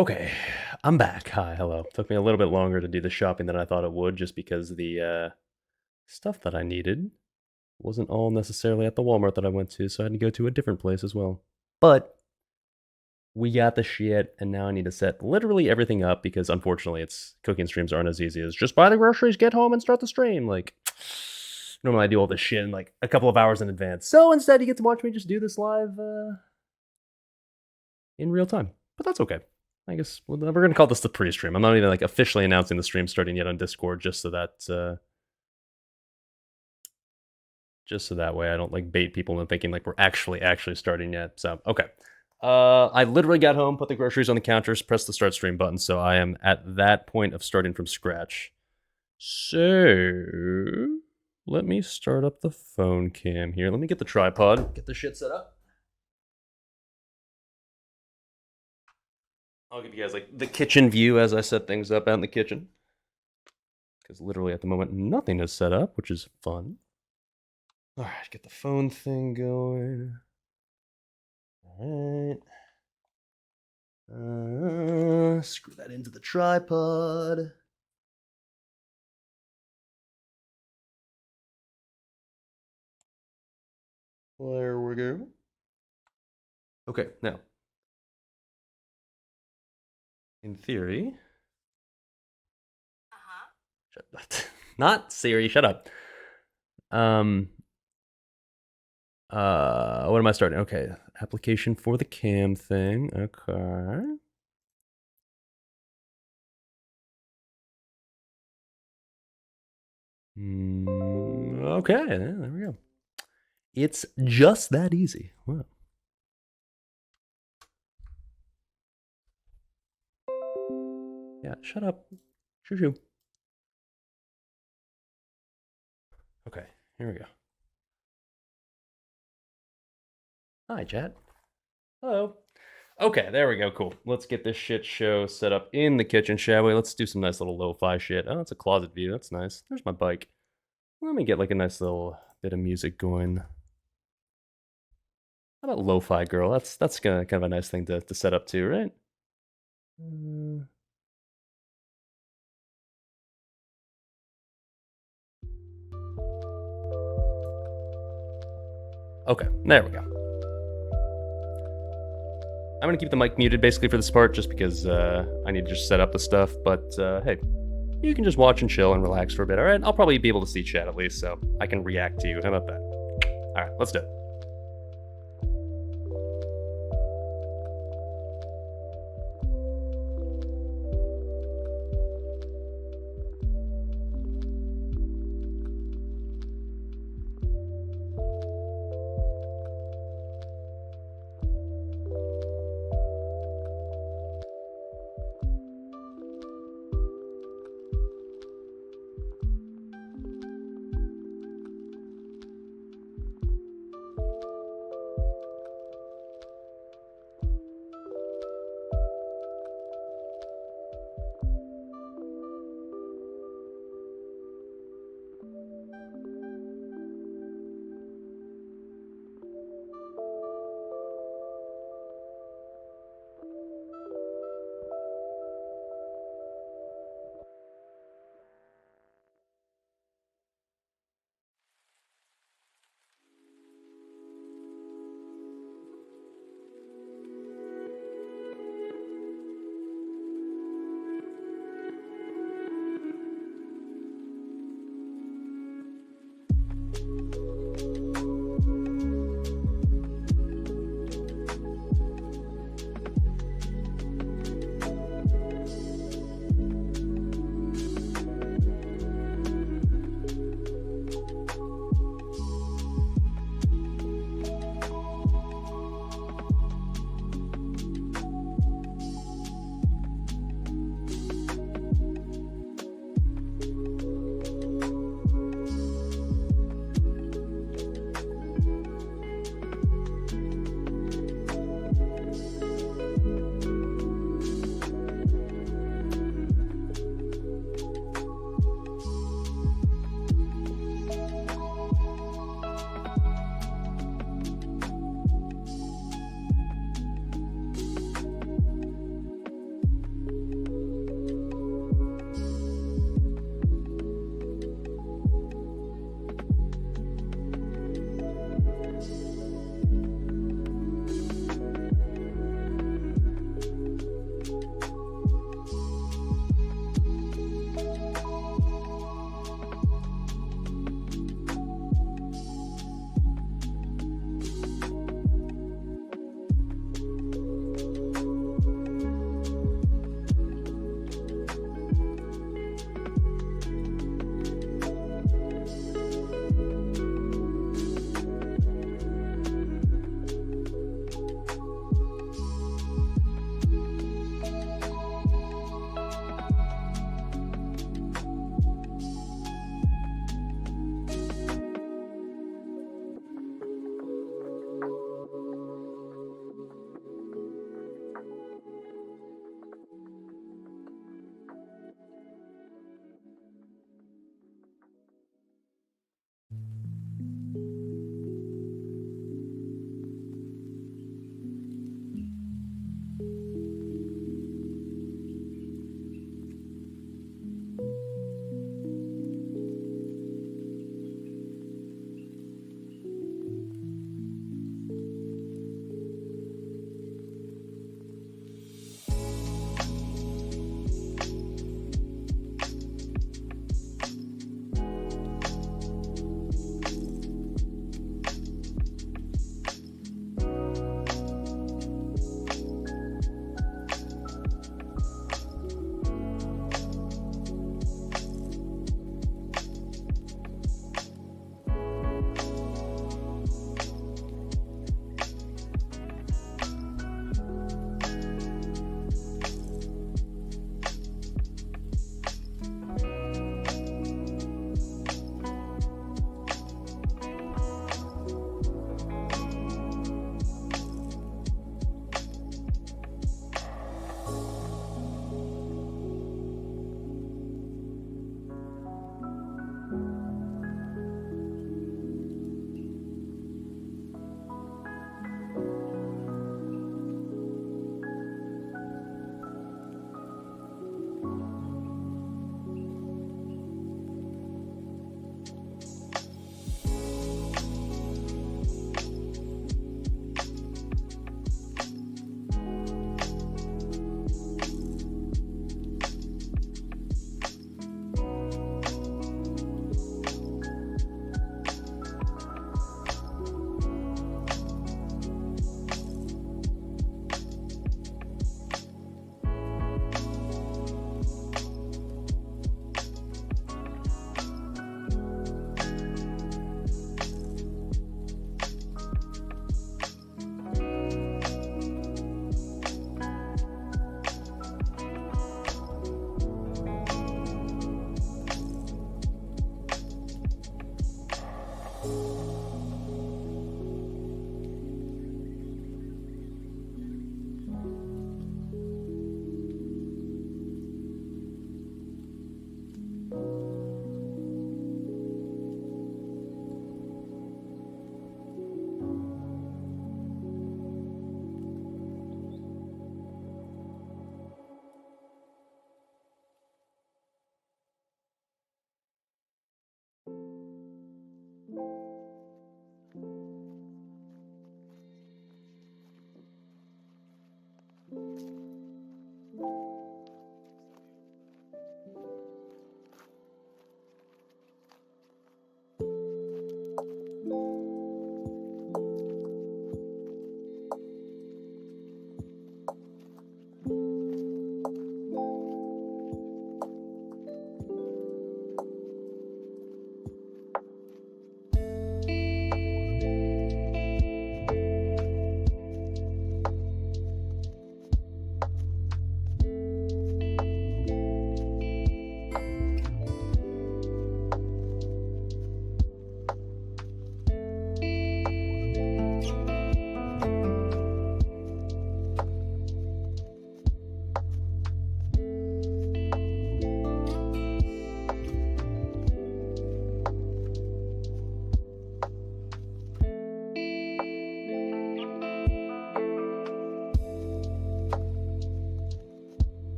Okay, I'm back. Hi, hello. Took me a little bit longer to do the shopping than I thought it would, just because the stuff that I needed wasn't all necessarily at the Walmart that I went to, so I had to go to a different place as well. But we got the shit, and now I need to set literally everything up because unfortunately, it's cooking streams aren't as easy as just buy the groceries, get home, and start the stream. Like normally, I do all this shit in like a couple of hours in advance. So instead, you get to watch me just do this live in real time. But that's okay. I guess we're gonna call this the pre-stream. I'm not even like officially announcing the stream starting yet on Discord, just so that way I don't like bait people into thinking like we're actually starting yet. So okay. I literally got home, put the groceries on the counters, pressed the start stream button, so I am at that point of starting from scratch. So let me start up the phone cam here. Let me get the tripod, get the shit set up. I'll give you guys like the kitchen view as I set things up out in the kitchen. Because literally at the moment nothing is set up, which is fun. Alright, get the phone thing going. Alright. Screw that into the tripod. There we go. Okay, now. In theory. Not Siri, shut up. What am I starting? Okay, application for the cam thing. Okay. Okay, there we go. It's just that easy. Wow. Yeah, shut up. Shoo shoo. Okay, here we go. Hi, chat. Hello. Okay, there we go. Cool. Let's get this shit show set up in the kitchen, shall we? Let's do some nice little lo-fi shit. Oh, it's a closet view. That's nice. There's my bike. Let me get like a nice little bit of music going. How about lo-fi girl? That's kind of a nice thing to set up too, right? Okay, there we go. I'm gonna keep the mic muted basically for this part just because I need to just set up the stuff, but hey, you can just watch and chill and relax for a bit, alright? I'll probably be able to see chat at least, so I can react to you. How about that? Alright, let's do it.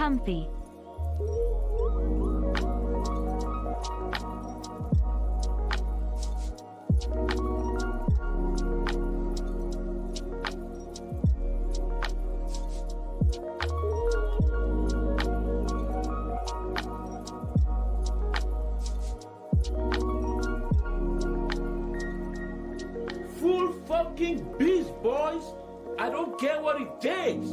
Comfy. Full fucking beast, boys! I don't care what it takes!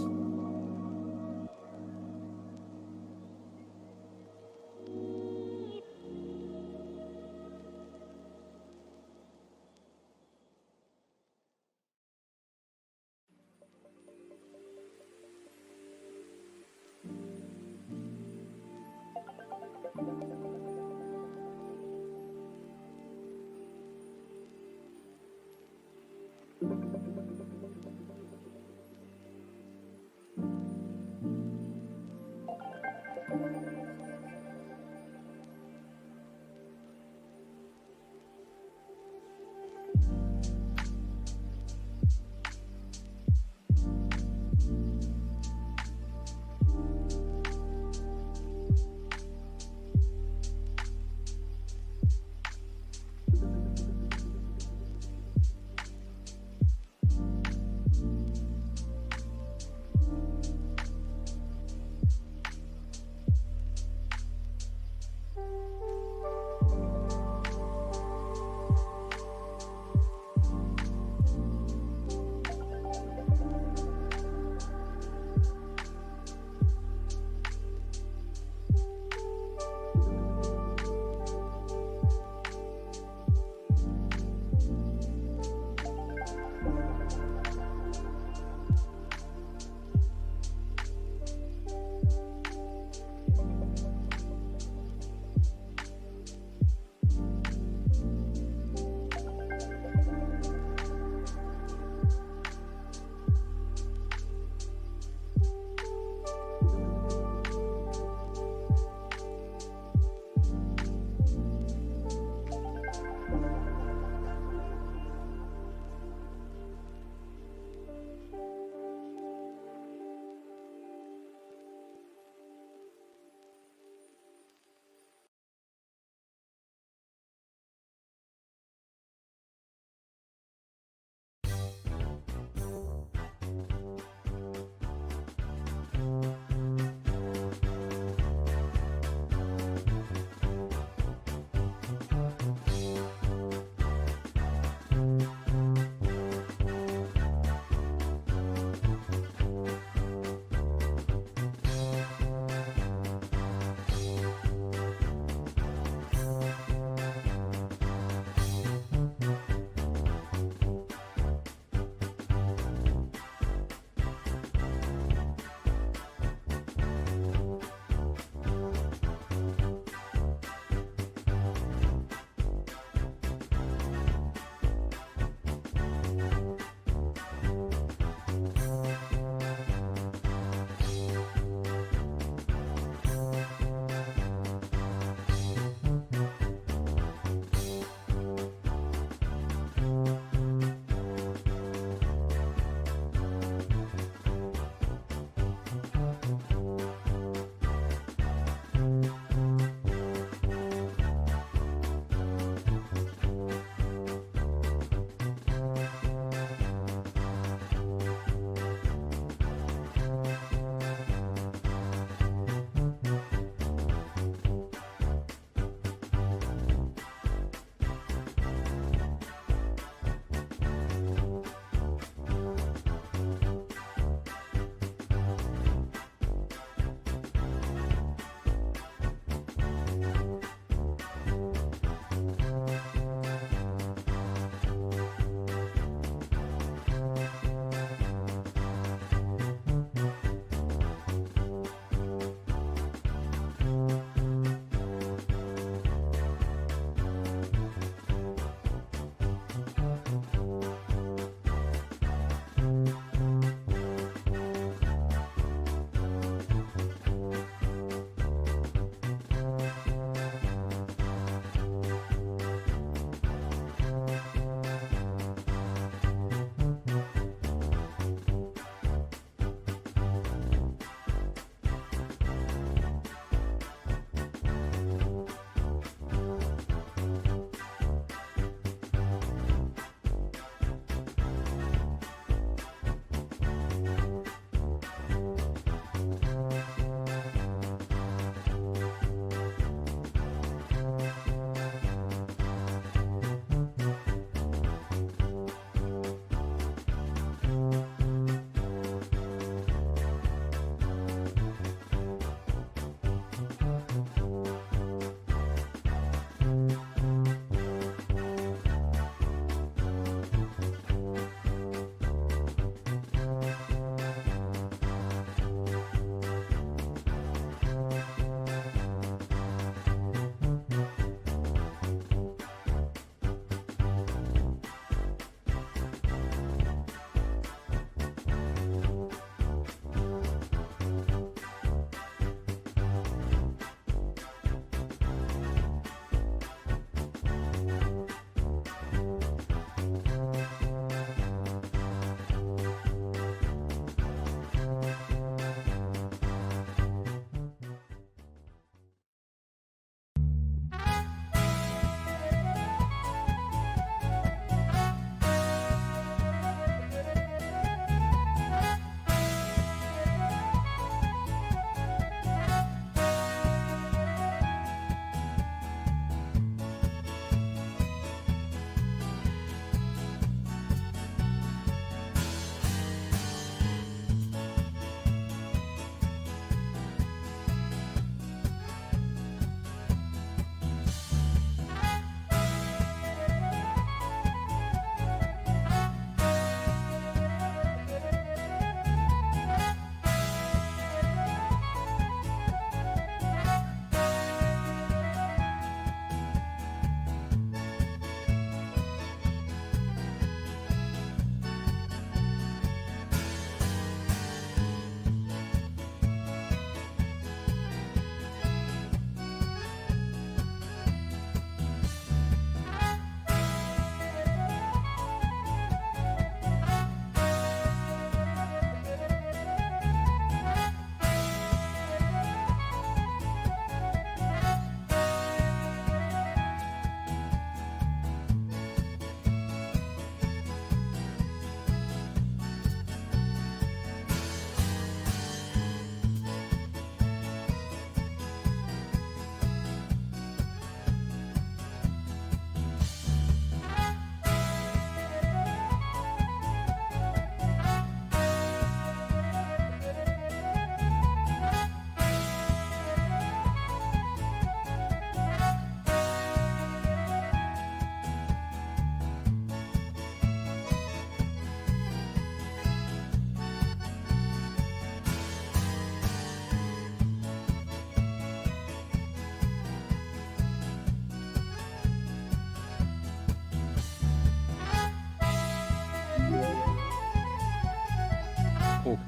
Cool.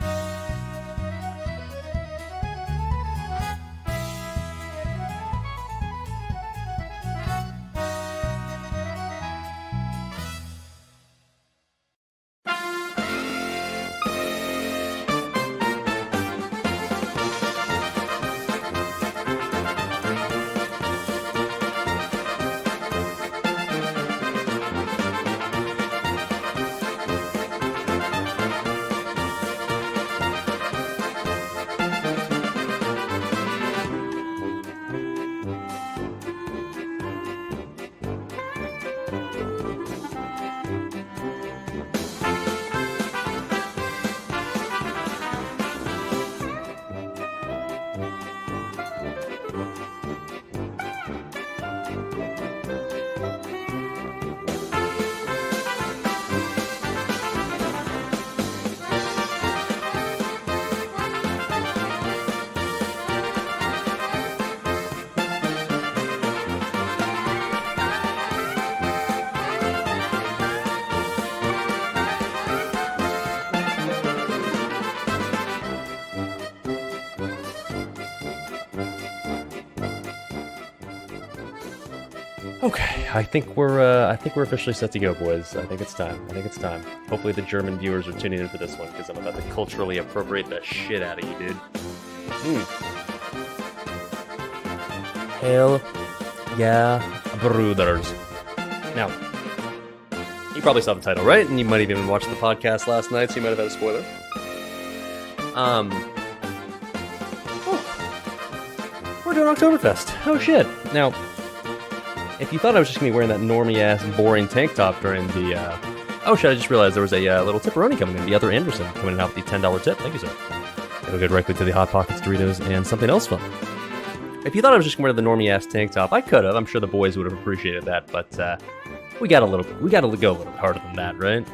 Okay, I think we're officially set to go, boys. I think it's time. Hopefully the German viewers are tuning in for this one, because I'm about to culturally appropriate the shit out of you, dude. Hell yeah, BRUDERS. Now, you probably saw the title, right? And you might have even watched the podcast last night, so you might have had a spoiler. We're doing Oktoberfest. Oh shit. Now, if you thought I was just going to be wearing that normie-ass, boring tank top during the, oh shit, I just realized there was a little tipperoni coming in. The other Anderson coming in out with the $10 tip. Thank you, sir. It'll go directly to the Hot Pockets, Doritos, and something else fun. If you thought I was just going to wear the normie-ass tank top, I could have. I'm sure the boys would have appreciated that, but, we gotta go a little harder than that, right?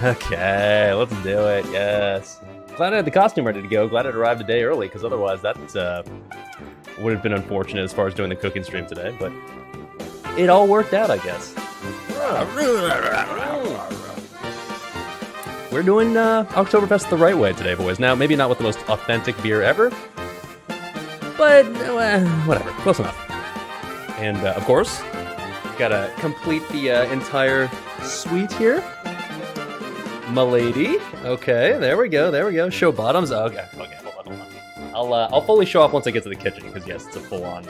Okay, let's do it, yes. Glad I had the costume ready to go. Glad it arrived a day early, because otherwise that would have been unfortunate as far as doing the cooking stream today, but it all worked out, I guess. We're doing Oktoberfest the right way today, boys. Now, maybe not with the most authentic beer ever, but whatever, close enough. And, of course, gotta complete the entire suite here. M'lady. Okay, there we go. Show bottoms. Okay, hold on. I'll fully show off once I get to the kitchen, because yes, it's a full-on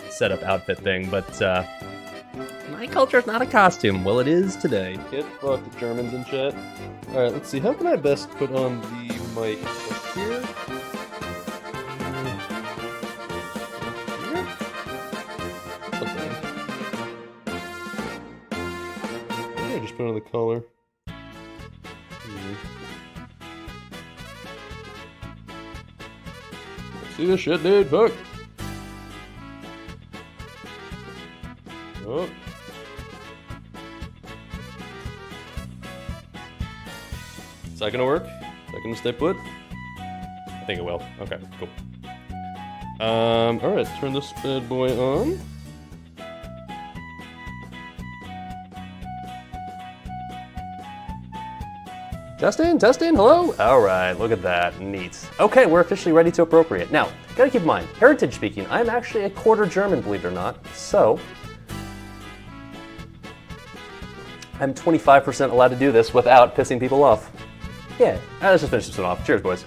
setup outfit thing, but my culture's not a costume. Well, it is today. Get fucked, Germans and shit. Alright, let's see. How can I best put on the mic? Like here? I just put on the collar. See this shit, dude? Fuck. Oh. Is that gonna work? Is that gonna stay put? I think it will. Okay, cool. Alright, turn this bad boy on. Testing, hello? Alright, look at that, neat. Okay, we're officially ready to appropriate. Now, gotta keep in mind, heritage speaking, I'm actually a quarter German, believe it or not, so I'm 25% allowed to do this without pissing people off. Yeah, let's just finish this one off. Cheers, boys.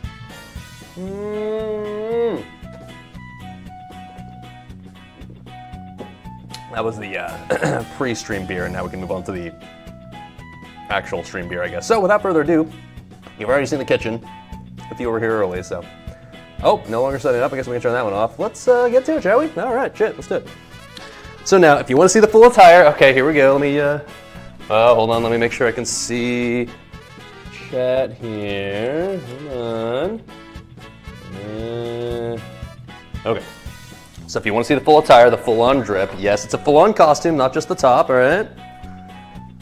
That was the pre-stream beer, and now we can move on to the actual stream beer, I guess. So without further ado, you've already seen the kitchen if you were here early, so. Oh, no longer setting it up. I guess we can turn that one off. Let's get to it, shall we? All right, shit, let's do it. So now, if you want to see the full attire, okay, here we go. Let me, hold on, let me make sure I can see chat here. Hold on. Okay. So if you want to see the full attire, the full-on drip, yes, it's a full-on costume, not just the top, all right?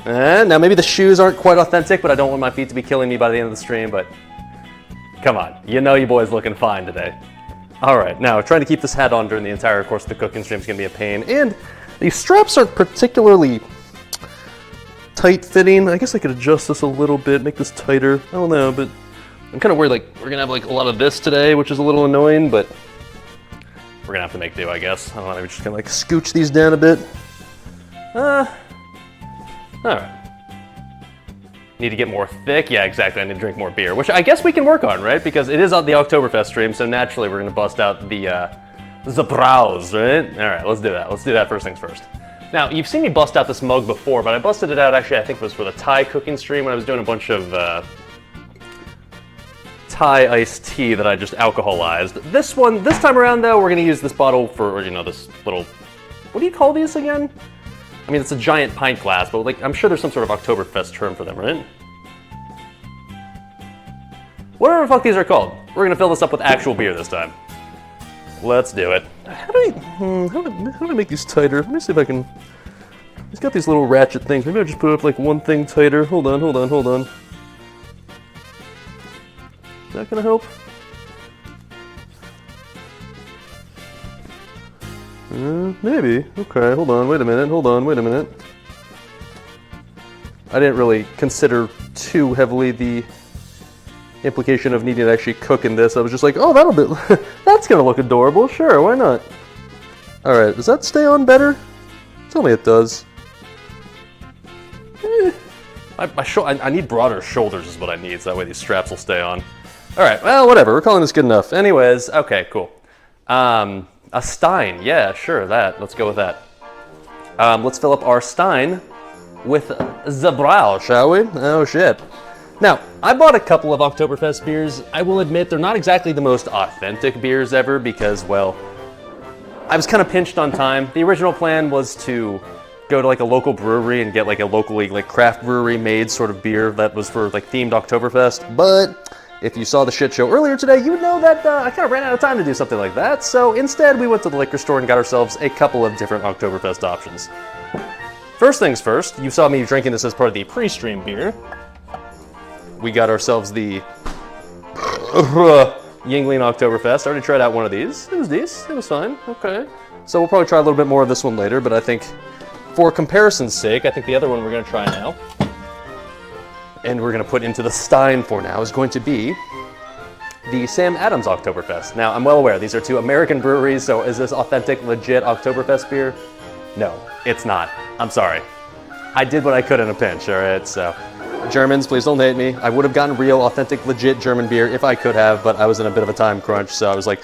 And now maybe the shoes aren't quite authentic, but I don't want my feet to be killing me by the end of the stream, but come on, you know you boys looking fine today. All right, now trying to keep this hat on during the entire course of the cooking stream is gonna be a pain, and these straps aren't particularly tight fitting. I guess I could adjust this a little bit, make this tighter. I don't know, but I'm kind of worried like we're gonna have like a lot of this today, which is a little annoying, but we're gonna have to make do, I guess. I don't know, maybe just gonna like scooch these down a bit. All right. Need to get more thick? Yeah, exactly. I need to drink more beer, which I guess we can work on, right? Because it is on the Oktoberfest stream, so naturally we're gonna bust out the Braus, right? All right, let's do that. Let's do that first things first. Now, you've seen me bust out this mug before, but I busted it out actually, I think it was for the Thai cooking stream when I was doing a bunch of Thai iced tea that I just alcoholized. This time around though, we're gonna use this bottle for, you know, this little, what do you call these again? I mean, it's a giant pint glass, but like, I'm sure there's some sort of Oktoberfest term for them, right? Whatever the fuck these are called. We're gonna fill this up with actual beer this time. Let's do it. How do I make these tighter? Let me see if I can. It's got these little ratchet things. Maybe I'll just put up like one thing tighter. Hold on. Is that gonna help? Maybe. Okay, hold on, wait a minute. I didn't really consider too heavily the implication of needing to actually cook in this. I was just like, oh, that's gonna look adorable. Sure, why not? All right, does that stay on better? Tell me it does. I need broader shoulders is what I need, so that way these straps will stay on. All right, well, whatever, we're calling this good enough. Anyways, okay, cool. A Stein, yeah, sure, let's go with that. Let's fill up our Stein with the Brau, shall we? Oh shit. Now, I bought a couple of Oktoberfest beers. I will admit they're not exactly the most authentic beers ever because, well, I was kind of pinched on time. The original plan was to go to like a local brewery and get like a locally like craft brewery made sort of beer that was for like themed Oktoberfest, but if you saw the shit show earlier today, you would know that I kind of ran out of time to do something like that, so instead we went to the liquor store and got ourselves a couple of different Oktoberfest options. First things first, you saw me drinking this as part of the pre-stream beer. We got ourselves the Yingling Oktoberfest. I already tried out one of these. It was decent, it was fine, okay. So we'll probably try a little bit more of this one later, but I think for comparison's sake, I think the other one we're gonna try now, and we're gonna put into the Stein for now, is going to be the Sam Adams Oktoberfest. Now, I'm well aware, these are two American breweries, so is this authentic, legit Oktoberfest beer? No, it's not. I'm sorry. I did what I could in a pinch, all right? So, Germans, please don't hate me. I would have gotten real, authentic, legit German beer if I could have, but I was in a bit of a time crunch, so I was like,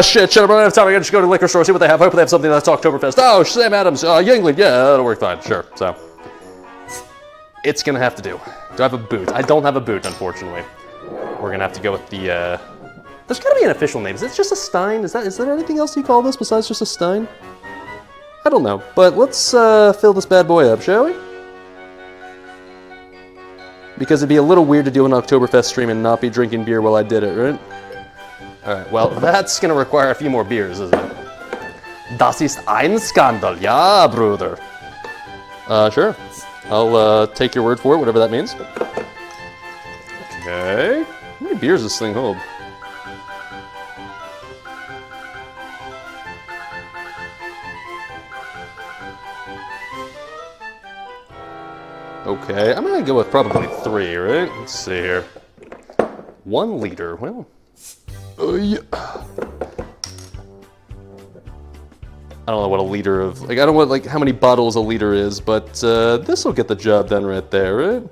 shit, I'm running out of time. I gotta just go to the liquor store, see what they have. I hope they have something that's Oktoberfest. Oh, Sam Adams, Yingling, yeah, that'll work fine, sure. So, it's gonna have to do. Do I have a boot? I don't have a boot, unfortunately. We're gonna have to go with the, there's gotta be an official name. Is it just a Stein? Is there anything else you call this besides just a Stein? I don't know, but let's fill this bad boy up, shall we? Because it'd be a little weird to do an Oktoberfest stream and not be drinking beer while I did it, right? Alright, well, that's gonna require a few more beers, isn't it? Das ist ein Skandal, ja, Bruder. Sure. I'll take your word for it, whatever that means. Okay. How many beers does this thing hold? Okay, I'm gonna go with probably 3, right? Let's see here. 1 liter, well. Yeah. I don't know what a liter of, like, I don't know what, like, how many bottles a liter is, but this will get the job done right there, right?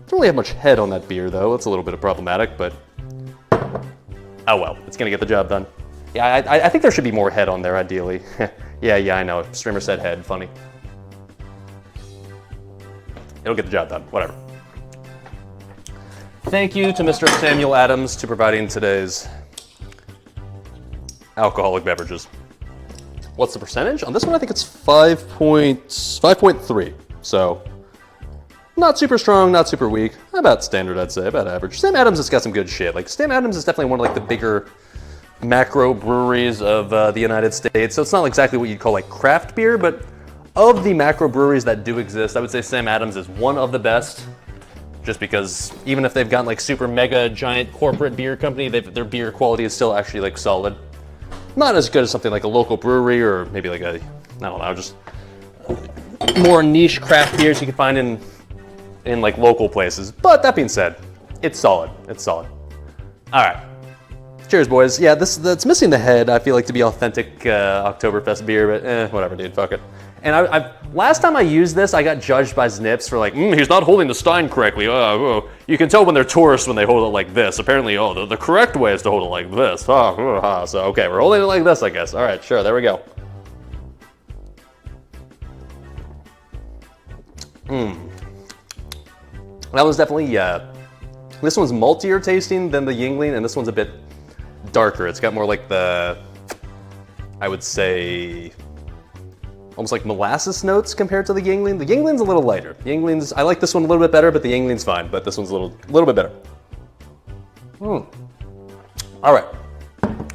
Don't really have much head on that beer, though. It's a little bit of problematic, but oh well, it's gonna get the job done. Yeah, I think there should be more head on there, ideally. Yeah, I know. Streamer said head, funny. It'll get the job done, whatever. Thank you to Mr. Samuel Adams for providing today's alcoholic beverages. What's the percentage? On this one, I think it's 5.3. So, not super strong, not super weak. About standard, I'd say, about average. Sam Adams has got some good shit. Like, Sam Adams is definitely one of like the bigger macro breweries of the United States. So it's not exactly what you'd call like craft beer, but of the macro breweries that do exist, I would say Sam Adams is one of the best. Just because even if they've gotten like super mega giant corporate beer company, their beer quality is still actually like solid. Not as good as something like a local brewery or maybe like a, I don't know, just more niche craft beers you can find in in like local places. But that being said, it's solid. It's solid. All right. Cheers, boys. Yeah, that's missing the head, I feel like, to be authentic Oktoberfest beer, but whatever, dude, fuck it. And last time I used this, I got judged by Znips for like, he's not holding the stein correctly. You can tell when they're tourists when they hold it like this. Apparently, the correct way is to hold it like this. So, okay, we're holding it like this, I guess. All right, sure, there we go. That was definitely, this one's maltier tasting than the Yingling, and this one's a bit darker. It's got more like I would say, almost like molasses notes compared to the Yingling. The Yingling's a little lighter. I like this one a little bit better, but the Yingling's fine, but this one's a little bit better. All right,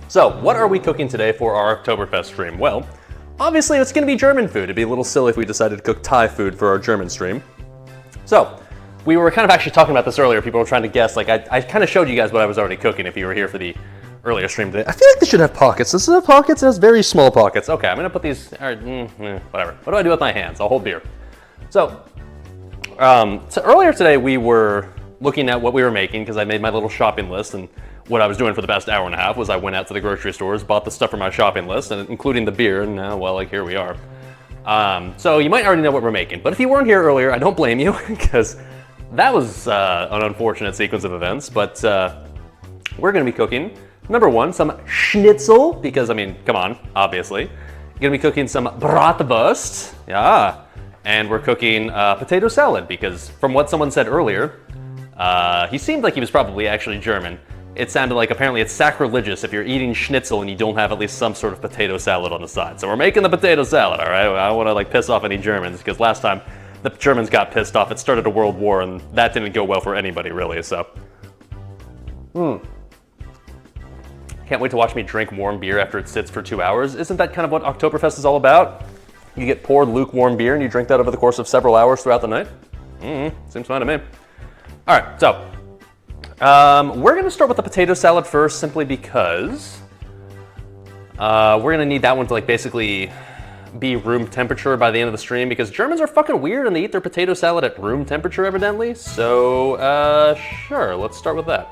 so what are we cooking today for our Oktoberfest stream? Well, obviously it's gonna be German food. It'd be a little silly if we decided to cook Thai food for our German stream. So, we were kind of actually talking about this earlier. People were trying to guess. Like, I kind of showed you guys what I was already cooking if you were here for the earlier stream today. I feel like they should have pockets. This is pockets. It has very small pockets. Okay, I'm gonna put these. Whatever. What do I do with my hands? I'll hold beer. So earlier today we were looking at what we were making because I made my little shopping list, and what I was doing for the past hour and a half was I went out to the grocery stores, bought the stuff for my shopping list, and including the beer. And now, well, like here we are. So you might already know what we're making, but if you weren't here earlier, I don't blame you because that was an unfortunate sequence of events. But we're gonna be cooking. Number one, some Schnitzel, because I mean, come on, obviously. Gonna be cooking some Bratwurst, yeah. And we're cooking potato salad, because from what someone said earlier, he seemed like he was probably actually German. It sounded like apparently it's sacrilegious if you're eating Schnitzel and you don't have at least some sort of potato salad on the side. So we're making the potato salad, all right? I don't wanna like piss off any Germans, because last time the Germans got pissed off, it started a world war, and that didn't go well for anybody really, so. Can't wait to watch me drink warm beer after it sits for 2 hours. Isn't that kind of what Oktoberfest is all about? You get poured lukewarm beer and you drink that over the course of several hours throughout the night? Seems fine to me. All right, so we're gonna start with the potato salad first, simply because we're gonna need that one to like basically be room temperature by the end of the stream, because Germans are fucking weird and they eat their potato salad at room temperature evidently. So sure, let's start with that.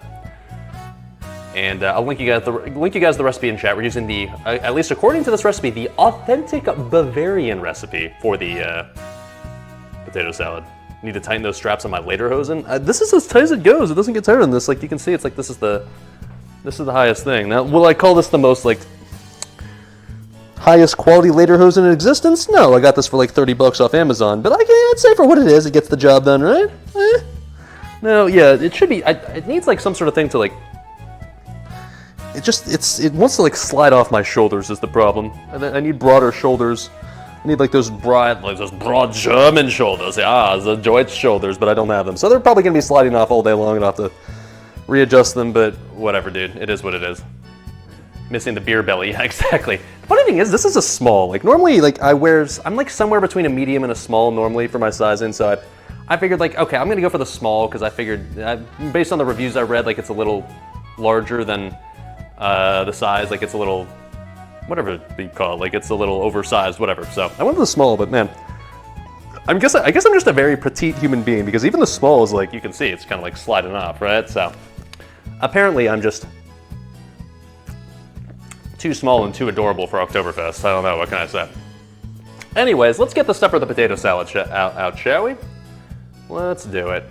And I'll link you guys the recipe in chat. We're using the, at least according to this recipe, the authentic Bavarian recipe for the potato salad. Need to tighten those straps on my lederhosen. This is as tight as it goes. It doesn't get tighter than this. Like you can see, it's like this is the highest thing. Now, will I call this the most like highest quality lederhosen in existence? No, I got this for like $30 off Amazon. But I'd say for what it is, it gets the job done, right? No, yeah, it should be. It needs like some sort of thing to like. It wants to like slide off my shoulders is the problem. I need broader shoulders. I need like those broad German shoulders. Yeah, the Deutsch shoulders, but I don't have them. So they're probably gonna be sliding off all day long, and I'll have to readjust them, but whatever, dude. It is what it is. Missing the beer belly, yeah, exactly. The funny thing is, this is a small. Like normally, like I'm like somewhere between a medium and a small normally for my sizing, so I figured like, okay, I'm gonna go for the small, because I figured, based on the reviews I read, like it's a little larger than the size, like it's a little, whatever you call it, like it's a little oversized, whatever. So I went with the small, but man, I guess I'm just a very petite human being, because even the small is like, you can see, it's kind of like sliding off, right? So apparently I'm just too small and too adorable for Oktoberfest. I don't know, what can I say? Anyways, let's get the stuff for the potato salad out, shall we? Let's do it.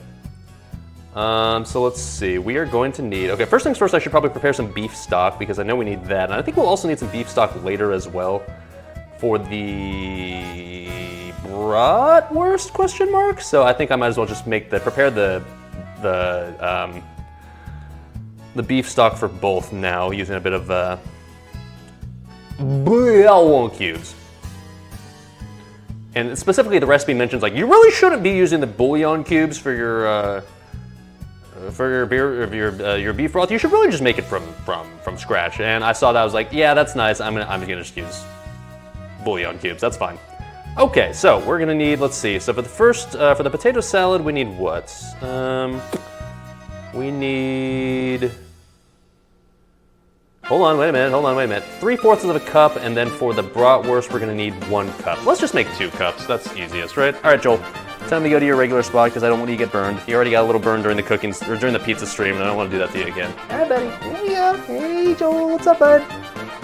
So let's see, we are going to need, okay, first things first, I should probably prepare some beef stock, because I know we need that, and I think we'll also need some beef stock later as well for the bratwurst question mark. So I think I might as well just prepare the beef stock for both now, using a bit of bouillon cubes. And specifically the recipe mentions like, you really shouldn't be using the bouillon cubes for your beef broth. You should really just make it from scratch. And I saw that, I was like, yeah, that's nice. I'm gonna just use bouillon cubes. That's fine. Okay, so we're gonna need, let's see. So for the first, for the potato salad, we need what? We need. Hold on, wait a minute. 3/4 of a cup, and then for the bratwurst, we're gonna need 1 cup. Let's just make 2 cups. That's easiest, right? All right, Joel. time to go to your regular spot because I don't want you to get burned. You already got a little burn during the cooking or during the pizza stream, and I don't want to do that to you again. Hi, buddy. There you go. Hey, Joel. What's up, bud?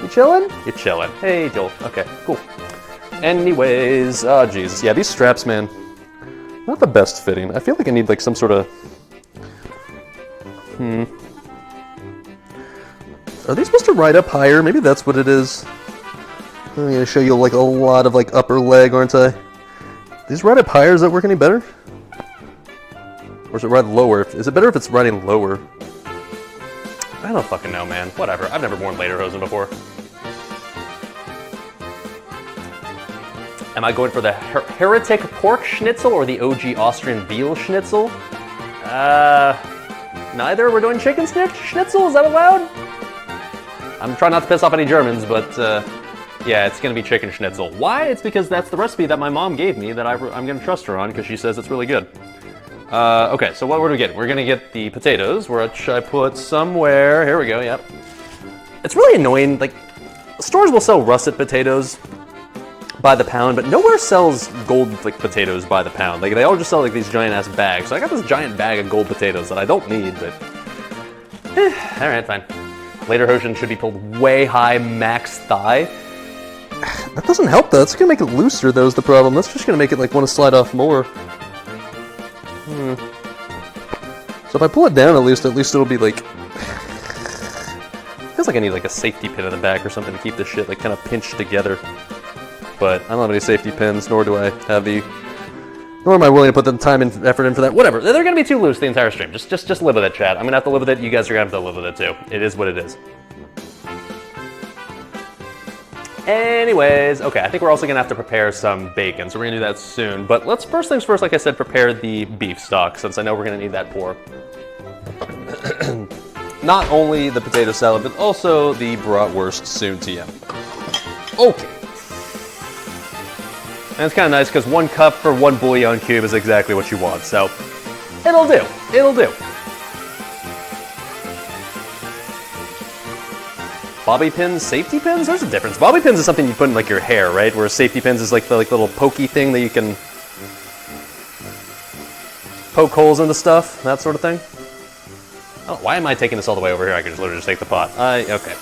You chilling? You're chilling. Hey, Joel. Okay, cool. Anyways, oh Jesus, yeah, these straps, man, not the best fitting. I feel like I need like some sort of. Are they supposed to ride up higher? Maybe that's what it is. I'm gonna show you like a lot of like upper leg, aren't I? These ride up higher, does that work any better? Or is it ride lower? Is it better if it's riding lower? I don't fucking know, man. Whatever. I've never worn lederhosen before. Am I going for the heretic pork schnitzel or the OG Austrian veal schnitzel? Neither. We're doing chicken schnitzel. Is that allowed? I'm trying not to piss off any Germans, but yeah, it's gonna be chicken schnitzel. Why? It's because that's the recipe that my mom gave me that I'm gonna trust her on because she says it's really good. Okay, so what do we get? We're gonna get the potatoes, which I put somewhere. Here we go. Yep. It's really annoying. Like, stores will sell russet potatoes by the pound, but nowhere sells gold like potatoes by the pound. Like, they all just sell like these giant ass bags. So I got this giant bag of gold potatoes that I don't need, but all right, fine. Lederhosen should be pulled way high, max thigh. That doesn't help though. It's gonna make it looser though is the problem. That's just gonna make it like want to slide off more. So if I pull it down at least it'll be like... Feels like I need like a safety pin in the back or something to keep this shit like kind of pinched together. But I don't have any safety pins, nor do I have the... Nor am I willing to put the time and effort in for that. Whatever. They're gonna be too loose the entire stream. Just live with it, chat. I'm gonna have to live with it. You guys are gonna have to live with it too. It is what it is. Anyways, okay, I think we're also gonna have to prepare some bacon, so we're gonna do that soon. But let's first things first, like I said, prepare the beef stock, since I know we're gonna need that for not only the potato salad, but also the bratwurst soon TM. Okay. And it's kind of nice because 1 cup for 1 bouillon cube is exactly what you want, so it'll do. It'll do. Bobby pins, safety pins? There's a difference. Bobby pins is something you put in like your hair, right? Whereas safety pins is like the little pokey thing that you can poke holes into stuff, that sort of thing. Oh, why am I taking this all the way over here? I could just literally just take the pot. Okay.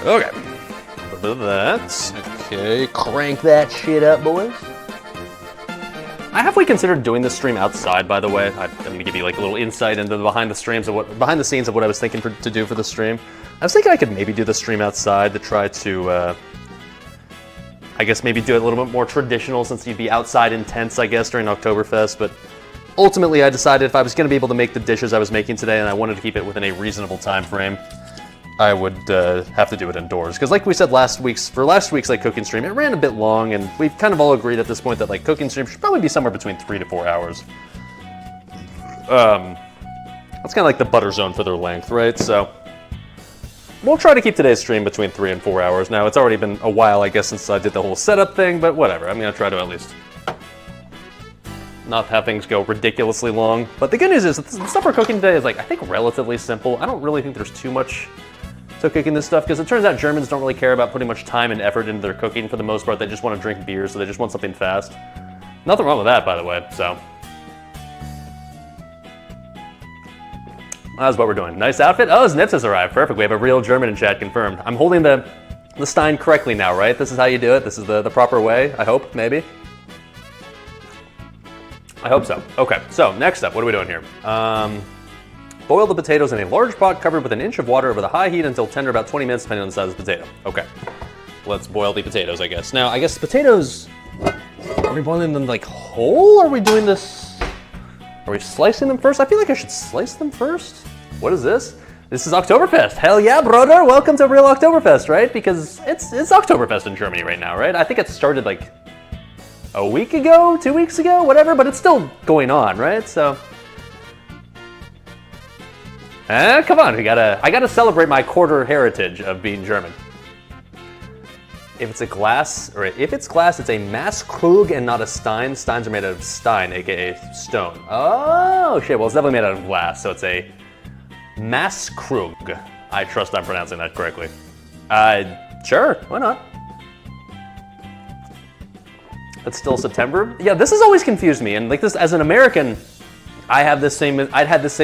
Okay. A little bit of that. Okay, crank that shit up, boys. I halfway considered doing this stream outside, by the way. I'm gonna give you like a little insight into the behind the scenes of what I was thinking to do for the stream. I was thinking I could maybe do the stream outside to try to, I guess maybe do it a little bit more traditional since you'd be outside in tents, I guess, during Oktoberfest. But ultimately, I decided if I was gonna be able to make the dishes I was making today and I wanted to keep it within a reasonable time frame, I would have to do it indoors. Because like we said last week's like cooking stream, it ran a bit long, and we've kind of all agreed at this point that like cooking stream should probably be somewhere between 3 to 4 hours. That's kind of like the butter zone for their length, right? So we'll try to keep today's stream between 3 and 4 hours. Now, it's already been a while, I guess, since I did the whole setup thing, but whatever. I'm gonna try to at least not have things go ridiculously long. But the good news is that the stuff we're cooking today is like, I think, relatively simple. I don't really think there's too much to cooking this stuff, because it turns out Germans don't really care about putting much time and effort into their cooking for the most part. They just want to drink beer, so they just want something fast. Nothing wrong with that, by the way, so. That's what we're doing. Nice outfit. Oh, Schnitzels arrived. Perfect. We have a real German in chat confirmed. I'm holding the Stein correctly now, right? This is how you do it. This is the proper way, I hope, maybe. I hope so. Okay, so next up, what are we doing here? Boil the potatoes in a large pot covered with an inch of water over the high heat until tender, about 20 minutes, depending on the size of the potato. Okay, let's boil the potatoes, I guess. Now, I guess the potatoes, are we boiling them like whole? Are we doing this, are we slicing them first? I feel like I should slice them first. What is this? This is Oktoberfest. Hell yeah, brother. Welcome to real Oktoberfest, right? Because it's Oktoberfest in Germany right now, right? I think it started like a week ago, 2 weeks ago, whatever, but it's still going on, right? So, come on, I gotta celebrate my quarter heritage of being German. If it's glass, it's a Maßkrug and not a Stein. Steins are made out of Stein, aka stone. Oh shit, well it's definitely made out of glass, so it's a Maßkrug. I trust I'm pronouncing that correctly. Sure, why not? It's still September. Yeah, this has always confused me. And like this, as an American, I'd had this same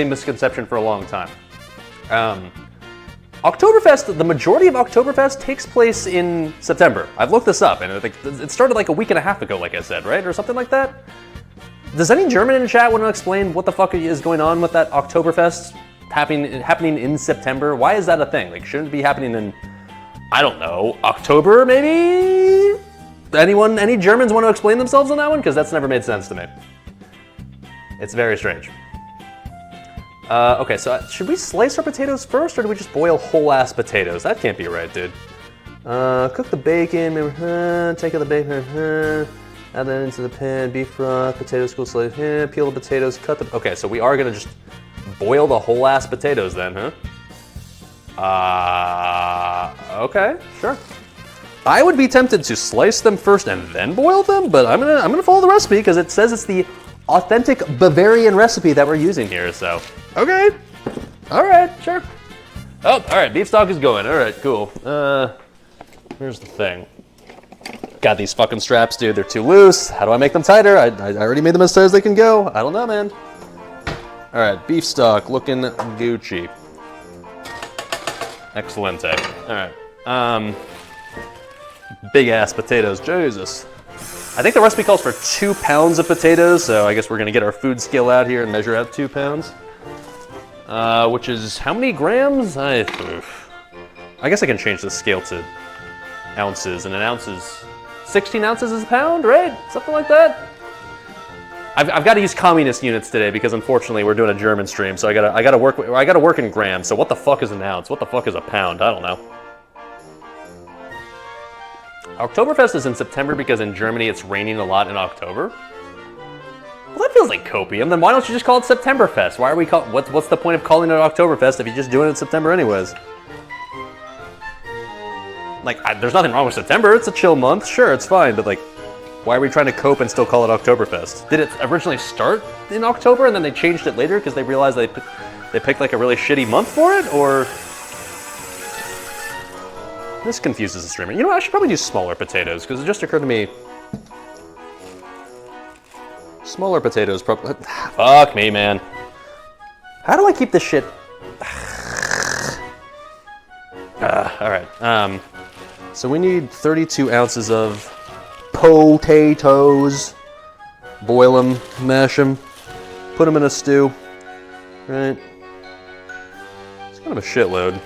misconception for a long time. Oktoberfest, the majority of Oktoberfest takes place in September. I've looked this up, and it started like a week and a half ago, like I said, right? Or something like that. Does any German in the chat want to explain what the fuck is going on with that Oktoberfest happening in September? Why is that a thing? Like, shouldn't it be happening in, I don't know, October maybe? Any Germans want to explain themselves on that one? Because that's never made sense to me. It's very strange. Okay, so should we slice our potatoes first, or do we just boil whole-ass potatoes? That can't be right, dude. Cook the bacon, take out the bacon, add that into the pan, beef broth, potatoes, cool slice, peel the potatoes, cut the... Okay, so we are gonna just boil the whole-ass potatoes then, huh? Okay, sure. I would be tempted to slice them first and then boil them, but I'm gonna follow the recipe because it says it's the authentic Bavarian recipe that we're using here, so. Okay, all right, sure. Oh, all right, beef stock is going. All right, cool. Here's the thing. Got these fucking straps, dude. They're too loose. How do I make them tighter? I already made them as tight as they can go. I don't know, man. All right, beef stock looking Gucci. Excellente. All right. Big ass potatoes, Jesus. I think the recipe calls for 2 pounds of potatoes, so I guess we're gonna get our food scale out here and measure out 2 pounds. Which is how many grams? I guess I can change the scale to ounces, and an ounce is 16 ounces is a pound, right? Something like that. I've got to use communist units today because unfortunately we're doing a German stream, so I gotta work in grams. So what the fuck is an ounce? What the fuck is a pound? I don't know. Oktoberfest is in September because in Germany it's raining a lot in October. Well, that feels like copium. Then why don't you just call it Septemberfest? Why are we what's the point of calling it Oktoberfest if you're just doing it in September anyways? Like, there's nothing wrong with September. It's a chill month. Sure, it's fine. But like, why are we trying to cope and still call it Oktoberfest? Did it originally start in October and then they changed it later because they realized they picked like a really shitty month for it? Or... This confuses the streamer. You know what? I should probably use smaller potatoes because it just occurred to me... Smaller potatoes probably... Fuck me, man. How do I keep this shit... Alright, so we need 32 ounces of potatoes. Boil them, mash them, put them in a stew. Right? It's kind of a shitload.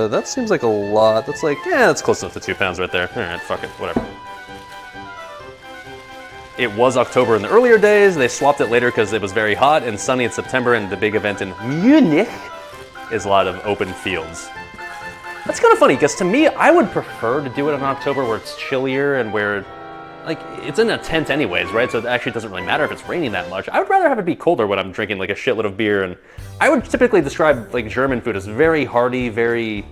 That seems like a lot. That's like, yeah, that's close enough to 2 pounds right there. Alright, fuck it, whatever. It was October in the earlier days. They swapped it later because it was very hot and sunny in September, and the big event in Munich is a lot of open fields. That's kind of funny, because to me, I would prefer to do it in October where it's chillier and where, like, it's in a tent anyways, right? So it actually doesn't really matter if it's raining that much. I would rather have it be colder when I'm drinking like a shitload of beer, and I would typically describe like German food as very hearty, very,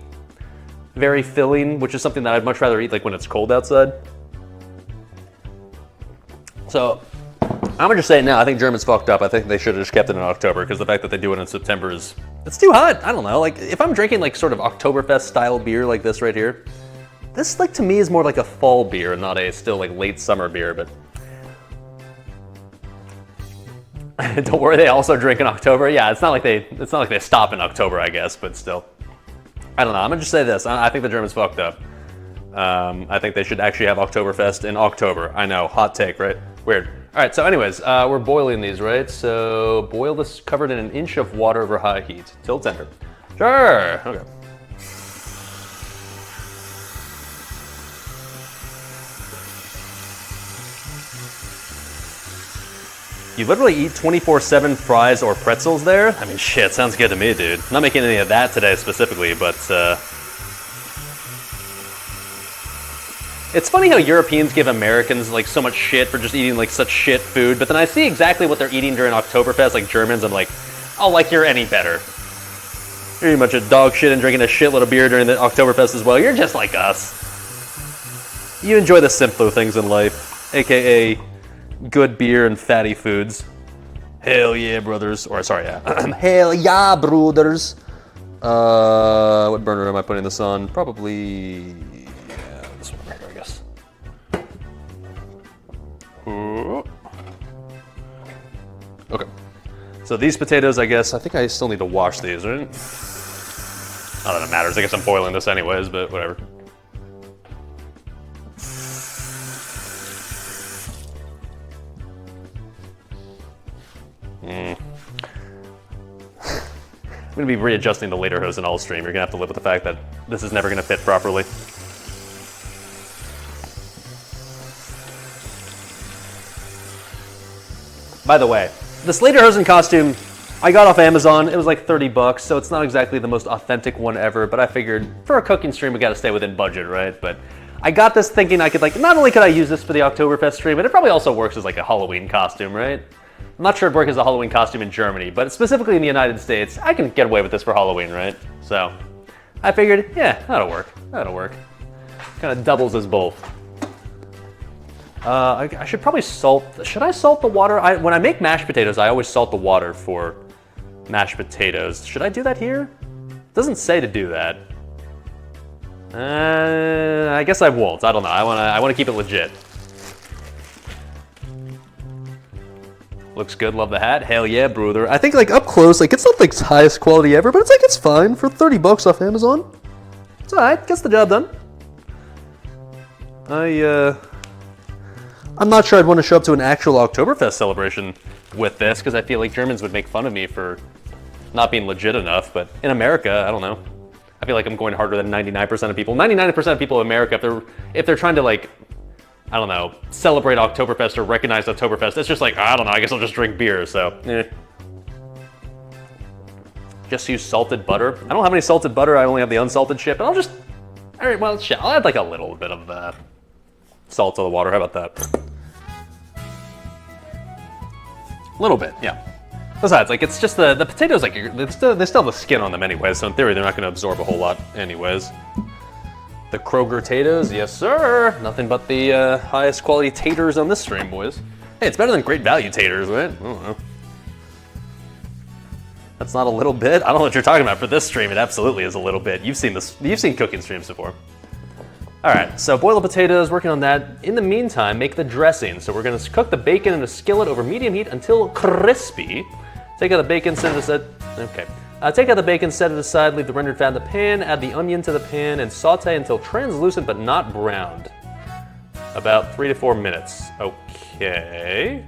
very filling, which is something that I'd much rather eat like when it's cold outside. So, I'm gonna just say it now, I think Germans fucked up. I think they should have just kept it in October, because the fact that they do it in September is, it's too hot. I don't know, like, if I'm drinking like sort of Oktoberfest style beer like this right here, this like to me is more like a fall beer and not a still like late summer beer, but. Don't worry, they also drink in October. Yeah, it's not like they stop in October, I guess, but still. I don't know, I'm gonna just say this, I think the Germans fucked up. I think they should actually have Oktoberfest in October. I know, hot take, right? Weird. All right, so anyways, we're boiling these, right? So boil this covered in 1 inch of water over high heat till tender. Sure, okay. You literally eat 24/7 fries or pretzels there? I mean, shit, sounds good to me, dude. I'm not making any of that today specifically, but it's funny how Europeans give Americans like so much shit for just eating like such shit food, but then I see exactly what they're eating during Oktoberfest, like Germans, I'm like, oh, like you're any better. You're eating a bunch of dog shit and drinking a shitload of beer during the Oktoberfest as well. You're just like us. You enjoy the simpler things in life, aka good beer and fatty foods. Hell yeah, brothers. Or sorry, yeah. Hell yeah, brothers. What burner am I putting this on? Probably this one right here, I guess. Okay. So these potatoes, I guess, I think I still need to wash these, right? Not that it matters. I guess I'm boiling this anyways, but whatever. I'm gonna be readjusting the later hose in all stream. You're gonna have to live with the fact that this is never gonna fit properly. By the way, this later hosen costume I got off Amazon. It was like 30 bucks, so it's not exactly the most authentic one ever, but I figured for a cooking stream we gotta stay within budget, right? But I got this thinking I could not only could I use this for the Oktoberfest stream, but it probably also works as like a Halloween costume, right? I'm not sure it'd work as a Halloween costume in Germany, but specifically in the United States, I can get away with this for Halloween, right? So I figured, yeah, that'll work. That'll work. Kind of doubles as both. I should probably salt. Should I salt the water? When I make mashed potatoes, I always salt the water for mashed potatoes. Should I do that here? It doesn't say to do that. I guess I won't. I don't know. I want to keep it legit. Looks good, love the hat. Hell yeah, brother. I think like up close, like it's not like the highest quality ever, but it's like it's fine for 30 bucks off Amazon. It's alright, gets the job done. I'm not sure I'd want to show up to an actual Oktoberfest celebration with this, because I feel like Germans would make fun of me for not being legit enough, but in America, I don't know. I feel like I'm going harder than 99% of people. 99% of people in America, if they're trying to like, I don't know, celebrate Oktoberfest or recognize Oktoberfest, it's just like, I don't know, I guess I'll just drink beer, so, Just use salted butter. I don't have any salted butter, I only have the unsalted shit, but I'll just, all right, well, shit, I'll add like a little bit of salt to the water, how about that? A little bit, yeah. Besides, like, it's just the potatoes, like, they still have the skin on them anyways, so in theory, they're not gonna absorb a whole lot anyways. The Kroger taters, yes sir. Nothing but the highest quality taters on this stream, boys. Hey, it's better than Great Value taters, right? I don't know. That's not a little bit? I don't know what you're talking about. For this stream, it absolutely is a little bit. You've seen cooking streams before. All right, so boil the potatoes, working on that. In the meantime, make the dressing. So we're gonna cook the bacon in a skillet over medium heat until crispy. Take out the bacon, set it aside. Okay. Take out the bacon, set it aside, leave the rendered fat in the pan, add the onion to the pan, and saute until translucent but not browned. About 3 to 4 minutes. Okay.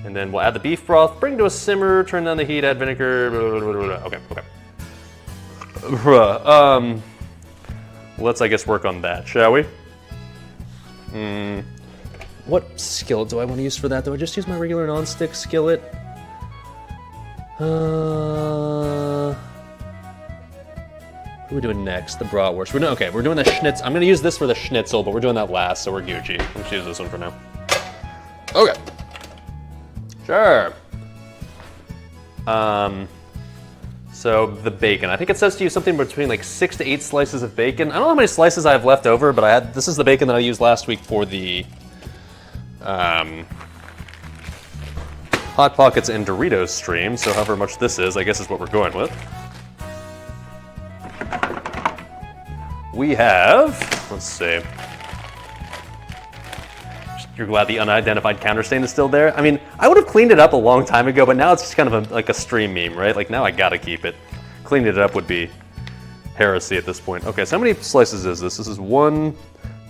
And then we'll add the beef broth, bring to a simmer, turn down the heat, add vinegar. Okay. Let's, I guess, work on that, shall we? What skillet do I want to use for that? Do I just use my regular non-stick skillet? What are we doing next? The Bratwurst. We're doing the Schnitzel. I'm gonna use this for the Schnitzel, but we're doing that last, so we're Gucci. Let's use this one for now. Okay. Sure. So the bacon. I think it says to use something between like 6 to 8 slices of bacon. I don't know how many slices I have left over, but this is the bacon that I used last week for the Hot Pockets and Doritos stream, so however much this is, I guess is what we're going with. We have, let's see. You're glad the unidentified counter stain is still there? I mean, I would have cleaned it up a long time ago, but now it's just kind of like a stream meme, right? Like now I gotta keep it. Cleaning it up would be heresy at this point. Okay, so how many slices is this? This is 1,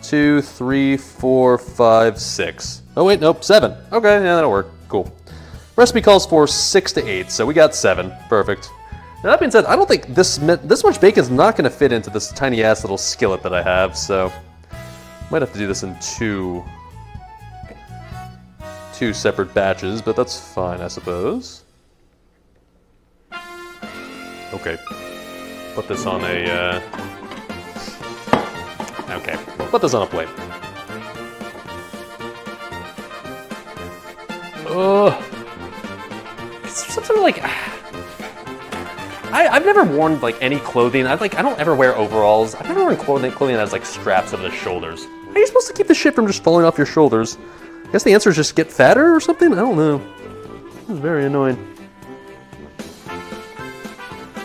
2, 3, 4, 5, 6. Oh wait, nope, 7. Okay, yeah, that'll work. Cool. Recipe calls for 6 to 8, so we got 7. Perfect. Now that being said, I don't think this much bacon's not going to fit into this tiny ass little skillet that I have, so might have to do this in two separate batches, but that's fine, I suppose. Okay. Put this on a okay. Put this on a plate. Some sort of like, I've never worn like any clothing. I don't ever wear overalls. I've never worn clothing that has like straps over the shoulders. How are you supposed to keep the shit from just falling off your shoulders? I guess the answer is just get fatter or something? I don't know. This is very annoying.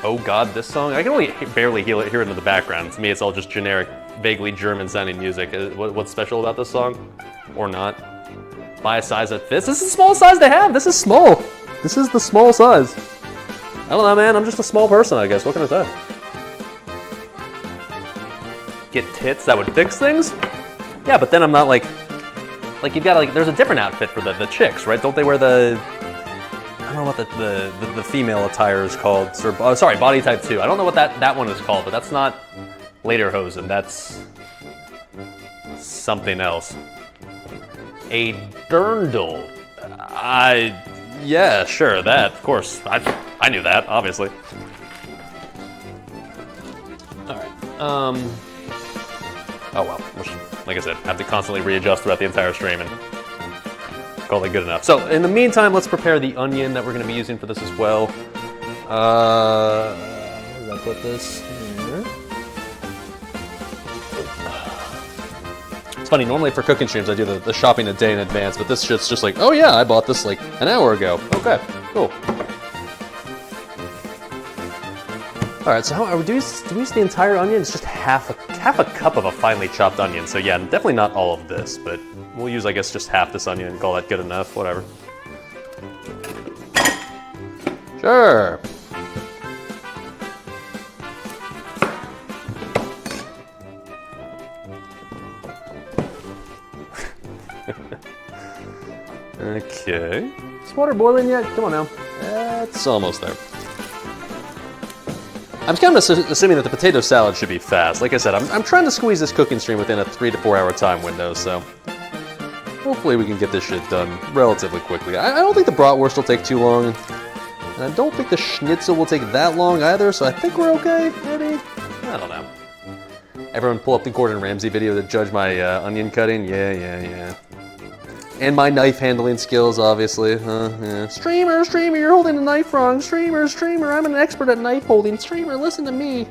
Oh God, this song? I can only barely hear it in the background. To me, it's all just generic, vaguely German-sounding music. What's special about this song? Or not? Buy a size that fits. This is the small size they have. This is small. This is the small size. I don't know, man. I'm just a small person, I guess. What can I say? Get tits that would fix things? Yeah, but then I'm not like you've got like, there's a different outfit for the chicks, right? Don't they wear the, I don't know what the female attire is called. Sorry, body type 2. I don't know what that one is called, but that's not lederhosen. That's something else. A dirndl. Yeah, sure, that, of course. I knew that, obviously. All right. Oh well, like I said, have to constantly readjust throughout the entire stream and call it good enough. So in the meantime, let's prepare the onion that we're going to be using for this as well. Where did I put this? Here. It's funny, normally for cooking streams, I do the shopping a day in advance, but this shit's just like, oh yeah, I bought this like an hour ago. Okay, cool. All right, so do we use the entire onion? It's just half a cup of a finely chopped onion. So yeah, definitely not all of this, but we'll use, I guess, just half this onion and call that good enough, whatever. Sure. Okay. Is water boiling yet? Come on now. It's almost there. I'm kind of assuming that the potato salad should be fast. Like I said, I'm trying to squeeze this cooking stream within a 3 to 4 hour time window, so hopefully we can get this shit done relatively quickly. I don't think the bratwurst will take too long, and I don't think the schnitzel will take that long either, so I think we're okay, maybe? I don't know. Everyone pull up the Gordon Ramsay video to judge my onion cutting? Yeah. And my knife handling skills, obviously. Yeah. Streamer, you're holding the knife wrong. Streamer, I'm an expert at knife holding. Streamer, listen to me.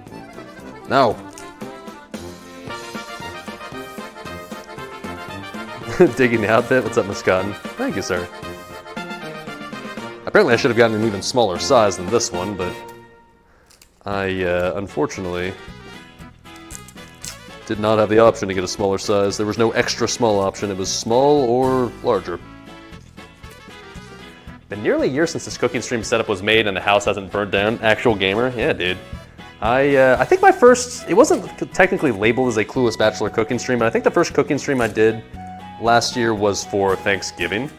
No. Digging the outfit? What's up, Miss Cotton? Thank you, sir. Apparently I should have gotten an even smaller size than this one, but I, unfortunately, did not have the option to get a smaller size. There was no extra small option. It was small or larger. Been nearly a year since this cooking stream setup was made and the house hasn't burnt down. Actual gamer? Yeah, dude. I think my first, it wasn't technically labeled as a Clueless Bachelor cooking stream, but I think the first cooking stream I did last year was for Thanksgiving.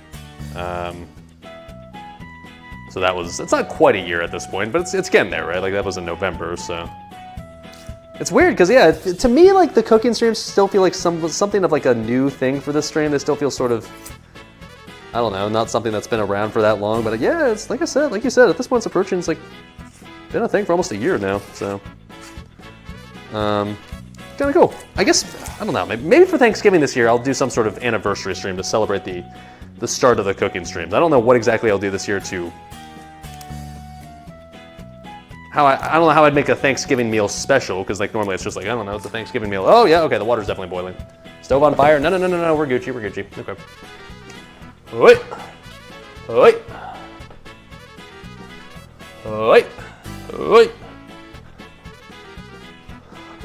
So that was, it's not quite a year at this point, but it's getting there, right? Like that was in November, so. It's weird, because yeah, to me, like the cooking streams still feel like something of like a new thing for this stream. They still feel sort of, I don't know, not something that's been around for that long, but yeah, it's like you said, at this point it's approaching, it's like, been a thing for almost a year now, so. Kind of cool. I guess, I don't know, maybe for Thanksgiving this year, I'll do some sort of anniversary stream to celebrate the start of the cooking streams. I don't know what exactly I'll do this year to, I don't know how I'd make a Thanksgiving meal special, because like normally it's just like, I don't know, it's a Thanksgiving meal. Oh yeah, okay, the water's definitely boiling. Stove on fire? No, we're Gucci. Okay. Oi!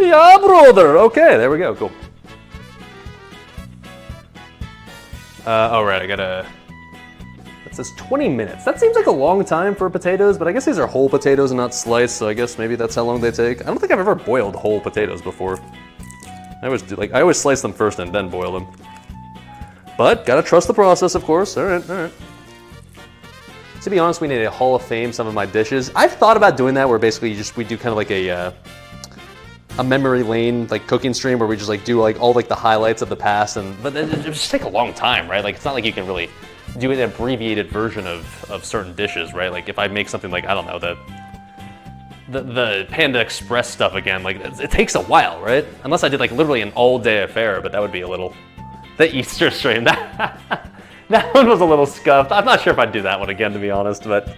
Yeah, brother! Okay, there we go, cool. Alright, I gotta... It says 20 minutes. That seems like a long time for potatoes, but I guess these are whole potatoes and not sliced, so I guess maybe that's how long they take. I don't think I've ever boiled whole potatoes before. I always slice them first and then boil them. But gotta trust the process, of course. All right. To be honest, we need to Hall of Fame some of my dishes. I've thought about doing that, where basically we do kind of like a memory lane like cooking stream, where we just like do like all like the highlights of the past, but it just take a long time, right? Like it's not like you can really do an abbreviated version of certain dishes, right? Like if I make something like, I don't know, the Panda Express stuff again, like it takes a while, right? Unless I did like literally an all-day affair, but that would be a little, the Easter stream, that one was a little scuffed. I'm not sure if I'd do that one again, to be honest, but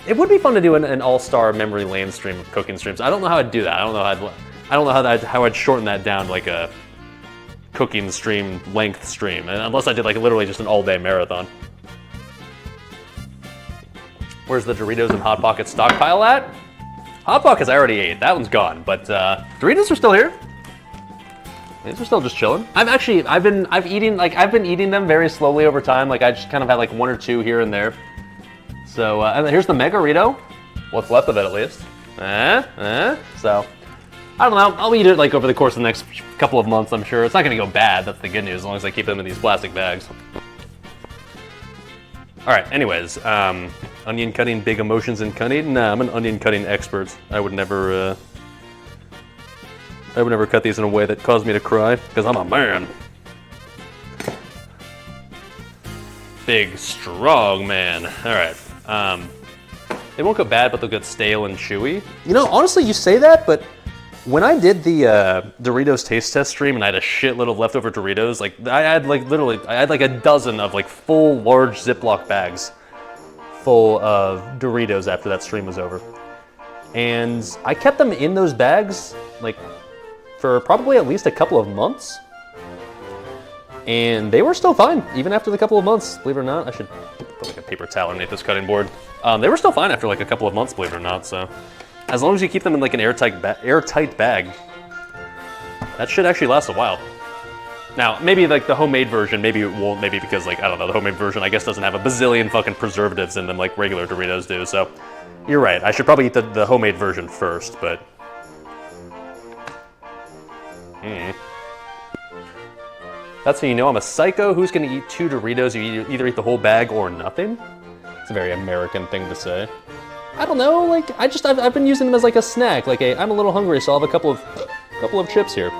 it would be fun to do an all-star memory lane stream of cooking streams. I don't know how I'd do that. I don't know how I'd shorten that down to like a cooking stream length stream, and unless I did like literally just an all-day marathon. Where's the Doritos and Hot Pocket stockpile at? Hot Pockets I already ate. That one's gone. But Doritos are still here. These are still just chilling. I've been eating them very slowly over time. Like I just kind of had like 1 or 2 here and there. So and here's the Megarito. What's left of it at least. So I don't know. I'll eat it like over the course of the next couple of months. I'm sure it's not gonna go bad. That's the good news. As long as I keep them in these plastic bags. All right. Anyways, onion cutting, big emotions in cutting. Nah, I'm an onion cutting expert. I would never cut these in a way that caused me to cry, because I'm a man. Big, strong man. All right. They won't go bad, but they'll get stale and chewy. You know, honestly, you say that, but when I did the Doritos taste test stream and I had a shitload of leftover Doritos, like I had like a dozen of like full large Ziploc bags full of Doritos after that stream was over. And I kept them in those bags like for probably at least a couple of months. And they were still fine, even after the couple of months, believe it or not. I should put like a paper towel underneath this cutting board. They were still fine after like a couple of months, believe it or not, so. As long as you keep them in like an airtight bag, that should actually last a while. Now, maybe like the homemade version, maybe it won't, maybe because like, I don't know, the homemade version I guess doesn't have a bazillion fucking preservatives in them like regular Doritos do, so. You're right, I should probably eat the homemade version first, but. That's how you know I'm a psycho. Who's gonna eat 2 Doritos? You either eat the whole bag or nothing. It's a very American thing to say. I don't know, like, I've been using them as like a snack. Like, I'm a little hungry, so I'll have a couple of chips here.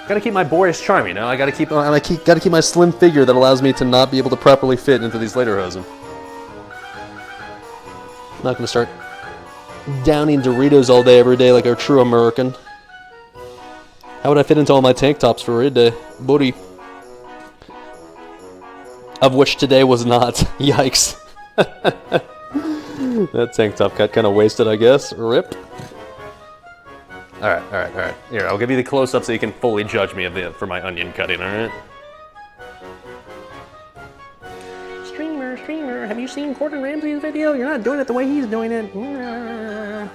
Gotta keep my boyish charm, you know? Gotta keep my slim figure that allows me to not be able to properly fit into these lederhosen. I'm not gonna start downing Doritos all day, every day like a true American. How would I fit into all my tank tops for a day? Buddy. Of which today was not. Yikes. That tank top got kind of wasted, I guess. Rip. Alright. Here, I'll give you the close-up so you can fully judge me for my onion cutting, alright? Streamer, have you seen Gordon Ramsay's video? You're not doing it the way he's doing it. Alright.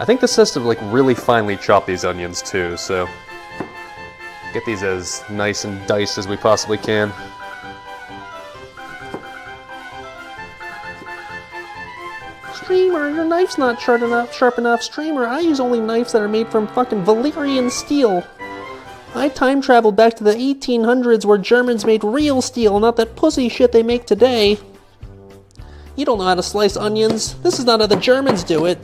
I think this says to like really finely chop these onions too, so get these as nice and diced as we possibly can. Streamer, your knife's not sharp enough. Streamer, I use only knives that are made from fucking Valyrian steel. I time traveled back to the 1800s where Germans made real steel, not that pussy shit they make today. You don't know how to slice onions. This is not how the Germans do it.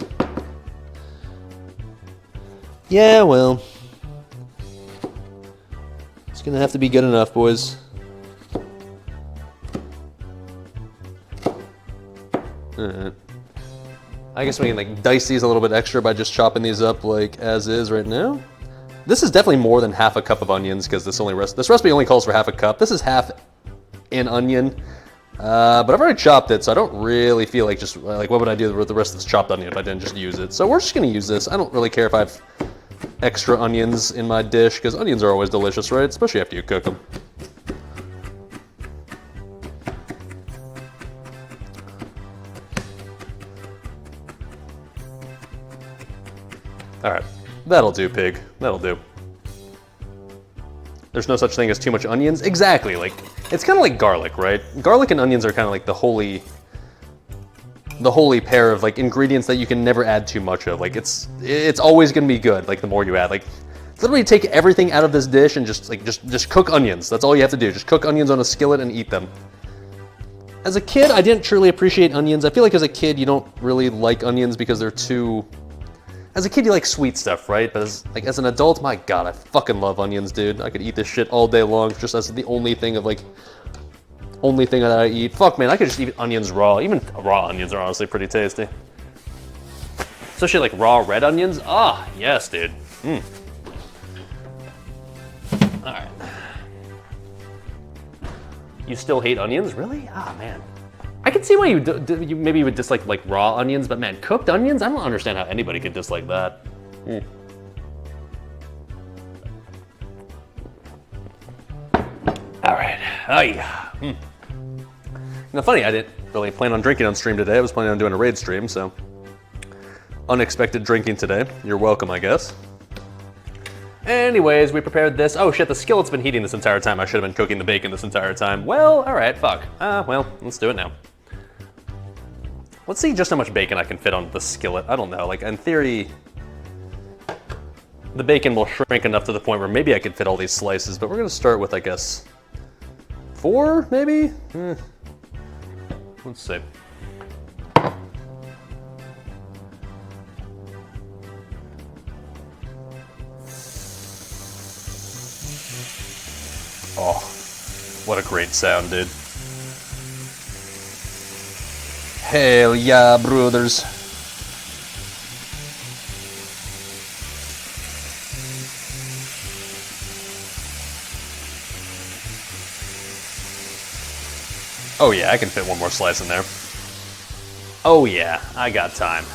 Yeah, well. It's gonna have to be good enough, boys. Alright. I guess we can like dice these a little bit extra by just chopping these up like as is right now. This is definitely more than half a cup of onions because this recipe only calls for half a cup. This is half an onion. But I've already chopped it, so I don't really feel like what would I do with the rest of this chopped onion if I didn't just use it? So we're just gonna use this. I don't really care if I have extra onions in my dish, because onions are always delicious, right? Especially after you cook them. Alright, that'll do, pig. That'll do. There's no such thing as too much onions. Exactly, like, it's kind of like garlic, right? Garlic and onions are kind of like the holy pair of like ingredients that you can never add too much of. Like it's always gonna be good, like the more you add. Like literally take everything out of this dish and just cook onions. That's all you have to do. Just cook onions on a skillet and eat them. As a kid, I didn't truly appreciate onions. I feel like as a kid, you don't really like onions because they're too... As a kid, you like sweet stuff, right? But as an adult, my God, I fucking love onions, dude. I could eat this shit all day long just as the only thing that I eat. Fuck, man, I could just eat onions raw. Even raw onions are honestly pretty tasty. Especially like raw red onions. Ah, yes, dude. All right. You still hate onions? Really? Ah, man. I can see why you maybe would dislike like raw onions, but man, cooked onions? I don't understand how anybody could dislike that. All right. Oh yeah. Now, funny, I didn't really plan on drinking on stream today. I was planning on doing a raid stream, so unexpected drinking today. You're welcome, I guess. Anyways, we prepared this. Oh shit, the skillet's been heating this entire time. I should have been cooking the bacon this entire time. Well, all right, fuck. Well, let's do it now. Let's see just how much bacon I can fit on the skillet. I don't know, like in theory, the bacon will shrink enough to the point where maybe I could fit all these slices, but we're gonna start with, I guess, 4, maybe? Let's see. Oh, what a great sound, dude. Hell yeah, brothers. Oh yeah, I can fit one more slice in there. Oh yeah, I got time.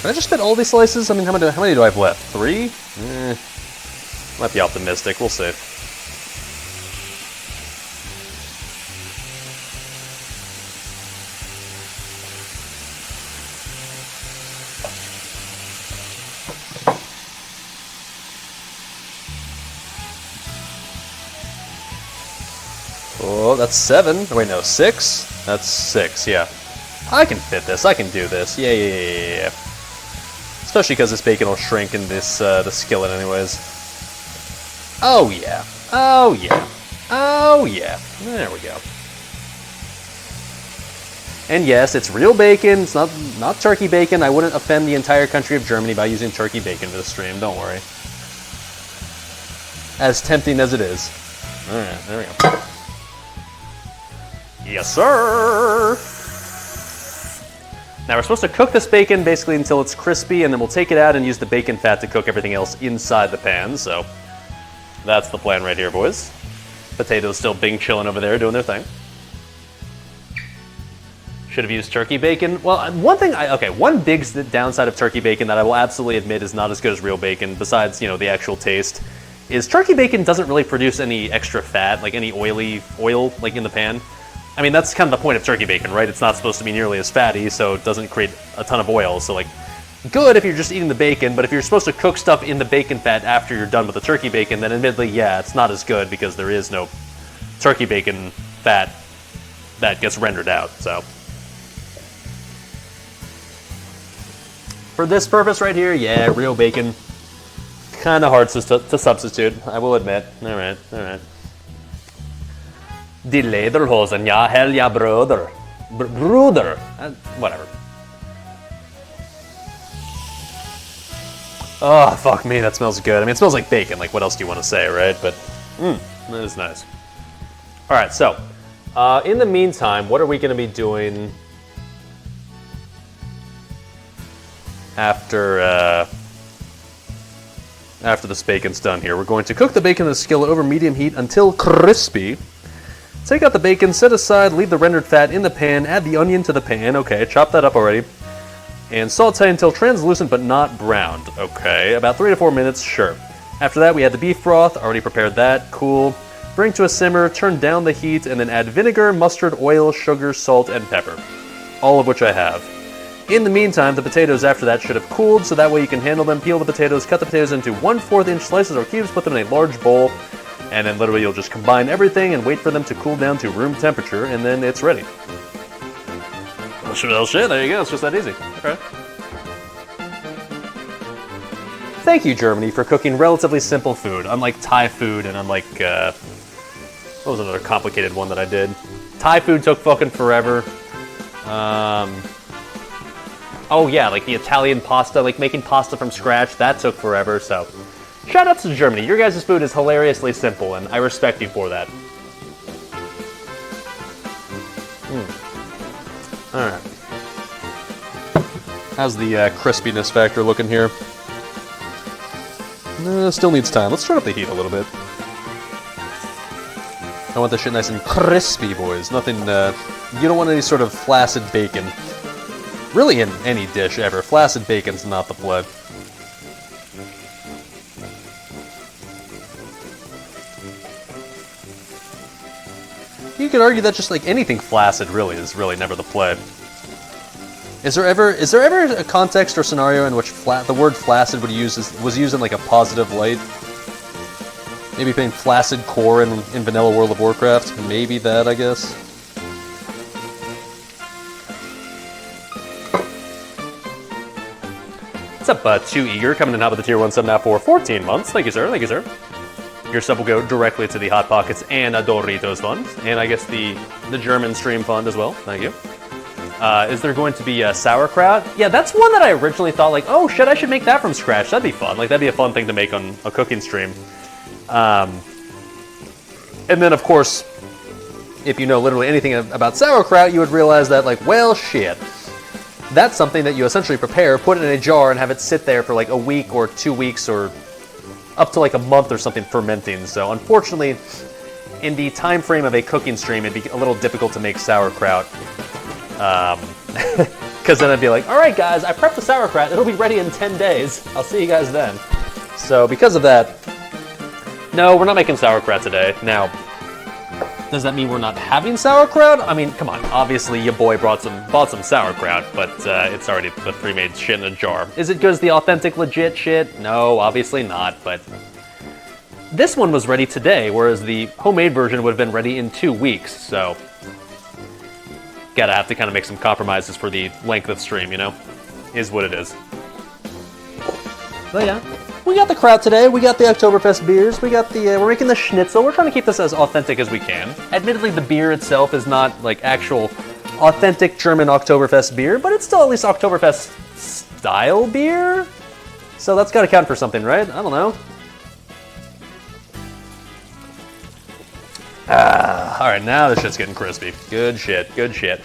Can I just fit all these slices? I mean, how many do I have left? 3? Might be optimistic. We'll see. Oh, that's 7. Oh, wait, no, 6? That's 6, yeah. I can fit this. I can do this. Yeah. Especially because this bacon will shrink in this the skillet anyways. Oh yeah. Oh yeah. Oh yeah. There we go. And yes, it's real bacon. It's not turkey bacon. I wouldn't offend the entire country of Germany by using turkey bacon for the stream. Don't worry. As tempting as it is. All right, there we go. Yes, sir. Now we're supposed to cook this bacon basically until it's crispy, and then we'll take it out and use the bacon fat to cook everything else inside the pan. So that's the plan right here, boys. Potatoes still bing chilling over there doing their thing. Should have used turkey bacon. Well, one big downside of turkey bacon that I will absolutely admit is not as good as real bacon, besides, you know, the actual taste, is turkey bacon doesn't really produce any extra fat, like any oil, like in the pan. I mean, that's kind of the point of turkey bacon, right? It's not supposed to be nearly as fatty, so it doesn't create a ton of oil. So, like, good if you're just eating the bacon, but if you're supposed to cook stuff in the bacon fat after you're done with the turkey bacon, then admittedly, yeah, it's not as good because there is no turkey bacon fat that gets rendered out, so. For this purpose right here, yeah, real bacon. Kind of hard to substitute, I will admit. All right. Die Lederhosen, ja, hell ja, brother. Bruder. Whatever. Oh, fuck me, that smells good. I mean, it smells like bacon. Like, what else do you want to say, right? But, that is nice. All right, so, in the meantime, what are we going to be doing after this bacon's done here? We're going to cook the bacon in the skillet over medium heat until crispy. Take out the bacon, set aside, leave the rendered fat in the pan, add the onion to the pan, okay, chop that up already, and saute until translucent but not browned, okay, about 3 to 4 minutes, sure. After that, we add the beef broth, already prepared that, cool. Bring to a simmer, turn down the heat, and then add vinegar, mustard, oil, sugar, salt, and pepper, all of which I have. In the meantime, the potatoes after that should have cooled, so that way you can handle them. Peel the potatoes, cut the potatoes into 1/4 inch slices or cubes, put them in a large bowl, and then literally you'll just combine everything and wait for them to cool down to room temperature, and then it's ready. Well, shit, there you go, it's just that easy. Okay. Thank you, Germany, for cooking relatively simple food, unlike Thai food and unlike, what was another complicated one that I did? Thai food took fucking forever. Oh yeah, like the Italian pasta, like making pasta from scratch, that took forever, so. Shout out to Germany, your guys' food is hilariously simple, and I respect you for that. Alright. How's the crispiness factor looking here? Still needs time. Let's turn up the heat a little bit. I want this shit nice and crispy, boys. Nothing, you don't want any sort of flaccid bacon. Really in any dish ever. Flaccid bacon's not the play. You could argue that just like anything flaccid really is really never the play. Is there ever a context or scenario in which the word flaccid was used in like a positive light? Maybe playing flaccid core in vanilla World of Warcraft? Maybe that, I guess. What's up, Too Eager, coming in hot with the tier 1 sub now for 14 months. Thank you, sir. Thank you, sir. Your sub will go directly to the Hot Pockets and Doritos fund, and I guess the German stream fund as well. Thank you. Is there going to be sauerkraut? Yeah, that's one that I originally thought like, oh shit, I should make that from scratch. That'd be fun. Like that'd be a fun thing to make on a cooking stream. And then of course, if you know literally anything about sauerkraut, you would realize that like, well, shit. That's something that you essentially prepare, put it in a jar, and have it sit there for like a week or 2 weeks or up to like a month or something fermenting. So unfortunately, in the time frame of a cooking stream, it'd be a little difficult to make sauerkraut. Because then I'd be like, all right, guys, I prepped the sauerkraut. It'll be ready in 10 days. I'll see you guys then. So because of that, no, we're not making sauerkraut today. Now, does that mean we're not having sauerkraut? I mean, come on. Obviously, your boy bought some sauerkraut, but it's already the pre-made shit in a jar. Is it good as the authentic, legit shit? No, obviously not, but this one was ready today, whereas the homemade version would have been ready in 2 weeks, so gotta have to kind of make some compromises for the length of stream, you know? Is what it is. But yeah, we got the kraut today, we got the Oktoberfest beers, we got the, we're making the Schnitzel, we're trying to keep this as authentic as we can. Admittedly, the beer itself is not like actual authentic German Oktoberfest beer, but it's still at least Oktoberfest style beer? So that's gotta count for something, right? I don't know. Alright, now this shit's getting crispy. Good shit, good shit.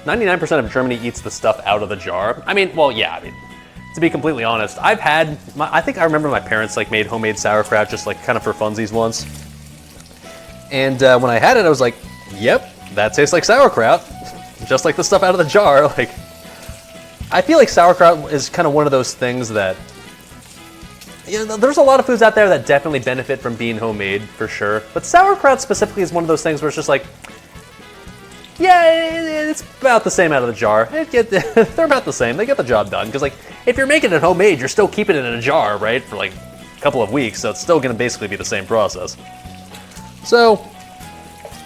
99% of Germany eats the stuff out of the jar. I mean, well, yeah, I mean, to be completely honest, I've had, I think I remember my parents like made homemade sauerkraut just like kind of for funsies once. And when I had it, I was like, yep, that tastes like sauerkraut. Just like the stuff out of the jar. Like, I feel like sauerkraut is kind of one of those things that, you know, there's a lot of foods out there that definitely benefit from being homemade, for sure. But sauerkraut specifically is one of those things where it's just like, yeah, it's about the same out of the jar. They're about the same. They get the job done. Because, like, if you're making it homemade, you're still keeping it in a jar, right, for, like, a couple of weeks. So it's still going to basically be the same process. So,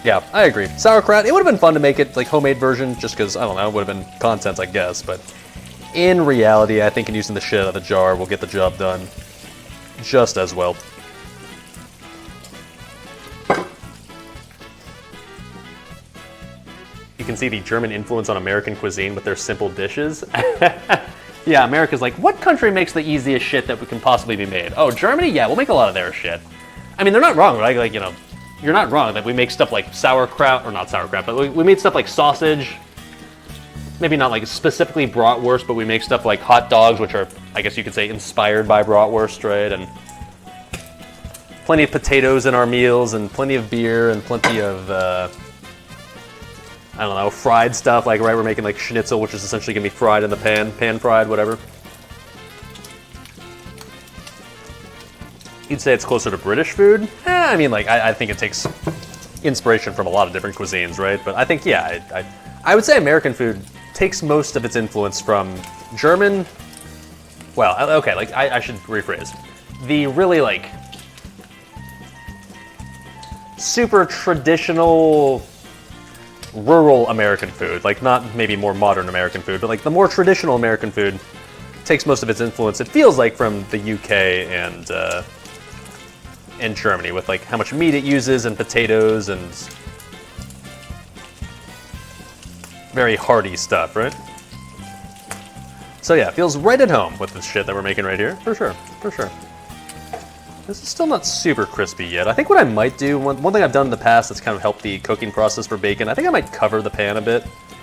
yeah, I agree. Sauerkraut, it would have been fun to make it, like, homemade version, just because, I don't know, it would have been content, I guess. But in reality, I think in using the shit out of the jar will get the job done just as well. You can see the German influence on American cuisine with their simple dishes. Yeah, America's like, what country makes the easiest shit that can possibly be made? Oh, Germany? Yeah, we'll make a lot of their shit. I mean, they're not wrong, right? Like, you know, you're not wrong that we make stuff like sauerkraut, or not sauerkraut, but we made stuff like sausage. Maybe not like specifically bratwurst, but we make stuff like hot dogs, which are, I guess you could say, inspired by bratwurst, right? And plenty of potatoes in our meals, and plenty of beer, and plenty of, I don't know, fried stuff. Like, right, we're making like Schnitzel, which is essentially gonna be fried in the pan fried, whatever. You'd say it's closer to British food? I mean, like, I think it takes inspiration from a lot of different cuisines, right? But I think, yeah, I would say American food takes most of its influence from German, well, okay, like, I should rephrase. The really, like, super traditional rural American food, like not maybe more modern American food, but like the more traditional American food takes most of its influence, it feels like, from the UK and Germany, with like how much meat it uses and potatoes and very hearty stuff, right? So yeah, it feels right at home with this shit that we're making right here, for sure, for sure. This is still not super crispy yet. I think what I might do, one thing I've done in the past that's kind of helped the cooking process for bacon, I think I might cover the pan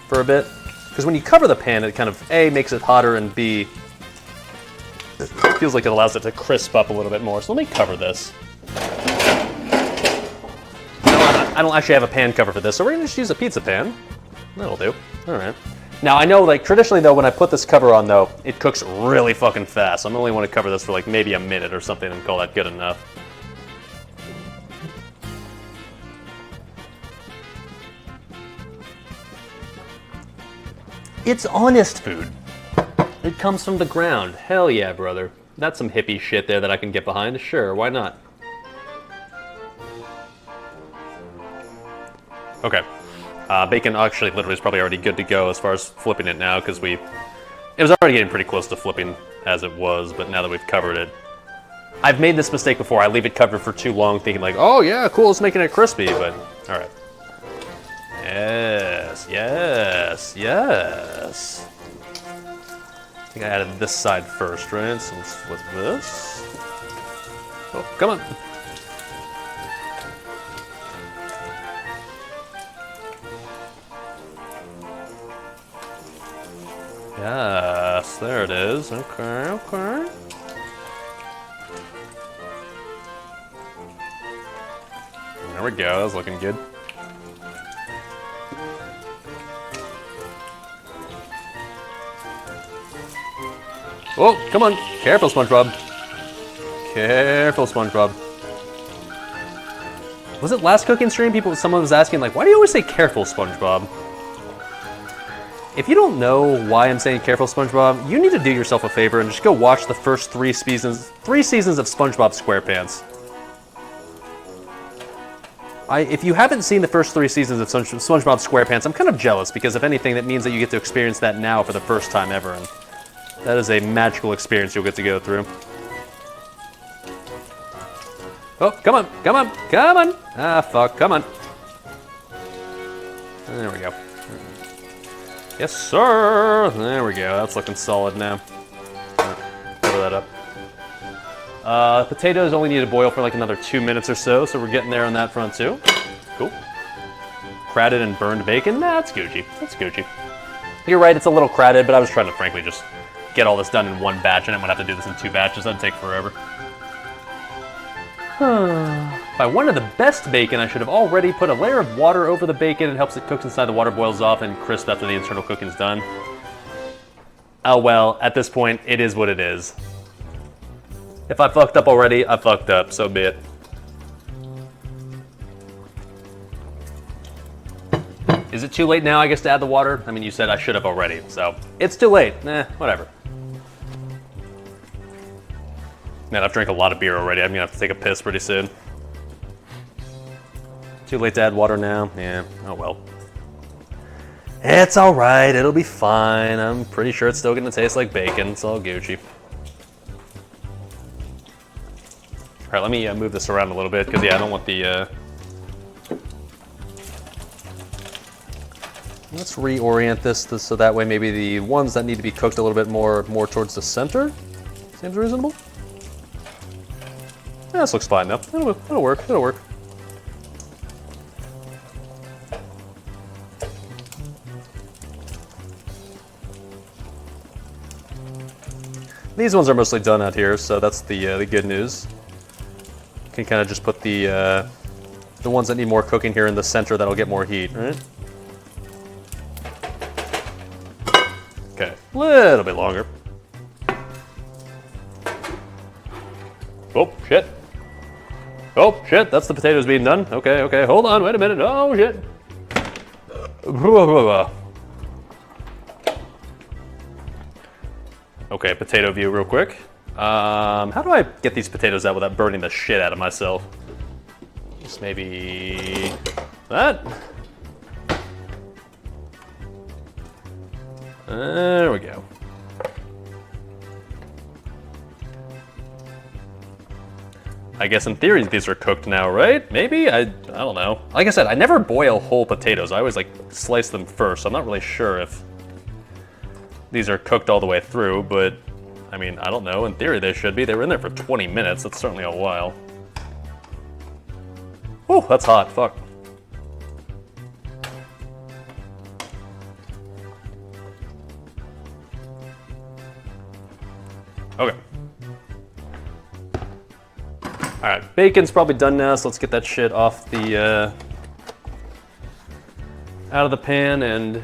for a bit. Because when you cover the pan, it kind of, A, makes it hotter, and B, feels like it allows it to crisp up a little bit more. So let me cover this. I don't actually have a pan cover for this, so we're gonna just use a pizza pan. That'll do. All right. Now I know, like traditionally though, when I put this cover on though, it cooks really fucking fast. So I'm only want to cover this for like maybe a minute or something and call that good enough. It's honest food. It comes from the ground. Hell yeah, brother. That's some hippie shit there that I can get behind. Sure, why not? Okay. Bacon actually literally is probably already good to go as far as flipping it now, because it was already getting pretty close to flipping as it was, but now that we've covered it. I've made this mistake before. I leave it covered for too long thinking like, oh yeah, cool, it's making it crispy, but all right. Yes, yes, yes. I think I added this side first, right? So let's flip this. Oh, come on. Yes, there it is. Okay, okay. There we go, that's looking good. Oh, come on. Careful, SpongeBob. Careful, SpongeBob. Was it last cooking stream? Someone was asking, like, why do you always say careful, SpongeBob? If you don't know why I'm saying careful, SpongeBob, you need to do yourself a favor and just go watch the first three seasons of SpongeBob SquarePants. If you haven't seen the first 3 seasons of SpongeBob SquarePants, I'm kind of jealous, because if anything, that means that you get to experience that now for the first time ever, and that is a magical experience you'll get to go through. Oh, come on, come on, come on! Ah, fuck, come on. There we go. Yes, sir! There we go, that's looking solid now. Cover that up. Potatoes only need to boil for like another 2 minutes or so we're getting there on that front too. Cool. Cratted and burned bacon? Nah, that's Gucci. That's Gucci. You're right, it's a little cratted, but I was trying to frankly just get all this done in one batch, and I'm gonna have to do this in 2 batches. That'd take forever. If I wanted the best bacon, I should have already put a layer of water over the bacon. It helps it cook inside, the water boils off and crisp after the internal cooking's done. Oh well, at this point, it is what it is. If I fucked up already, I fucked up, so be it. Is it too late now, I guess, to add the water? I mean, you said I should have already, so it's too late. Whatever. Man, I've drank a lot of beer already. I'm gonna have to take a piss pretty soon. Too late to add water now? Yeah, oh well. It's alright, it'll be fine. I'm pretty sure it's still gonna taste like bacon. It's all Gucci. Alright, let me move this around a little bit, because yeah, I don't want the... Let's reorient this so that way maybe the ones that need to be cooked a little bit more towards the center. Seems reasonable. Yeah, this looks fine now. It'll work, it'll work. These ones are mostly done out here, so that's the good news. Can kind of just put the ones that need more cooking here in the center that'll get more heat, right? Okay, a little bit longer. Oh, shit. Oh, shit, that's the potatoes being done. Okay, okay, hold on, wait a minute. Oh, shit. Okay, potato view real quick. How do I get these potatoes out without burning the shit out of myself? Just maybe that. There we go. I guess in theory these are cooked now, right? Maybe? I don't know. Like I said, I never boil whole potatoes. I always like slice them first. So I'm not really sure if these are cooked all the way through, but I mean, I don't know. In theory they should be. They were in there for 20 minutes. That's certainly a while. Oh, that's hot. Fuck. Okay. All right, bacon's probably done now, so let's get that shit off the, out of the pan and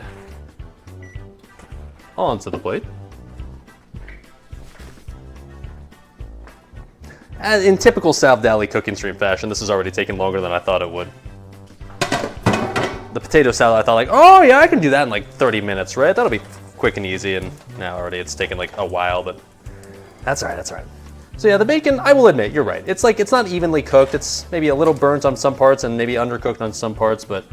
onto the plate. And in typical SalvDali cooking stream fashion, this is already taking longer than I thought it would. The potato salad, I thought like, oh yeah, I can do that in like 30 minutes, right? That'll be quick and easy, and now already it's taken like a while, but that's all right, that's all right. So yeah, the bacon, I will admit, you're right. It's like, it's not evenly cooked. It's maybe a little burnt on some parts and maybe undercooked on some parts, but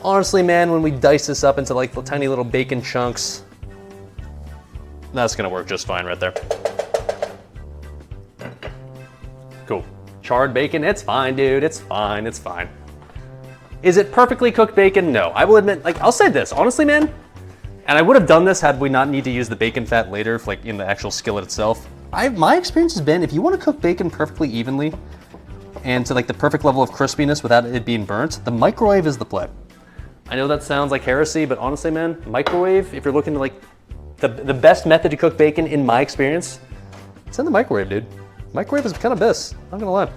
honestly, man, when we dice this up into like the tiny little bacon chunks, that's gonna work just fine right there. Cool. Charred bacon, it's fine, dude. It's fine, it's fine. Is it perfectly cooked bacon? No. I will admit, like, I'll say this, honestly, man, and I would have done this had we not need to use the bacon fat later, like in the actual skillet itself. My experience has been, if you want to cook bacon perfectly evenly and to like the perfect level of crispiness without it being burnt, the microwave is the play. I know that sounds like heresy, but honestly, man, microwave, if you're looking to like the best method to cook bacon in my experience, it's in the microwave, dude. Microwave is kind of best, not gonna lie.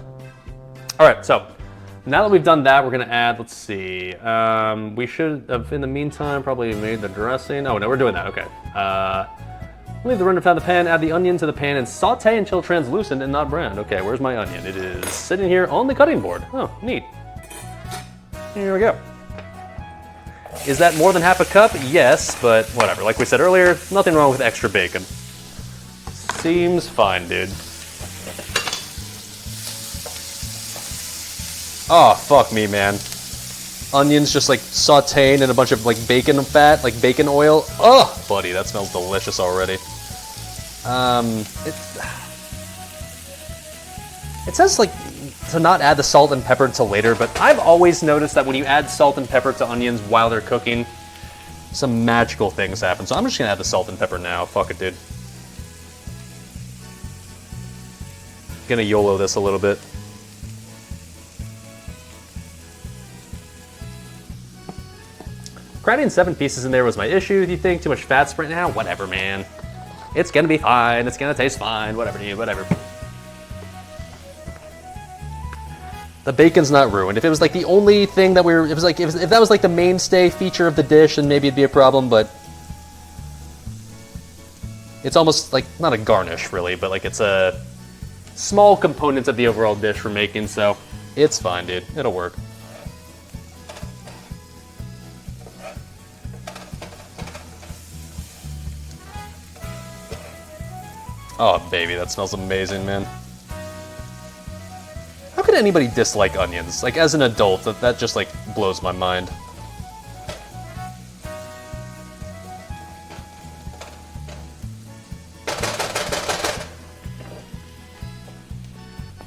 All right, so now that we've done that, we're gonna add, let's see, we should have, in the meantime, probably made the dressing. Oh, no, we're doing that, okay. Leave the render fat in the pan, add the onion to the pan, and saute until translucent and not brown. Okay, where's my onion? It is sitting here on the cutting board. Oh, neat. Here we go. Is that more than half a cup? Yes, but whatever. Like we said earlier, nothing wrong with extra bacon. Seems fine, dude. Oh, fuck me, man. Onions just like sauteing in a bunch of like bacon fat, like bacon oil. Oh, buddy, that smells delicious already. It says like to not add the salt and pepper until later, but I've always noticed that when you add salt and pepper to onions while they're cooking, some magical things happen. So I'm just gonna add the salt and pepper now. Fuck it, dude. Gonna YOLO this a little bit. Cramming 7 pieces in there was my issue. Do you think too much fats right now? Whatever, man. It's gonna be fine. It's gonna taste fine. Whatever, dude. Whatever. The bacon's not ruined. If it was like the only thing that if that was like the mainstay feature of the dish, then maybe it'd be a problem. But it's almost like not a garnish, really, but like it's a small component of the overall dish we're making. So it's fine, dude. It'll work. Oh, baby, that smells amazing, man. How could anybody dislike onions? Like, as an adult, that just, like, blows my mind.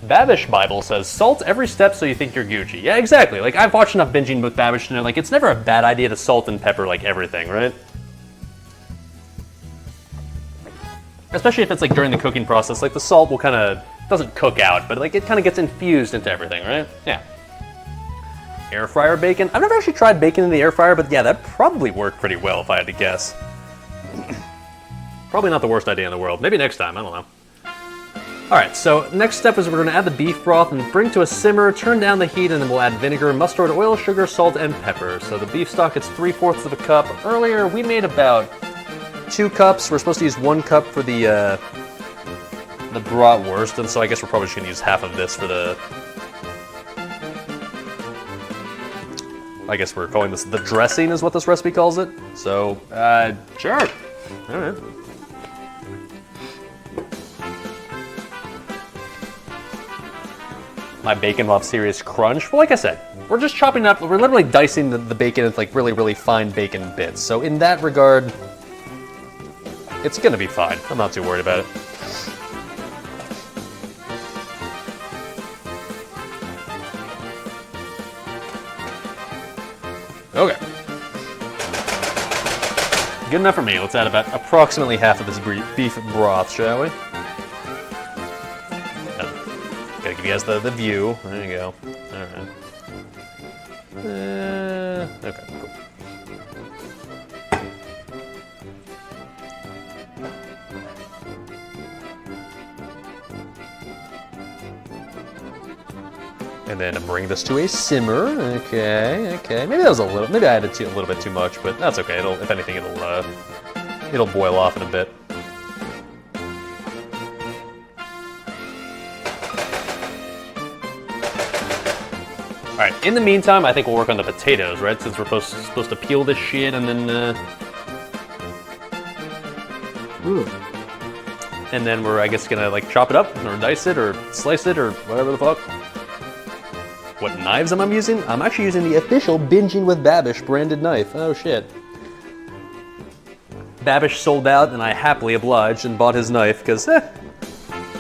Babish Bible says, salt every step so you think you're Gucci. Yeah, exactly. Like, I've watched enough binging with Babish to know, like, it's never a bad idea to salt and pepper, like, everything, right? Especially if it's like during the cooking process, like the salt will kind of, doesn't cook out, but like it kind of gets infused into everything, right? Yeah. Air fryer bacon. I've never actually tried bacon in the air fryer, but yeah, that probably worked pretty well if I had to guess. Probably not the worst idea in the world. Maybe next time, I don't know. All right, so next step is we're gonna add the beef broth and bring to a simmer, turn down the heat, and then we'll add vinegar, mustard oil, sugar, salt, and pepper. So the beef stock, it's 3/4 of a cup. Earlier, we made about 2 cups. We're supposed to use 1 cup for the Bratwurst, and so I guess we're probably just gonna use half of this for the, I guess we're calling this the dressing is what this recipe calls it. So, sure. All right. My bacon will have serious crunch. Well, like I said, we're just chopping up, we're literally dicing the bacon into like really, really fine bacon bits. So in that regard, it's gonna be fine. I'm not too worried about it. Okay. Good enough for me. Let's add about approximately half of this beef broth, shall we? Gotta give you guys the view. There you go. All right. Okay, cool. And then bring this to a simmer. Okay, okay. Maybe that was a little. Maybe I added a little bit too much, but that's okay. It'll, if anything, it'll boil off in a bit. All right. In the meantime, I think we'll work on the potatoes, right? Since we're supposed to peel this shit and then. And then we're, I guess, gonna like chop it up or dice it or slice it or whatever the fuck. What knives am I using? I'm actually using the official Binging with Babish branded knife. Oh shit. Babish sold out and I happily obliged and bought his knife because I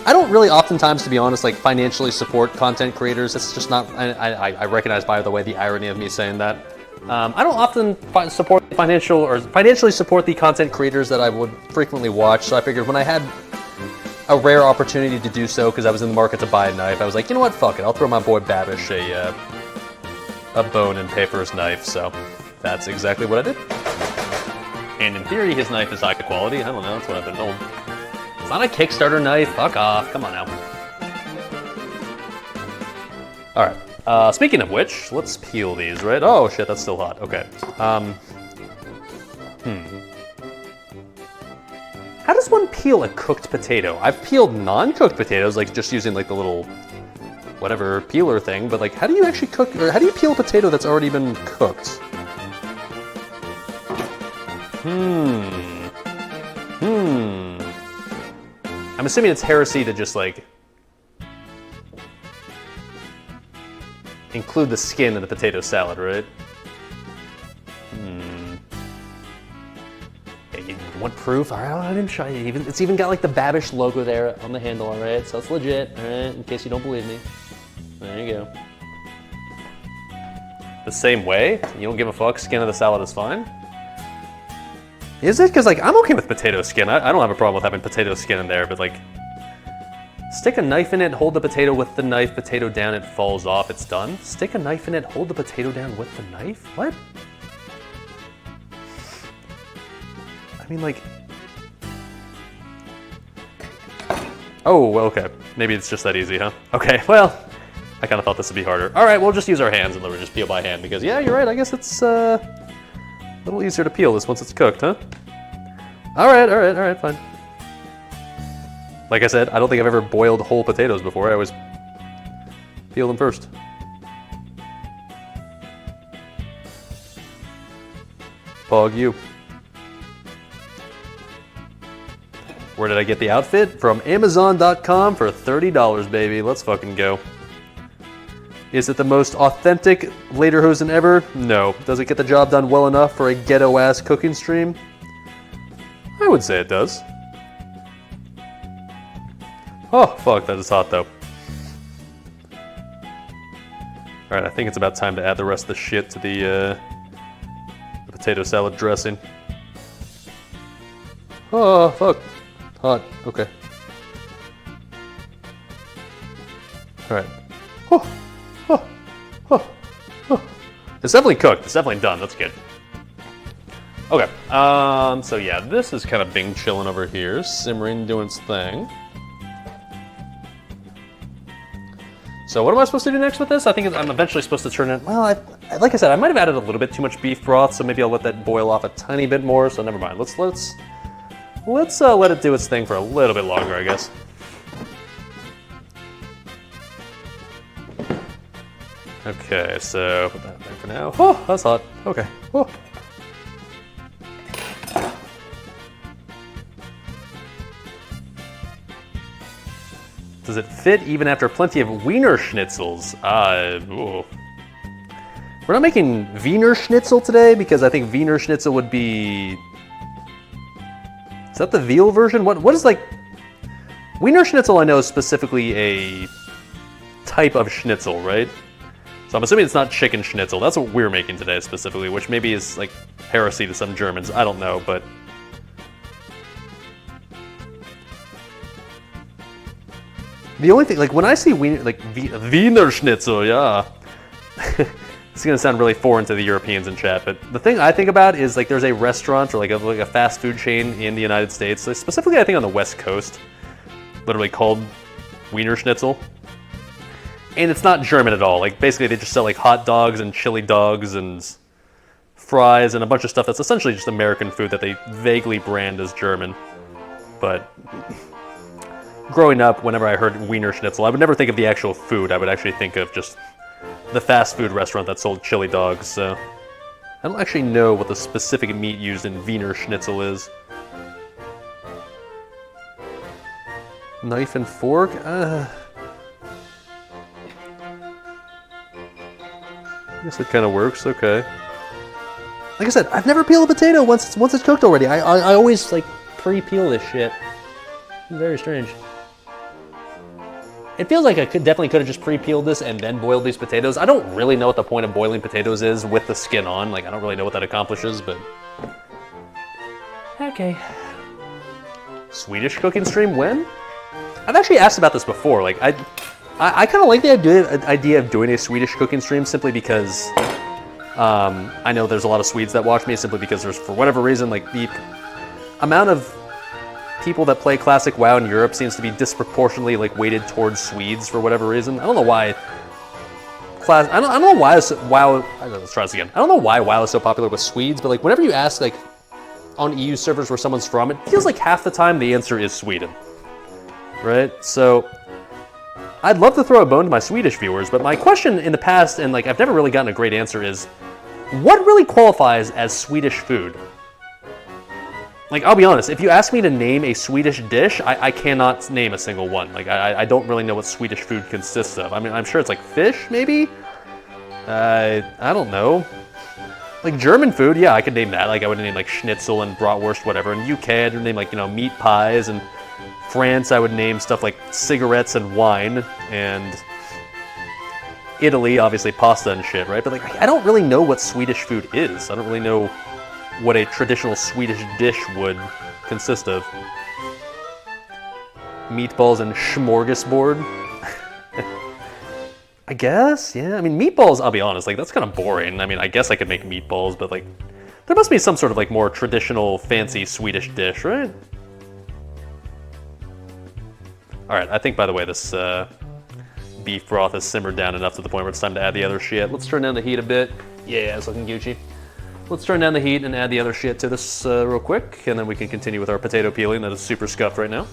don't really oftentimes, to be honest, like financially support content creators. It's just not, I recognize, by the way, the irony of me saying that. I don't often financially support the content creators that I would frequently watch, so I figured when I had a rare opportunity to do so, because I was in the market to buy a knife, I was like, you know what, fuck it, I'll throw my boy Babish a bone and pay for his knife, so that's exactly what I did. And in theory, his knife is high quality. I don't know, that's what I've been told. It's not a Kickstarter knife, fuck off, come on now. Alright, speaking of which, let's peel these, right? Oh shit, that's still hot, okay. How does one peel a cooked potato? I've peeled non-cooked potatoes, like just using like the little whatever peeler thing, but like how do you actually cook, or how do you peel a potato that's already been cooked? I'm assuming it's heresy to just like include the skin in the potato salad, right? You want proof? All right, I didn't show you. It's even got like the Babish logo there on the handle, all right? So it's legit, all right? In case you don't believe me. There you go. The same way? You don't give a fuck? Skin of the salad is fine? Is it? Because like I'm okay with potato skin. I don't have a problem with having potato skin in there, but like stick a knife in it, hold the potato with the knife, potato down, it falls off, it's done. Stick a knife in it, hold the potato down with the knife? What? I mean, like... Oh, well, okay. Maybe it's just that easy, huh? Okay, well, I kind of thought this would be harder. All right, we'll just use our hands and we'll just peel by hand because, yeah, you're right. I guess it's a little easier to peel this once it's cooked, huh? All right, fine. Like I said, I don't think I've ever boiled whole potatoes before. I always peel them first. Pog you. Where did I get the outfit? From Amazon.com for $30, baby. Let's fucking go. Is it the most authentic lederhosen ever? No. Does it get the job done well enough for a ghetto-ass cooking stream? I would say it does. Oh, fuck, that is hot, though. Alright, I think it's about time to add the rest of the shit to the potato salad dressing. Oh, fuck. Hot, okay. Alright. It's definitely cooked. It's definitely done. That's good. Okay. So yeah, this is kind of Bing chilling over here, simmering, doing its thing. So what am I supposed to do next with this? I think I'm eventually supposed to turn it. Well, like I said, I might have added a little bit too much beef broth, so maybe I'll let that boil off a tiny bit more. So never mind. Let's let it do its thing for a little bit longer, I guess. Okay, so put that back for now. Oh, that's hot. Okay. Oh. Does it fit even after plenty of Wiener Schnitzels? Ooh. We're not making Wiener Schnitzel today because I think Wiener Schnitzel would be... Is that the veal version? What is like... Wiener Schnitzel I know is specifically a type of schnitzel, right? So I'm assuming it's not chicken schnitzel. That's what we're making today specifically, which maybe is like heresy to some Germans. I don't know, but... The only thing, like when I see Wiener Schnitzel, yeah. It's gonna sound really foreign to the Europeans in chat, but the thing I think about is like there's a restaurant or like a fast food chain in the United States, specifically I think on the West Coast, literally called Wiener Schnitzel. And it's not German at all. Like, basically they just sell like hot dogs and chili dogs and fries and a bunch of stuff that's essentially just American food that they vaguely brand as German. But growing up, whenever I heard Wiener Schnitzel, I would never think of the actual food. I would actually think of just the fast food restaurant that sold chili dogs. So I don't actually know what the specific meat used in Wiener Schnitzel is. Knife and fork? I guess it kind of works, okay. Like I said, I've never peeled a potato once it's cooked already. I always like pre-peel this shit. Very strange. It feels like I definitely could have just pre-peeled this and then boiled these potatoes. I don't really know what the point of boiling potatoes is with the skin on. Like, I don't really know what that accomplishes, but... Okay. Swedish cooking stream when? I've actually asked about this before. Like, I kind of like the idea of doing a Swedish cooking stream simply because I know there's a lot of Swedes that watch me simply because there's, for whatever reason, like the amount of people that play classic WoW in Europe seems to be disproportionately like weighted towards Swedes for whatever reason. I don't know why. I don't know why WoW. Let's try this again. I don't know why WoW is so popular with Swedes, but like whenever you ask like on EU servers where someone's from, it feels like half the time the answer is Sweden. Right? So I'd love to throw a bone to my Swedish viewers, but my question in the past, and like I've never really gotten a great answer, is what really qualifies as Swedish food? Like, I'll be honest, if you ask me to name a Swedish dish, I cannot name a single one. Like, I don't really know what Swedish food consists of. I mean, I'm sure it's like fish, maybe? I don't know. Like, German food, yeah, I could name that. Like, I would name, like, Schnitzel and Bratwurst, whatever. In UK, I'd name, like, you know, meat pies. And France, I would name stuff like cigarettes and wine. And Italy, obviously, pasta and shit, right? But, like, I don't really know what Swedish food is. I don't really know what a traditional Swedish dish would consist of. Meatballs and smorgasbord. I guess, yeah. I mean, meatballs, I'll be honest, like, that's kind of boring. I mean, I guess I could make meatballs, but, like, there must be some sort of, like, more traditional, fancy Swedish dish, right? Alright, I think, by the way, this beef broth has simmered down enough to the point where it's time to add the other shit. Let's turn down the heat a bit. Yeah, it's looking Gucci. Let's turn down the heat and add the other shit to this real quick, and then we can continue with our potato peeling that is super scuffed right now.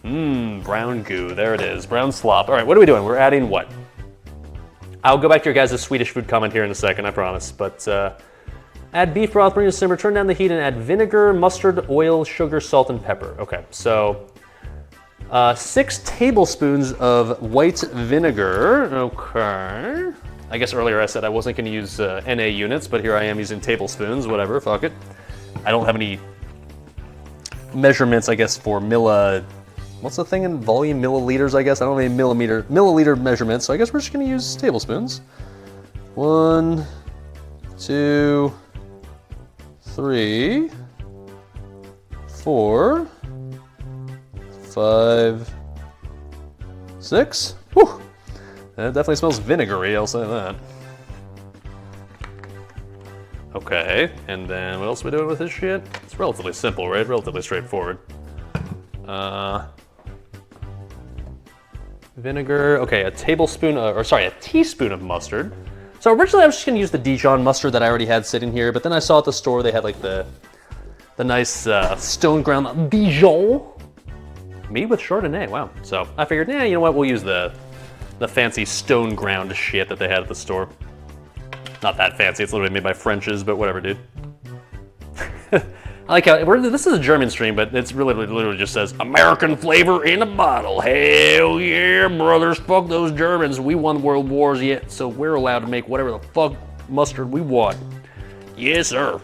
Brown goo, there it is, brown slop. All right, what are we doing? We're adding what? I'll go back to your guys' Swedish food comment here in a second, I promise, but add beef broth, bring it to simmer, turn down the heat, and add vinegar, mustard, oil, sugar, salt, and pepper. Okay, so 6 tablespoons of white vinegar, okay. I guess earlier I said I wasn't going to use NA units, but here I am using tablespoons, whatever, fuck it. I don't have any measurements, I guess, for what's the thing in volume? Milliliters, I guess? I don't have any milliliter measurements, so I guess we're just going to use tablespoons. 1, 2, 3, 4, 5, 6. Whew. It definitely smells vinegary, I'll say that. Okay, and then what else are we doing with this shit? It's relatively simple, right? Relatively straightforward. Vinegar, okay, a teaspoon of mustard. So originally I was just gonna use the Dijon mustard that I already had sitting here, but then I saw at the store they had like the nice stone ground Dijon. Me with Chardonnay, wow. So I figured, yeah, you know what, we'll use the fancy stone ground shit that they had at the store. Not that fancy, it's literally made by French's, but whatever, dude. I like how, this is a German stream, but it's literally just says, American flavor in a bottle. Hell yeah, brothers, fuck those Germans. We won world wars yet, so we're allowed to make whatever the fuck mustard we want. Yes, sir.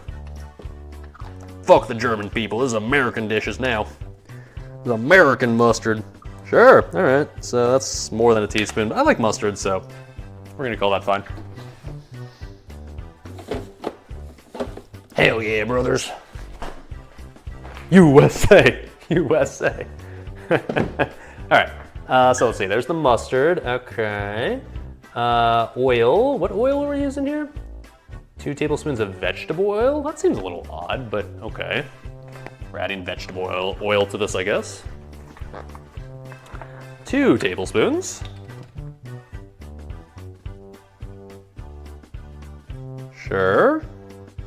Fuck the German people, this is American dishes now. This is American mustard. Sure, all right, so that's more than a teaspoon. I like mustard, so we're gonna call that fine. Hell yeah, brothers. USA, USA. All right, so let's see, there's the mustard, okay. Oil, what oil are we using here? 2 tablespoons of vegetable oil? That seems a little odd, but okay. We're adding vegetable oil to this, I guess. 2 tablespoons. Sure.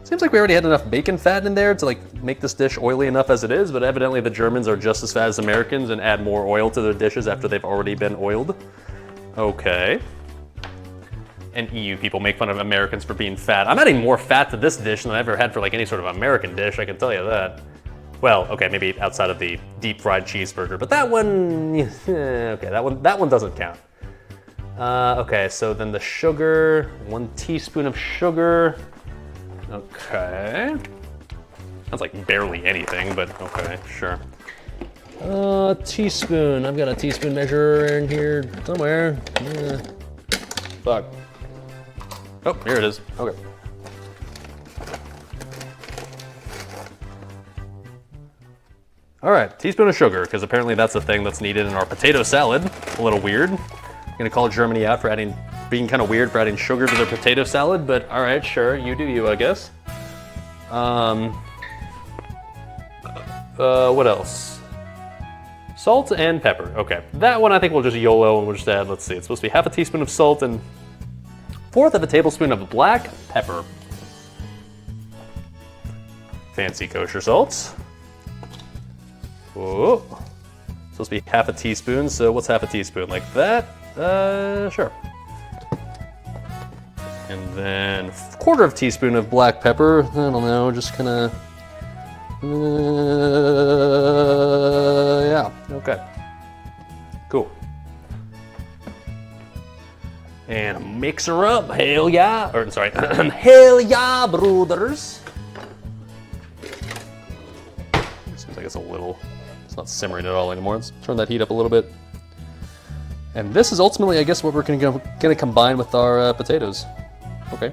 Seems like we already had enough bacon fat in there to like make this dish oily enough as it is, but evidently the Germans are just as fat as Americans and add more oil to their dishes after they've already been oiled. Okay. And EU people make fun of Americans for being fat. I'm adding more fat to this dish than I've ever had for like any sort of American dish, I can tell you that. Well, okay, maybe outside of the deep fried cheeseburger, but that one, okay, that one doesn't count. Okay, so then the sugar, 1 teaspoon of sugar. Okay. Sounds like barely anything, but okay, sure. Teaspoon, I've got a teaspoon measure in here somewhere. Fuck. Oh, here it is, okay. All right, teaspoon of sugar, because apparently that's the thing that's needed in our potato salad. A little weird. I'm gonna call Germany out for being kind of weird for adding sugar to their potato salad, but all right, sure, you do you, I guess. What else? Salt and pepper, okay. That one I think we'll just YOLO and we'll just add, let's see, it's supposed to be half a teaspoon of salt and 1/4 of a tablespoon of black pepper. Fancy kosher salts. Whoa. Supposed to be half a teaspoon, so what's half a teaspoon? Like that? Sure. And then 1/4 of a teaspoon of black pepper. I don't know, just kinda... yeah, okay. Cool. And mix her up, hell yeah. Or, sorry, hell yeah, brothers. Seems like it's a little... It's not simmering at all anymore. Let's turn that heat up a little bit. And this is ultimately, I guess, what we're gonna combine with our potatoes. Okay.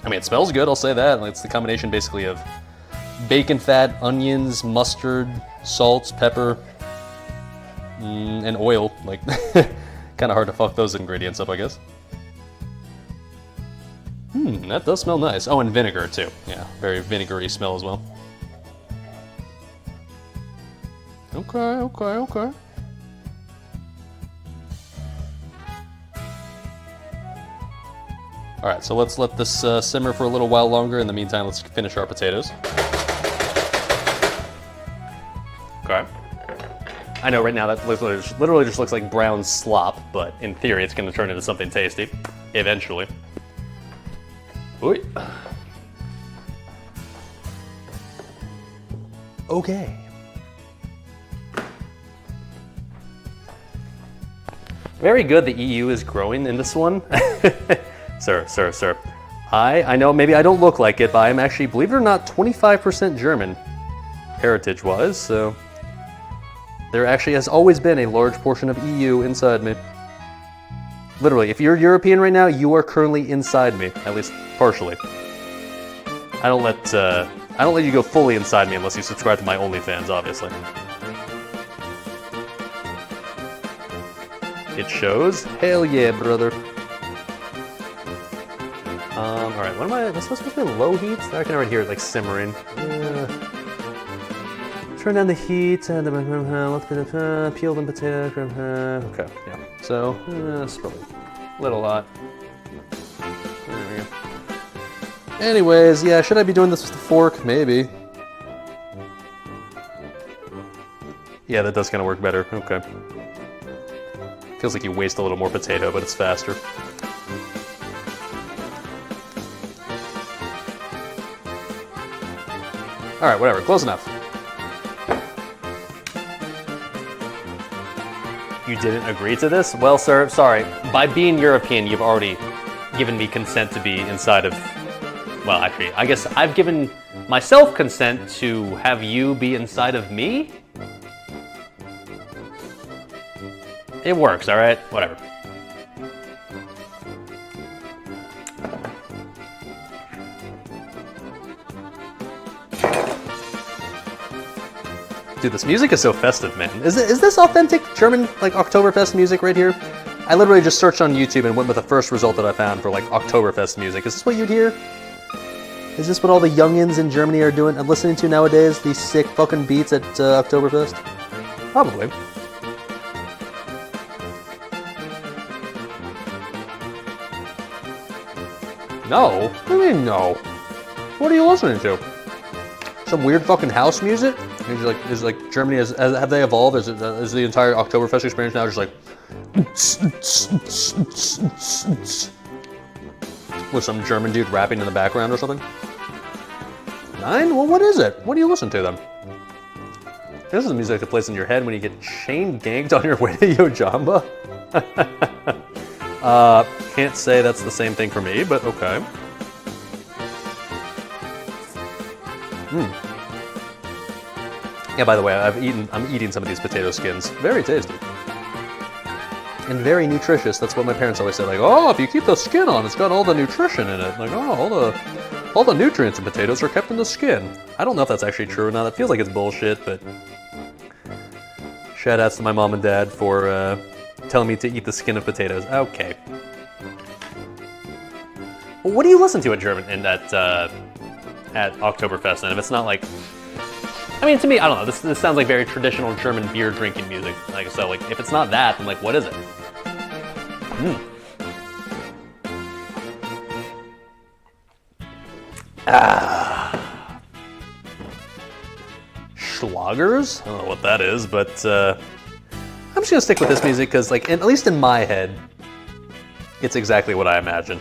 I mean, it smells good, I'll say that. It's the combination basically of bacon fat, onions, mustard, salt, pepper, and oil. Like, kind of hard to fuck those ingredients up, I guess. That does smell nice. Oh, and vinegar too. Yeah, very vinegary smell as well. Okay, okay, okay. All right, so let's let this simmer for a little while longer. In the meantime, let's finish our potatoes. Okay. I know right now that literally just looks like brown slop, but in theory, it's gonna turn into something tasty, eventually. Ooh. Okay. Very good, the EU is growing in this one. Sir. I know maybe I don't look like it, but I'm actually, believe it or not, 25% German, heritage-wise, so there actually has always been a large portion of EU inside me. Literally, if you're European right now, you are currently inside me, at least partially. I don't let you go fully inside me unless you subscribe to my OnlyFans, obviously. It shows? Hell yeah, brother. Alright, what am I supposed to be low heat? I can already hear it like simmering. Turn down the heat, peel the potato, okay, yeah. So, it's probably a little hot. There we go. Anyways, yeah, should I be doing this with the fork? Maybe. Yeah, that does kind of work better, okay. Feels like you waste a little more potato, but it's faster. All right, whatever, close enough. You didn't agree to this? Well, sir, sorry. By being European, you've already given me consent to be inside of... Well, actually, I guess I've given myself consent to have you be inside of me? It works, all right? Whatever. Dude, this music is so festive, man. Is this authentic German, like, OKTOBERFEST music right here? I literally just searched on YouTube and went with the first result that I found for, like, OKTOBERFEST music. Is this what you'd hear? Is this what all the youngins in Germany are doing and listening to nowadays? These sick fucking beats at OKTOBERFEST? Probably. No? What do you mean no? What are you listening to? Some weird fucking house music? Is like Germany, have they evolved? Is the entire Oktoberfest experience now just like with some German dude rapping in the background or something? 9? Well, what is it? What do you listen to then? This is the music that plays in your head when you get chain ganked on your way to Yojamba. Can't say that's the same thing for me, but okay. Yeah, by the way, I'm eating some of these potato skins. Very tasty. And very nutritious. That's what my parents always say, like, oh, if you keep the skin on, it's got all the nutrition in it. Like, oh, all the nutrients in potatoes are kept in the skin. I don't know if that's actually true or not. It feels like it's bullshit, but shout outs to my mom and dad for telling me to eat the skin of potatoes. Okay. Well, what do you listen to at Oktoberfest? And if it's not like, I mean, to me, I don't know. This sounds like very traditional German beer drinking music. Like, so, like, if it's not that, then like, what is it? Schlagers? I don't know what that is, but I'm just gonna stick with this music because, like, at least in my head, it's exactly what I imagine.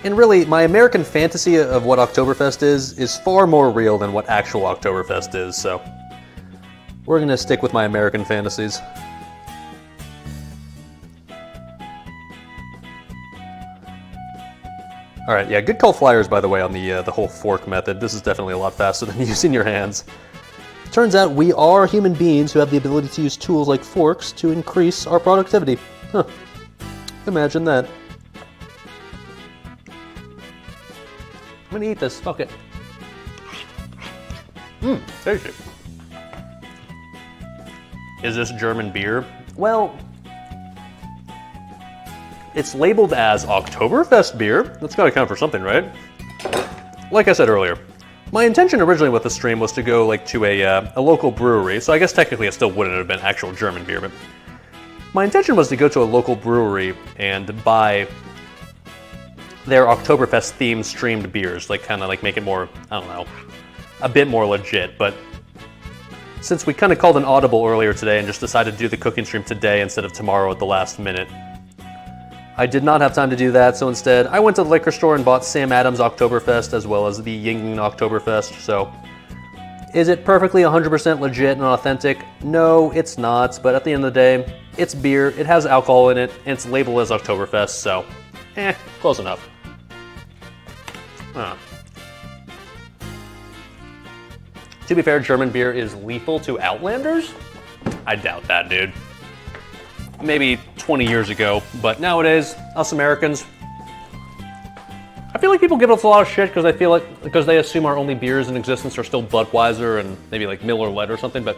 And really, my American fantasy of what Oktoberfest is far more real than what actual Oktoberfest is, so we're gonna stick with my American fantasies. All right, yeah, good call flyers, by the way, on the whole fork method. This is definitely a lot faster than using your hands. Turns out we are human beings who have the ability to use tools like forks to increase our productivity. Huh. Imagine that. I'm gonna eat this, fuck it. Tasty. Is this German beer? Well, it's labeled as Oktoberfest beer. That's gotta count for something, right? Like I said earlier, my intention originally with the stream was to go like to a local brewery, so I guess technically it still wouldn't have been actual German beer, but my intention was to go to a local brewery and buy their Oktoberfest themed streamed beers, like kind of like make it more, I don't know, a bit more legit. But since we kind of called an audible earlier today and just decided to do the cooking stream today instead of tomorrow at the last minute, I did not have time to do that, so instead I went to the liquor store and bought Sam Adams Oktoberfest as well as the Yingling Oktoberfest. So is it perfectly 100% legit and authentic? No, it's not, but at the end of the day, it's beer, it has alcohol in it, and it's labeled as Oktoberfest, so close enough. To be fair, German beer is lethal to Outlanders? I doubt that, dude. Maybe 20 years ago, but nowadays, us Americans, I feel like people give us a lot of shit because they assume our only beers in existence are still Budweiser and maybe like Miller Lite or something, but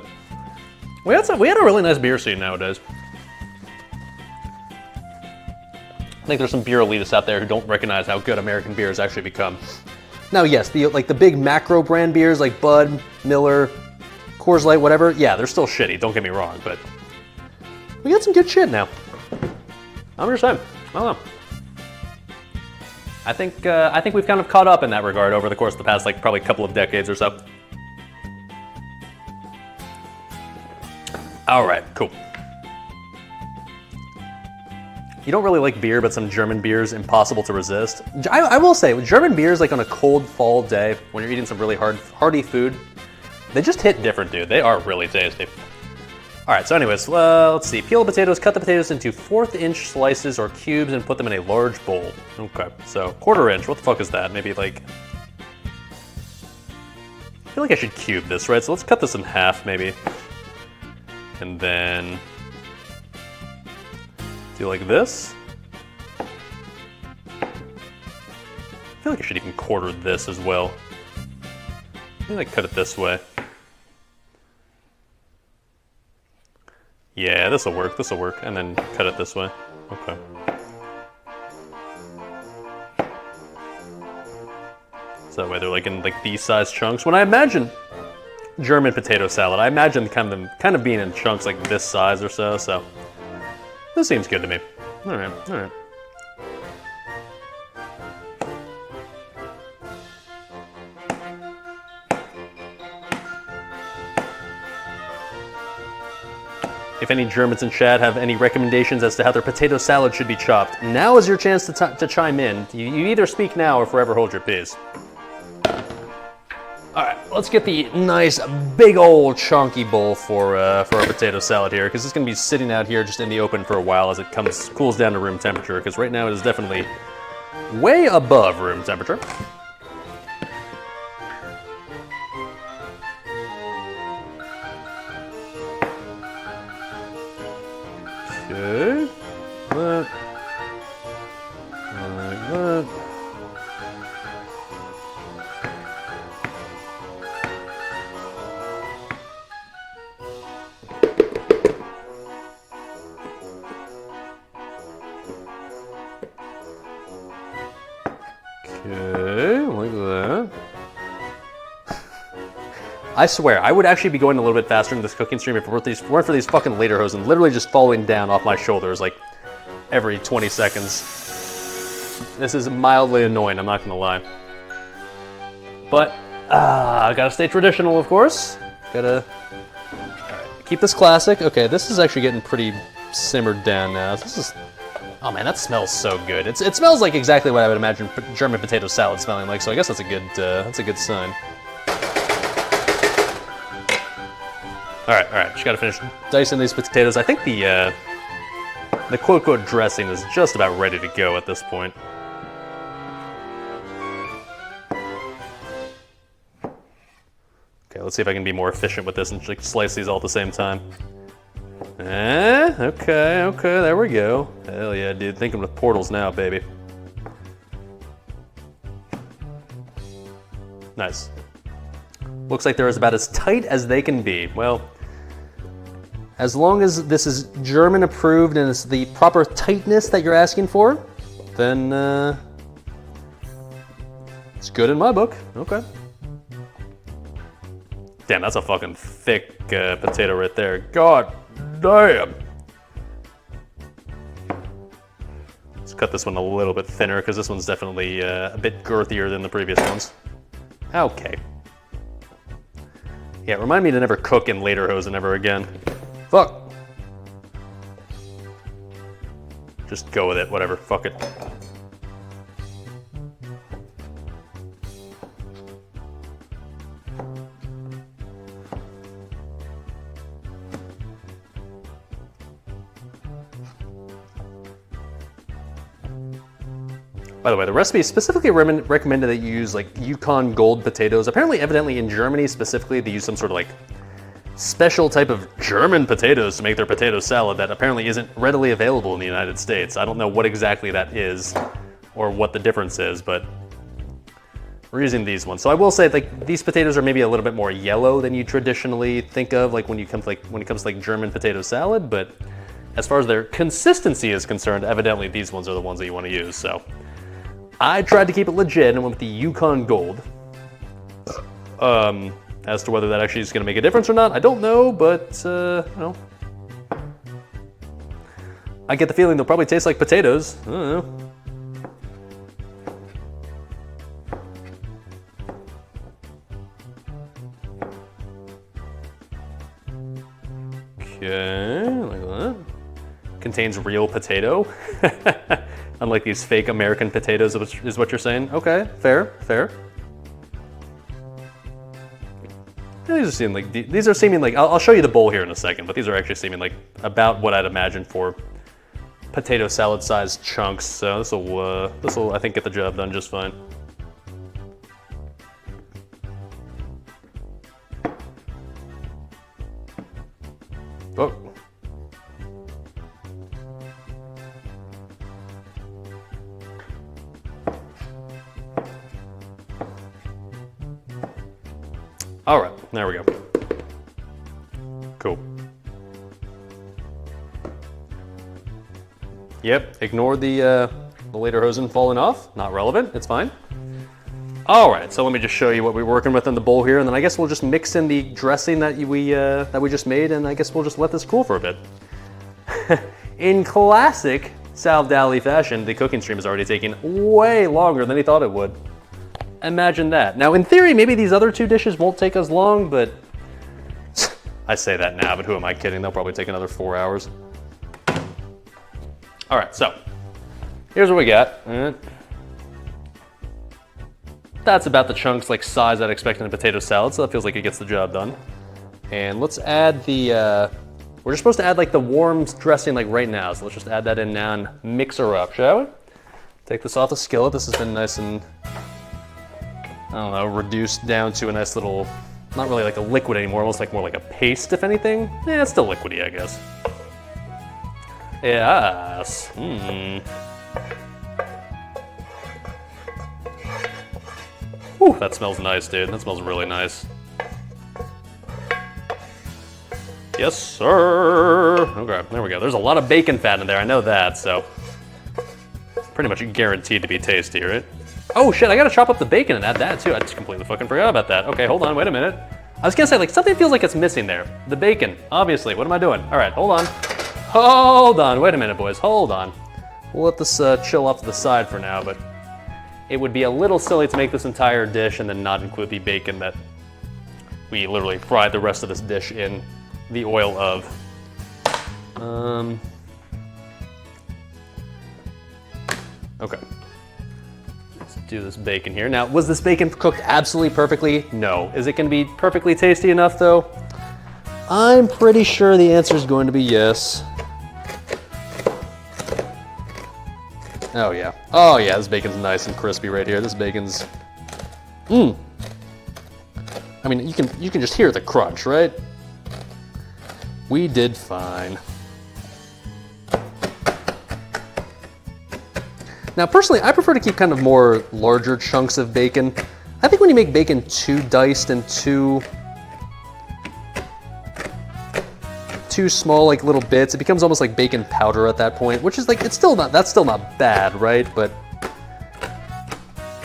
we had a really nice beer scene nowadays. I think there's some beer elitists out there who don't recognize how good American beer has actually become. Now, yes, the big macro brand beers like Bud, Miller, Coors Light, whatever, yeah, they're still shitty, don't get me wrong, but we got some good shit now. I'm just saying, I don't know. I think we've kind of caught up in that regard over the course of the past, like, probably couple of decades or so. All right, cool. You don't really like beer, but some German beer is impossible to resist. I will say, with German beers, like on a cold fall day, when you're eating some really hearty food, they just hit different, dude. They are really tasty. All right, so anyways, let's see. Peel the potatoes, cut the potatoes into 1/4 inch slices or cubes and put them in a large bowl. Okay, so 1/4 inch, what the fuck is that? Maybe like, I feel like I should cube this, right? So let's cut this in half, maybe. And then do like this. I feel like I should even 1/4 this as well. Maybe like cut it this way. Yeah, this'll work, and then cut it this way. Okay. So that way they're like in like these size chunks. When I imagine German potato salad, I imagine kind of being in chunks like this size or so, so this seems good to me. All right. if any Germans in chat have any recommendations as to how their potato salad should be chopped, now is your chance to chime in. You either speak now or forever hold your peace. All right, let's get the nice big old chunky bowl for our potato salad here, because it's gonna be sitting out here just in the open for a while as it cools down to room temperature, because right now it is definitely way above room temperature. Okay, like that. Okay, like that. I swear, I would actually be going a little bit faster in this cooking stream if it weren't for these fucking lederhosen literally just falling down off my shoulders like every 20 seconds. This is mildly annoying, I'm not gonna lie. But, I gotta stay traditional, of course. Gotta keep this classic. Okay, this is actually getting pretty simmered down now. This is, oh man, that smells so good. It smells like exactly what I would imagine German potato salad smelling like, so I guess that's a good sign. All right, just gotta finish dicing these potatoes. I think the quote-unquote dressing is just about ready to go at this point. Okay, let's see if I can be more efficient with this and like slice these all at the same time. Okay, there we go. Hell yeah, dude, thinking with portals now, baby. Nice. Looks like they're about as tight as they can be. Well, as long as this is German approved and it's the proper tightness that you're asking for, then it's good in my book. Okay. Damn, that's a fucking thick potato right there. God damn. Let's cut this one a little bit thinner because this one's definitely a bit girthier than the previous ones. Okay. Yeah, remind me to never cook in lederhosen ever again. Fuck. Just go with it, whatever, fuck it. By the way, the recipe specifically recommended that you use like Yukon Gold potatoes. Apparently, evidently in Germany specifically, they use some sort of like special type of German potatoes to make their potato salad that apparently isn't readily available in the United States. I don't know what exactly that is or what the difference is, but we're using these ones. So I will say like these potatoes are maybe a little bit more yellow than you traditionally think of like when it comes to like German potato salad, but as far as their consistency is concerned, evidently these ones are the ones that you want to use. So I tried to keep it legit and went with the Yukon Gold. As to whether that actually is going to make a difference or not, I don't know, but, you know. I get the feeling they'll probably taste like potatoes. I don't know. Okay, like that. Contains real potato. Unlike these fake American potatoes, is what you're saying? Okay, fair. These are seeming like I'll show you the bowl here in a second, but these are actually seeming like about what I'd imagine for potato salad sized chunks. So this will I think get the job done just fine. Oh. All right, there we go. Cool. Yep, ignore the lederhosen falling off. Not relevant, it's fine. All right, so let me just show you what we're working with in the bowl here, and then I guess we'll just mix in the dressing that we just made, and I guess we'll just let this cool for a bit. In classic SalvDali fashion, the cooking stream is already taking way longer than he thought it would. Imagine that. Now, in theory, maybe these other two dishes won't take as long, but I say that now, but who am I kidding? They'll probably take another 4 hours. All right, so here's what we got. That's about the chunks like size I'd expect in a potato salad, so that feels like it gets the job done. And let's add the, we're just supposed to add like the warm dressing like right now, so let's just add that in now and mix her up, shall we? Take this off the skillet. This has been nice and, I don't know, reduced down to a nice little, not really like a liquid anymore, almost like more like a paste, if anything. Yeah, it's still liquidy, I guess. Yes. Whew, that smells nice, dude. That smells really nice. Yes, sir. Okay, there we go. There's a lot of bacon fat in there, I know that, so pretty much guaranteed to be tasty, right? Oh shit, I gotta chop up the bacon and add that too. I just completely fucking forgot about that. Okay, hold on, wait a minute. I was gonna say, like, something feels like it's missing there. The bacon, obviously. What am I doing? All right, hold on. Hold on, wait a minute, boys, hold on. We'll let this chill off to the side for now, but it would be a little silly to make this entire dish and then not include the bacon that we literally fried the rest of this dish in the oil of. Okay. Let's do this bacon here. Now, was this bacon cooked absolutely perfectly? No. Is it gonna be perfectly tasty enough though? I'm pretty sure the answer is going to be yes. Oh yeah. Oh yeah, this bacon's nice and crispy right here. This bacon's, I mean, you can just hear the crunch, right? We did fine. Now, personally, I prefer to keep kind of more larger chunks of bacon. I think when you make bacon too diced and too small, like little bits, it becomes almost like bacon powder at that point, which is like, that's still not bad, right? But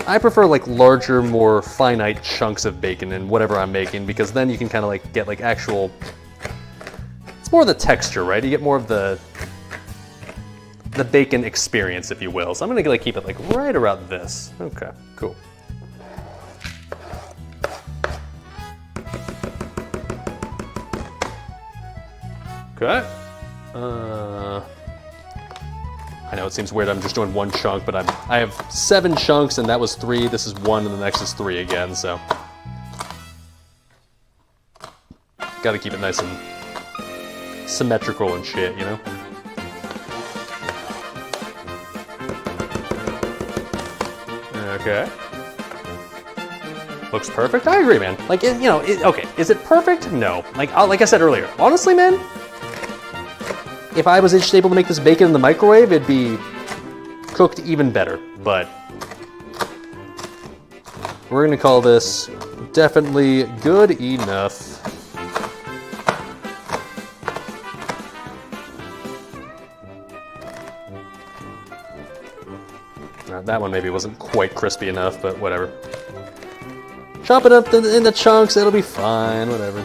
I prefer like larger, more finite chunks of bacon in whatever I'm making, because then you can kind of like get like actual, it's more the texture, right? You get more of the bacon experience, if you will. So I'm gonna like keep it like right around this. Okay, cool. Okay. I know it seems weird I'm just doing one chunk, but I have 7 chunks and that was 3. This is 1 and the next is 3 again, so. Gotta keep it nice and symmetrical and shit, you know? Okay. Looks perfect. I agree, man. Like, you know, okay. Is it perfect? No. Like I said earlier, honestly, man, if I was just able to make this bacon in the microwave, it'd be cooked even better. But we're gonna call this definitely good enough. That one maybe wasn't quite crispy enough, but whatever. Chop it up into chunks, it'll be fine, whatever.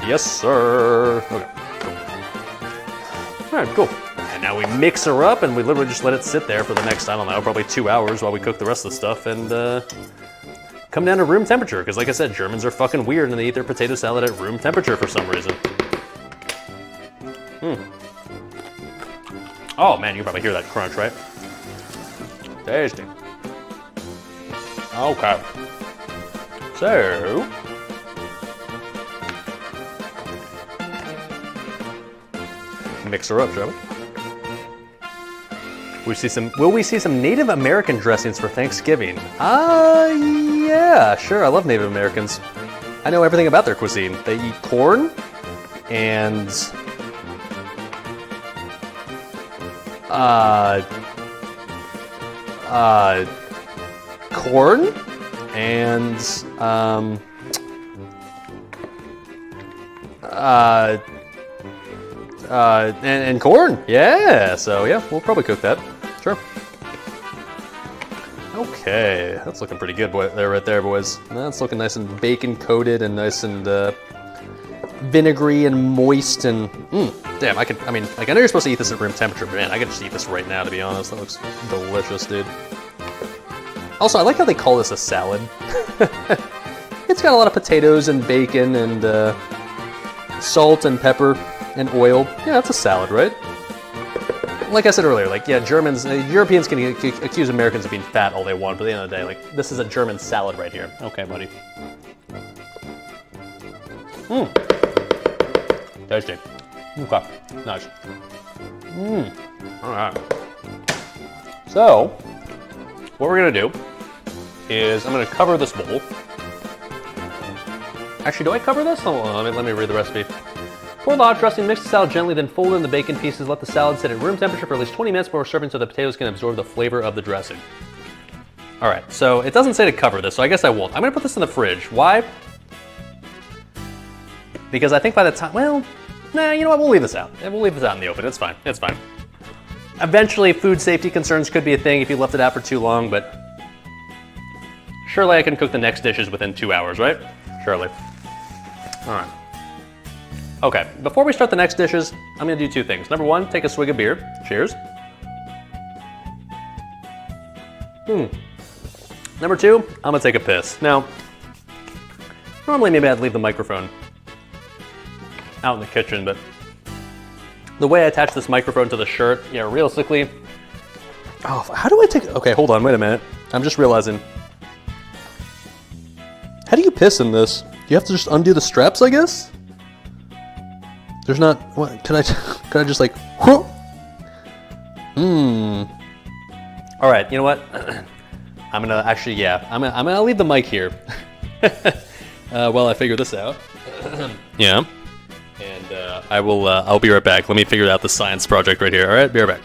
Yes, sir. Okay, cool. All right, cool. And now we mix her up and we literally just let it sit there for the next, I don't know, probably 2 hours while we cook the rest of the stuff and come down to room temperature, because like I said, Germans are fucking weird and they eat their potato salad at room temperature for some reason. Oh man, you can probably hear that crunch, right? Tasty. Okay. So, mix her up, shall we? Will we see some Native American dressings for Thanksgiving? Yeah, sure, I love Native Americans. I know everything about their cuisine. They eat corn and corn and and corn. Yeah, so yeah, we'll probably cook that. Sure. Okay, that's looking pretty good, right there, boys. That's looking nice and bacon coated and nice and vinegary and moist and damn. I mean, like I know you're supposed to eat this at room temperature, but man, I could just eat this right now. To be honest, that looks delicious, dude. Also, I like how they call this a salad. It's got a lot of potatoes and bacon and salt and pepper and oil. Yeah, that's a salad, right? Like I said earlier, like, yeah, Europeans can accuse Americans of being fat all they want, but at the end of the day, like, this is a German salad right here. Okay, buddy. Tasty. Okay, nice. All right. So, what we're gonna do is I'm gonna cover this bowl. Actually, do I cover this? Hold on, let me read the recipe. Pour the hot dressing, mix the salad gently, then fold in the bacon pieces. Let the salad sit at room temperature for at least 20 minutes before serving so the potatoes can absorb the flavor of the dressing. All right, so it doesn't say to cover this, so I guess I won't. I'm gonna put this in the fridge. Why? Because I think by the time, well, nah, you know what, we'll leave this out. We'll leave this out in the open, it's fine, it's fine. Eventually, food safety concerns could be a thing if you left it out for too long, but surely I can cook the next dishes within 2 hours, right? Surely. All right. Okay, before we start the next dishes, I'm gonna do two things. Number one, take a swig of beer. Cheers. Number two, I'm gonna take a piss. Now, normally maybe I'd leave the microphone out in the kitchen, but the way I attach this microphone to the shirt, yeah, realistically, oh, how do I take, okay, hold on, wait a minute. I'm just realizing. How do you piss in this? You have to just undo the straps, I guess? There's not, what, could I just like, whoop? All right, you know what? I'm gonna actually, yeah, I'm gonna leave the mic here while I figure this out. Yeah, and I'll be right back. Let me figure out the science project right here. All right, be right back.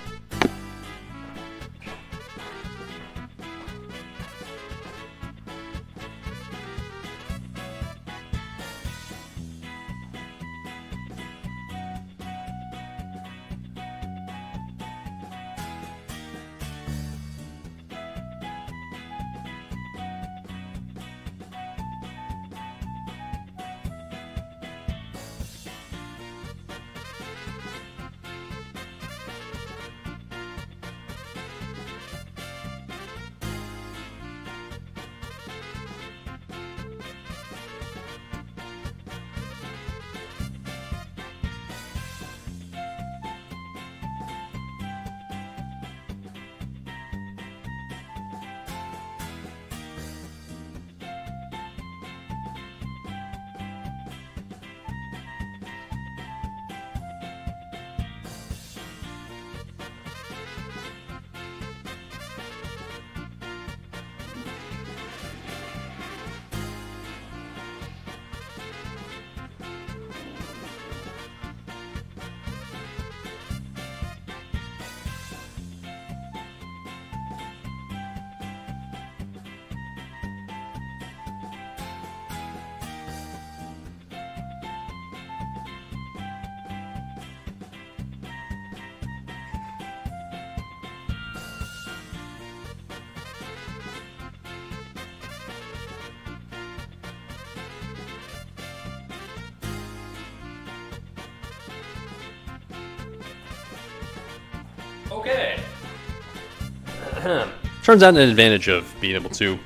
Okay. Turns out an advantage of being able to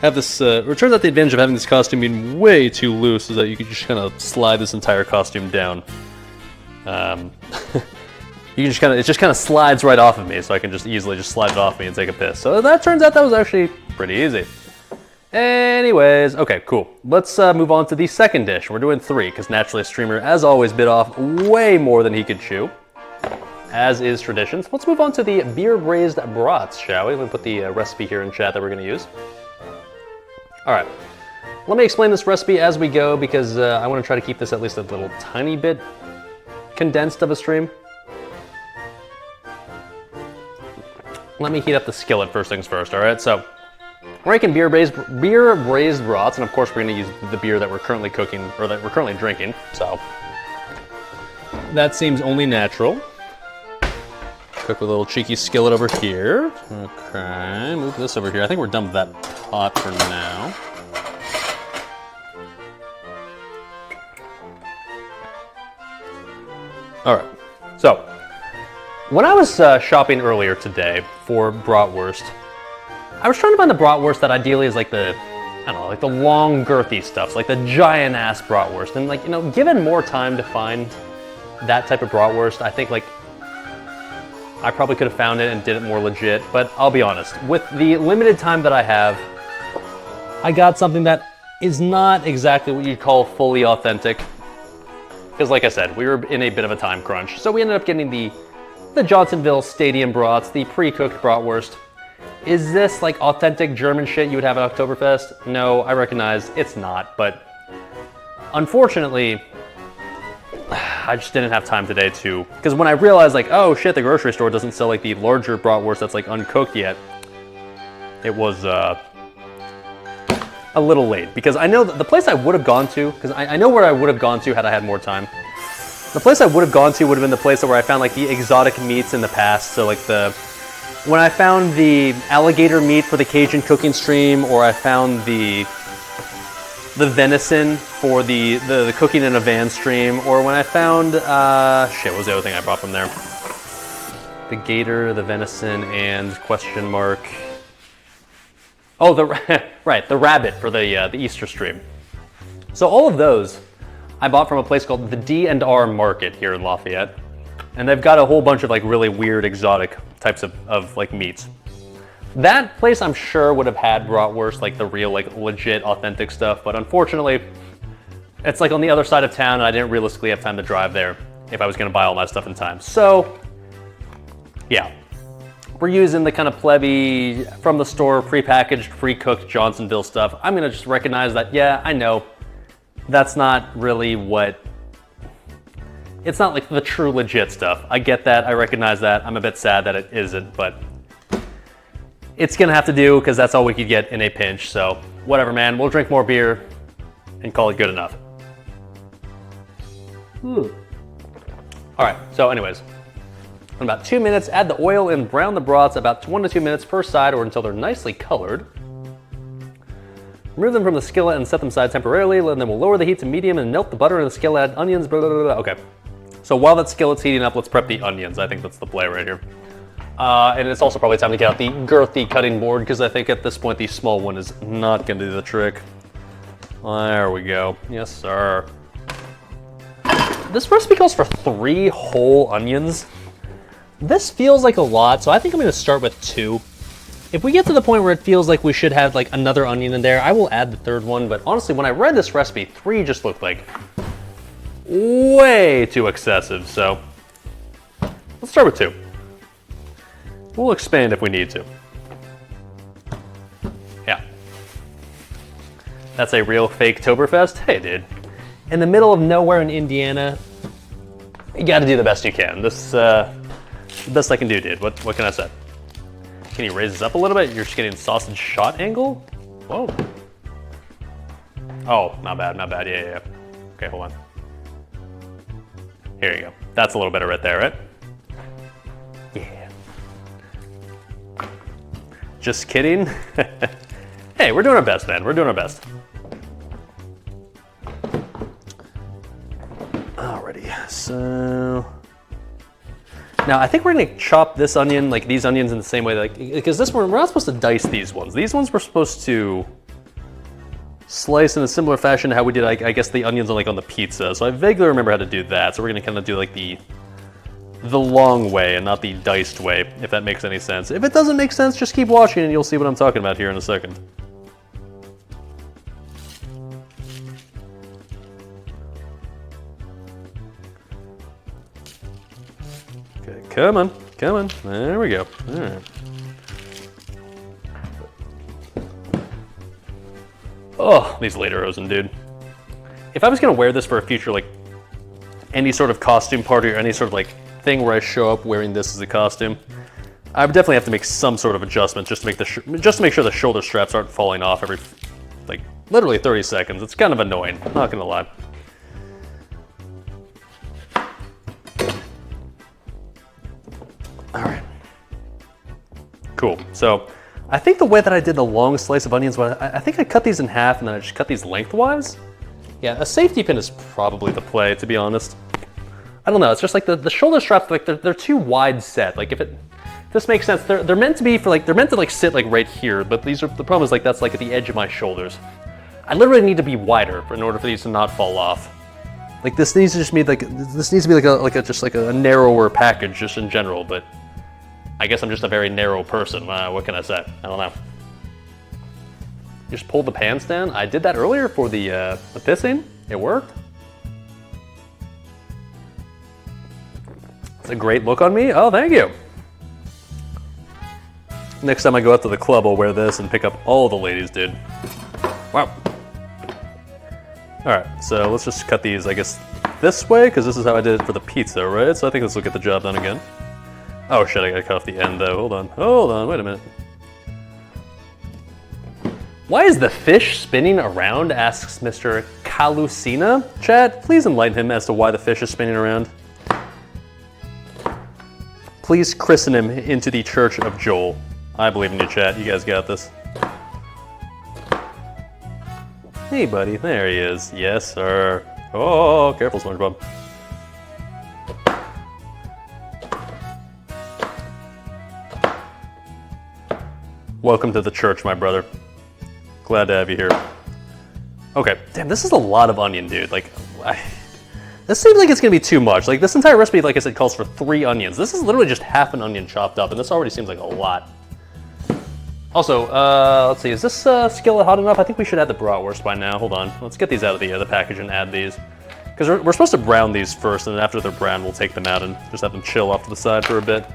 have this, or turns out the advantage of having this costume being way too loose is that you can just kind of slide this entire costume down. You can just kind of, it just kind of slides right off of me, so I can just easily just slide it off me and take a piss. So that turns out that was actually pretty easy. Anyways, okay, cool. Let's move on to the second dish. We're doing 3, because naturally a streamer, as always, bit off way more than he could chew, as is tradition. So let's move on to the beer-braised brats, shall we? Let me put the recipe here in chat that we're gonna use. All right, let me explain this recipe as we go, because I wanna try to keep this at least a little tiny bit condensed of a stream. Let me heat up the skillet first things first, all right? So, we're making beer-braised brats, and of course we're gonna use the beer that we're currently cooking, or that we're currently drinking, so. That seems only natural. Cook with a little cheeky skillet over here. Okay, move this over here. I think we're done with that pot for now. All right, so when I was shopping earlier today for bratwurst, I was trying to find the bratwurst that ideally is like the, I don't know, like the long girthy stuff, like the giant ass bratwurst. And like, you know, given more time to find that type of bratwurst, I think like I probably could have found it and did it more legit. But I'll be honest, with the limited time that I have, I got something that is not exactly what you'd call fully authentic. Because like I said, we were in a bit of a time crunch. So we ended up getting the Johnsonville Stadium brats, the pre-cooked bratwurst. Is this like authentic German shit you would have at Oktoberfest? No, I recognize it's not, but unfortunately, I just didn't have time today to, because when I realized like, oh shit, the grocery store doesn't sell like the larger bratwurst that's like uncooked yet, it was a little late. Because I know that the place I would have gone to, because I know where I would have gone to had I had more time. The place I would have gone to would have been the place where I found like the exotic meats in the past. So like when I found the alligator meat for the Cajun cooking stream, or I found the venison for the cooking in a van stream, or when I found, shit, what was the other thing I brought from there? The gator, the venison, and question mark. Oh, right, the rabbit for the Easter stream. So all of those I bought from a place called the D&R Market here in Lafayette. And they've got a whole bunch of like really weird exotic types of like meats. That place I'm sure would have had bratwurst, like the real like legit authentic stuff, but unfortunately it's like on the other side of town and I didn't realistically have time to drive there if I was gonna buy all that stuff in time. So yeah, we're using the kind of plebby from the store prepackaged, pre-cooked Johnsonville stuff. I'm gonna just recognize that, yeah, I know that's not really what, it's not like the true legit stuff. I get that, I recognize that. I'm a bit sad that it isn't, but it's gonna have to do because that's all we could get in a pinch. So whatever, man, we'll drink more beer and call it good enough. All right, so anyways, in about 2 minutes, add the oil and brown the brats about 1 to 2 minutes per side or until they're nicely colored. Remove them from the skillet and set them aside temporarily. Then we'll lower the heat to medium and melt the butter in the skillet, add onions, blah, blah, blah, blah. Okay. So while that skillet's heating up, let's prep the onions. I think that's the play right here. And it's also probably time to get out the girthy cutting board because I think at this point the small one is not gonna do the trick. There we go. Yes, sir. This recipe calls for 3 whole onions. This feels like a lot, so I think I'm gonna start with 2. If we get to the point where it feels like we should have like another onion in there, I will add the 3rd one. But honestly, when I read this recipe, 3 just looked like way too excessive. So let's start with 2. We'll expand if we need to. Yeah. That's a real fake Oktoberfest? Hey, dude. In the middle of nowhere in Indiana, you gotta do the best you can. This the best I can do, dude. What can I say? Can you raise this up a little bit? You're just getting sausage shot angle? Whoa. Oh, not bad, not bad. Yeah. Okay, hold on. Here you go. That's a little better right there, right? Yeah. Just kidding. Hey, we're doing our best, man. We're doing our best. Alrighty, so now I think we're gonna chop this onion, like these onions in the same way, like, because this one, we're not supposed to dice these ones. These ones we're supposed to slice in a similar fashion to how we did, I guess, the onions on, like, on the pizza. So I vaguely remember how to do that. So we're gonna kind of do like the long way and not the diced way, if that makes any sense. If it doesn't make sense, just keep watching and you'll see what I'm talking about here in a second. Okay, come on. There we go. All right. Oh, these lederhosen, dude. If I was gonna wear this for a future, like, any sort of costume party or any sort of, like, thing where I show up wearing this as a costume, I would definitely have to make some sort of adjustment just to make sure the shoulder straps aren't falling off every, like, literally 30 seconds. It's kind of annoying, not gonna lie. All right. Cool. So I think the way that I did the long slice of onions, I think I cut these in half and then I just cut these lengthwise. Yeah, a safety pin is probably the play, to be honest. I don't know, it's just like the shoulder straps, like they're too wide set. Like if this makes sense, they're meant to be for like, they're meant to like sit like right here, but the problem is like that's like at the edge of my shoulders. I literally need to be wider in order for these to not fall off. Like this needs to just be like, this needs to be like a narrower package just in general, but I guess I'm just a very narrow person. What can I say? I don't know. Just pull the pants down. I did that earlier for the pissing. It worked. It's a great look on me. Oh, thank you. Next time I go out to the club, I'll wear this and pick up all the ladies, dude. Wow. All right, so let's just cut these, I guess, this way, because this is how I did it for the pizza, right? So I think this will get the job done again. Oh shit, I gotta cut off the end though. Hold on, wait a minute. Why is the fish spinning around, asks Mr. Kalusina. Chat, please enlighten him as to why the fish is spinning around. Please christen him into the Church of Joel. I believe in you, chat. You guys got this. Hey, buddy. There he is. Yes, sir. Oh, careful, SpongeBob. Welcome to the church, my brother. Glad to have you here. Okay. Damn, this is a lot of onion, dude. Like, this seems like it's gonna be too much. Like, this entire recipe, like I said, calls for 3 onions. This is literally just half an onion chopped up, and this already seems like a lot. Also, let's see, is this skillet hot enough? I think we should add the bratwurst by now. Hold on, let's get these out of the package and add these. Because we're supposed to brown these first, and then after they're browned, we'll take them out and just have them chill off to the side for a bit.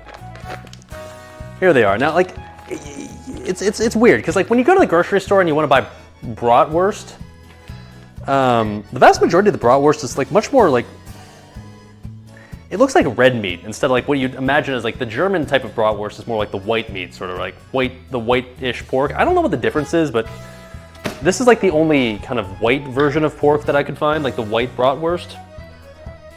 Here they are. Now, like, it's weird, because like when you go to the grocery store and you want to buy bratwurst, the vast majority of the bratwurst is like much more like, it looks like red meat instead of like what you'd imagine as like the German type of bratwurst is more like the white meat, sort of like the white-ish pork. I don't know what the difference is, but this is like the only kind of white version of pork that I could find, like the white bratwurst.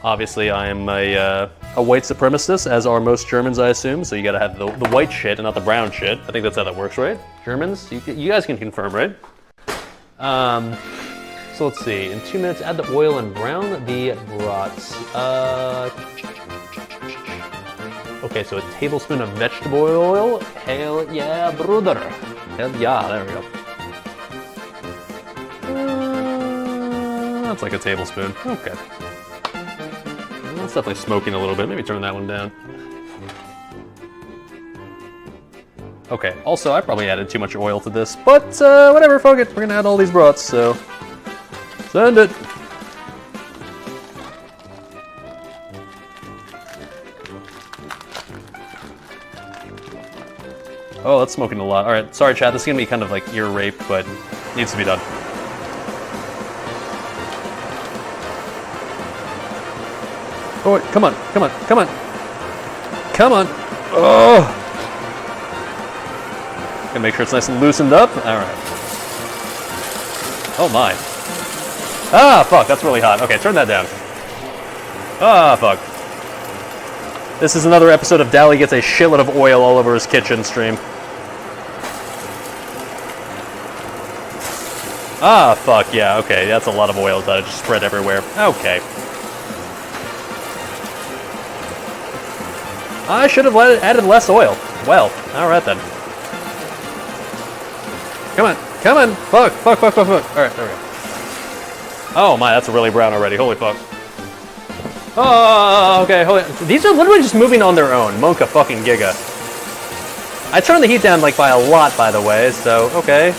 Obviously, I am a white supremacist, as are most Germans, I assume, so you gotta have the white shit and not the brown shit. I think that's how that works, right? Germans, you guys can confirm, right? So let's see, in 2 minutes, add the oil and brown the brats. Okay, so a tablespoon of vegetable oil. Hell yeah, bruder. Hell yeah, there we go. That's like a tablespoon, okay. That's definitely smoking a little bit, maybe turn that one down. Okay, also I probably added too much oil to this, but whatever, fuck it, we're gonna add all these brats, so. Send it. Oh, that's smoking a lot. All right, sorry, chat. This is gonna be kind of like ear rape, but needs to be done. Oh, wait, come on, come on, come on, come on. Oh, gonna make sure it's nice and loosened up. All right. Oh my. Ah, fuck, that's really hot. Okay, turn that down. Ah, fuck. This is another episode of Dali gets a shitload of oil all over his kitchen stream. Ah, fuck, yeah, okay, that's a lot of oil that I just spread everywhere. Okay. I should have added less oil. Well, alright then. Come on, come on, fuck, fuck, fuck, fuck, fuck. Alright, there we go. Oh my, that's really brown already. Holy fuck. Oh, okay. Holy. These are literally just moving on their own. Monka fucking giga. I turned the heat down like by a lot, by the way, so okay.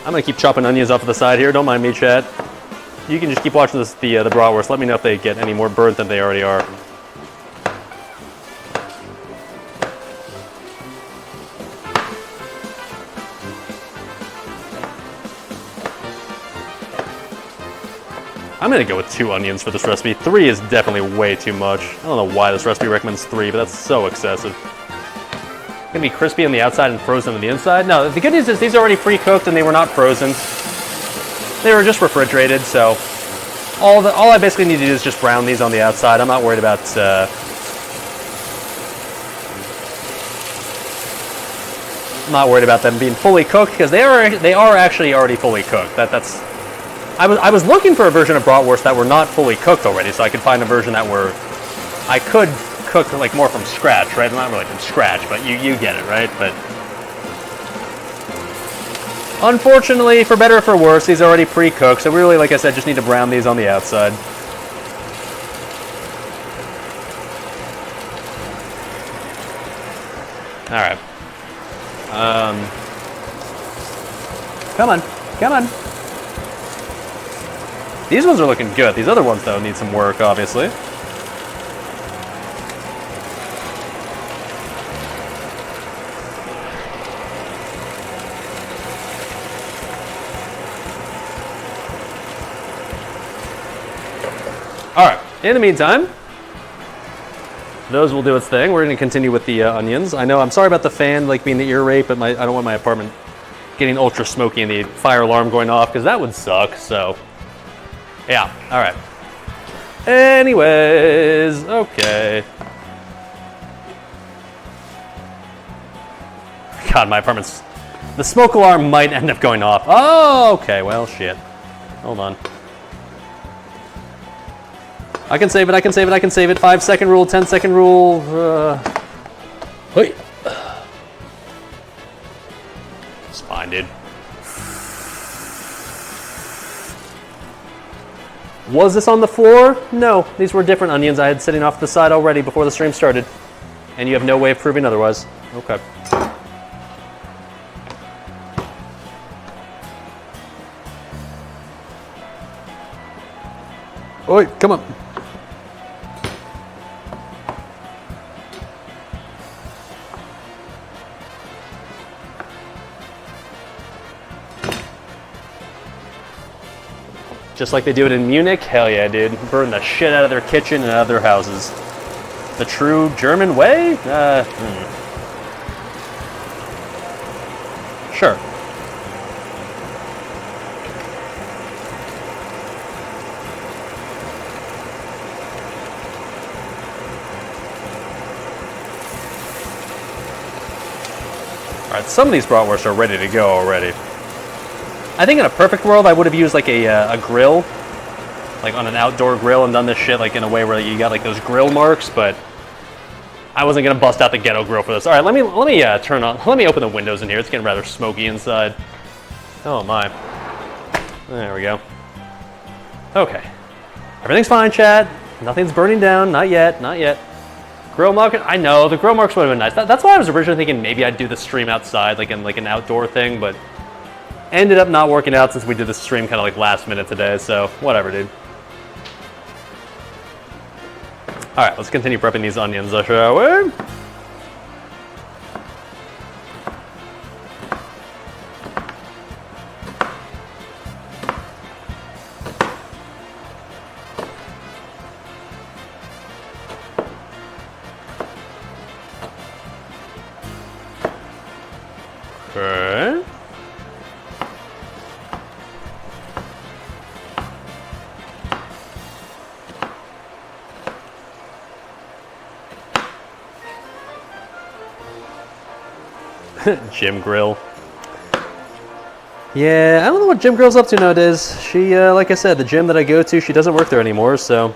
I'm gonna keep chopping onions off to the side here. Don't mind me, chat. You can just keep watching this, the bratwurst. Let me know if they get any more burnt than they already are. I'm gonna go with 2 onions for this recipe. 3 is definitely way too much. I don't know why this recipe recommends 3, but that's so excessive. Gonna be crispy on the outside and frozen on the inside. No, the good news is these are already pre-cooked and they were not frozen. They were just refrigerated, so All I basically need to do is just brown these on the outside. I'm not worried about them being fully cooked because they are actually already fully cooked. I was looking for a version of bratwurst that were not fully cooked already, so I could find a version that I could cook like more from scratch, right? Not really from scratch, but you get it, right? But unfortunately, for better or for worse, these are already pre-cooked, so we really, like I said, just need to brown these on the outside. All right. Come on. These ones are looking good. These other ones, though, need some work, obviously. All right. In the meantime, those will do its thing. We're going to continue with the onions. I know, I'm sorry about the fan like being the ear rape, but I don't want my apartment getting ultra smoky and the fire alarm going off because that would suck. So, yeah. All right. Anyways, okay. God, my apartment's... The smoke alarm might end up going off. Oh, okay. Well, shit. Hold on. I can save it. 5-second rule, 10-second rule. Hey. It's fine, dude. Was this on the floor? No. These were different onions I had sitting off to the side already before the stream started. And you have no way of proving otherwise. Okay. Oi, come on. Just like they do it in Munich? Hell yeah, dude. Burn the shit out of their kitchen and out of their houses. The true German way? Sure. Alright, some of these bratwursts are ready to go already. I think in a perfect world, I would have used like a grill, like on an outdoor grill, and done this shit like in a way where you got like those grill marks. But I wasn't gonna bust out the ghetto grill for this. All right, let me open the windows in here. It's getting rather smoky inside. Oh my. There we go. Okay, everything's fine, chat. Nothing's burning down. Not yet. Grill mark. I know the grill marks would have been nice. That's why I was originally thinking maybe I'd do the stream outside, like in like an outdoor thing, but. Ended up not working out since we did the stream kind of like last minute today, so whatever, dude. Alright, let's continue prepping these onions, shall we? Okay. Jim Grill. Yeah, I don't know what Jim Grill's up to nowadays. She, like I said, the gym that I go to, she doesn't work there anymore, so...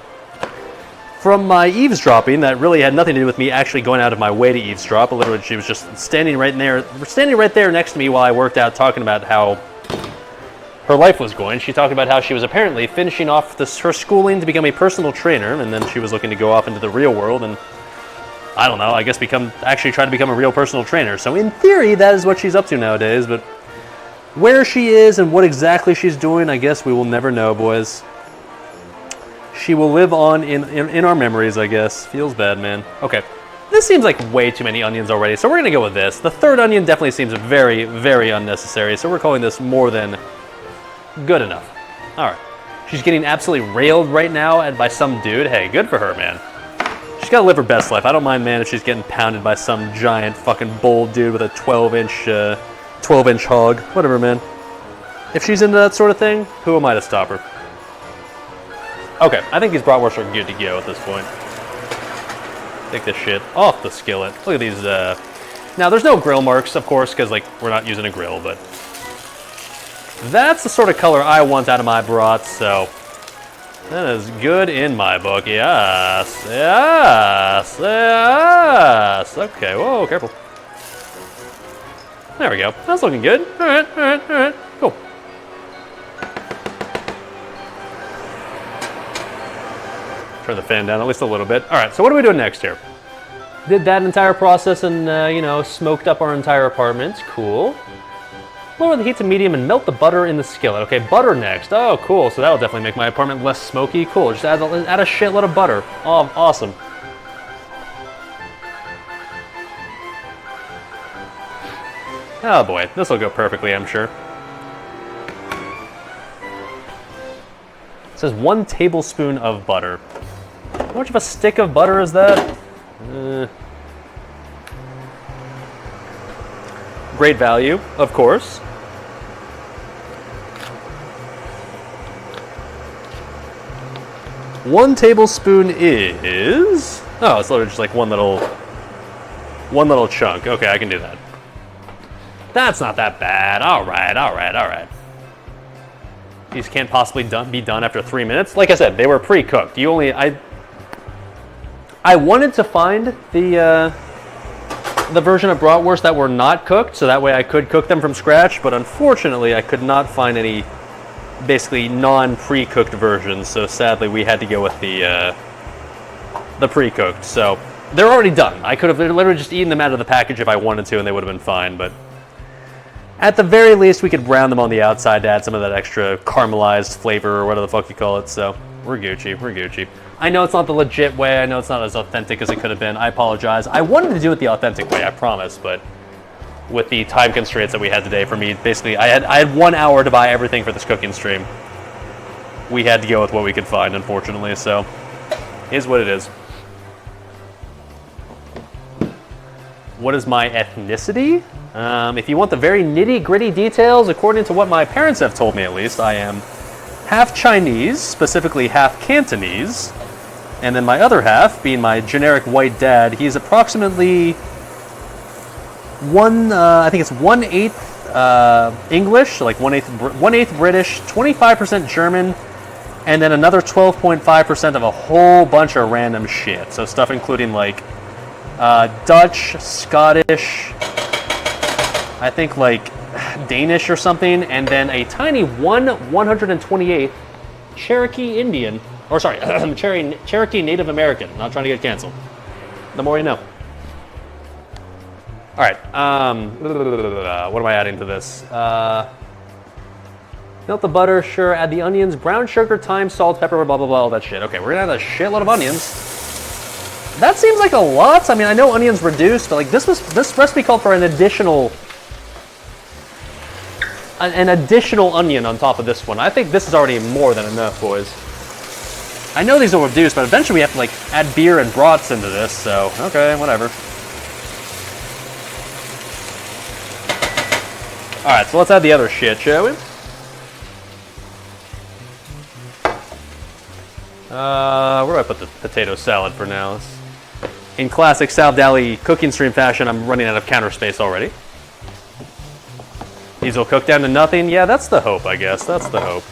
From my eavesdropping, that really had nothing to do with me actually going out of my way to eavesdrop. Literally, she was just standing right there next to me while I worked out, talking about how her life was going. She talked about how she was apparently finishing off her schooling to become a personal trainer, and then she was looking to go off into the real world, and... I don't know, I guess actually try to become a real personal trainer. So in theory, that is what she's up to nowadays, but where she is and what exactly she's doing, I guess we will never know, boys. She will live on in our memories, I guess. Feels bad, man. Okay, this seems like way too many onions already, so we're gonna go with this. The third onion definitely seems very, very unnecessary, so we're calling this more than good enough. All right, she's getting absolutely railed right now by some dude. Hey, good for her, man. She's gotta live her best life. I don't mind, man, if she's getting pounded by some giant fucking bold dude with a 12-inch hog. Whatever, man. If she's into that sort of thing, who am I to stop her? Okay, I think these bratwursts are good to go at this point. Take this shit off the skillet. Look at these, now there's no grill marks, of course, because like we're not using a grill, but that's the sort of color I want out of my brats, so that is good in my book. Yes, yes, yes. Okay, whoa, careful. There we go. That's looking good. All right, all right, all right. Cool. Turn the fan down at least a little bit. All right, so what are we doing next here? Did that entire process and, you know, smoked up our entire apartment. Cool. Lower the heat to medium and melt the butter in the skillet. Okay, butter next. Oh, cool. So that'll definitely make my apartment less smoky. Cool. Just add a shitload of butter. Oh, awesome. Oh boy, this will go perfectly, I'm sure. It says 1 tablespoon of butter. How much of a stick of butter is that? Great value, of course. One tablespoon is... Oh, it's literally just like one little chunk. Okay, I can do that. That's not that bad. All right, all right, all right. These can't possibly be done after 3 minutes. Like I said, they were pre-cooked. I wanted to find the version of bratwurst that were not cooked, so that way I could cook them from scratch. But unfortunately, I could not find any basically non-pre-cooked versions. So sadly, we had to go with the pre-cooked. So they're already done. I could have literally just eaten them out of the package if I wanted to, and they would have been fine. But at the very least, we could brown them on the outside to add some of that extra caramelized flavor or whatever the fuck you call it. So we're Gucci. We're Gucci. I know it's not the legit way. I know it's not as authentic as it could have been. I apologize. I wanted to do it the authentic way, I promise, but with the time constraints that we had today for me, basically, I had 1 hour to buy everything for this cooking stream. We had to go with what we could find, unfortunately, so is what it is. What is my ethnicity? If you want the very nitty-gritty details, according to what my parents have told me at least, I am half Chinese, specifically half Cantonese, and then my other half, being my generic white dad, he's approximately I think it's 1/8 English, like 1/8 British, 25% German, and then another 12.5% of a whole bunch of random shit. So stuff including like Dutch, Scottish, I think like Danish or something, and then a tiny 1/128th Cherokee Indian, or sorry, Cherokee Native American. Not trying to get canceled. The more you know. All right. What am I adding to this? Melt the butter, sure. Add the onions, brown sugar, thyme, salt, pepper, blah blah blah, all that shit. Okay, we're gonna add a shitload of onions. That seems like a lot. I mean, I know onions reduced, but like this recipe called for an additional onion on top of this one. I think this is already more than enough, boys. I know these are reduced, but eventually we have to like add beer and brats into this, so okay, whatever. Alright, so let's add the other shit, shall we? Where do I put the potato salad for now? In classic SalvDali cooking stream fashion, I'm running out of counter space already. These will cook down to nothing. Yeah, that's the hope, I guess. That's the hope.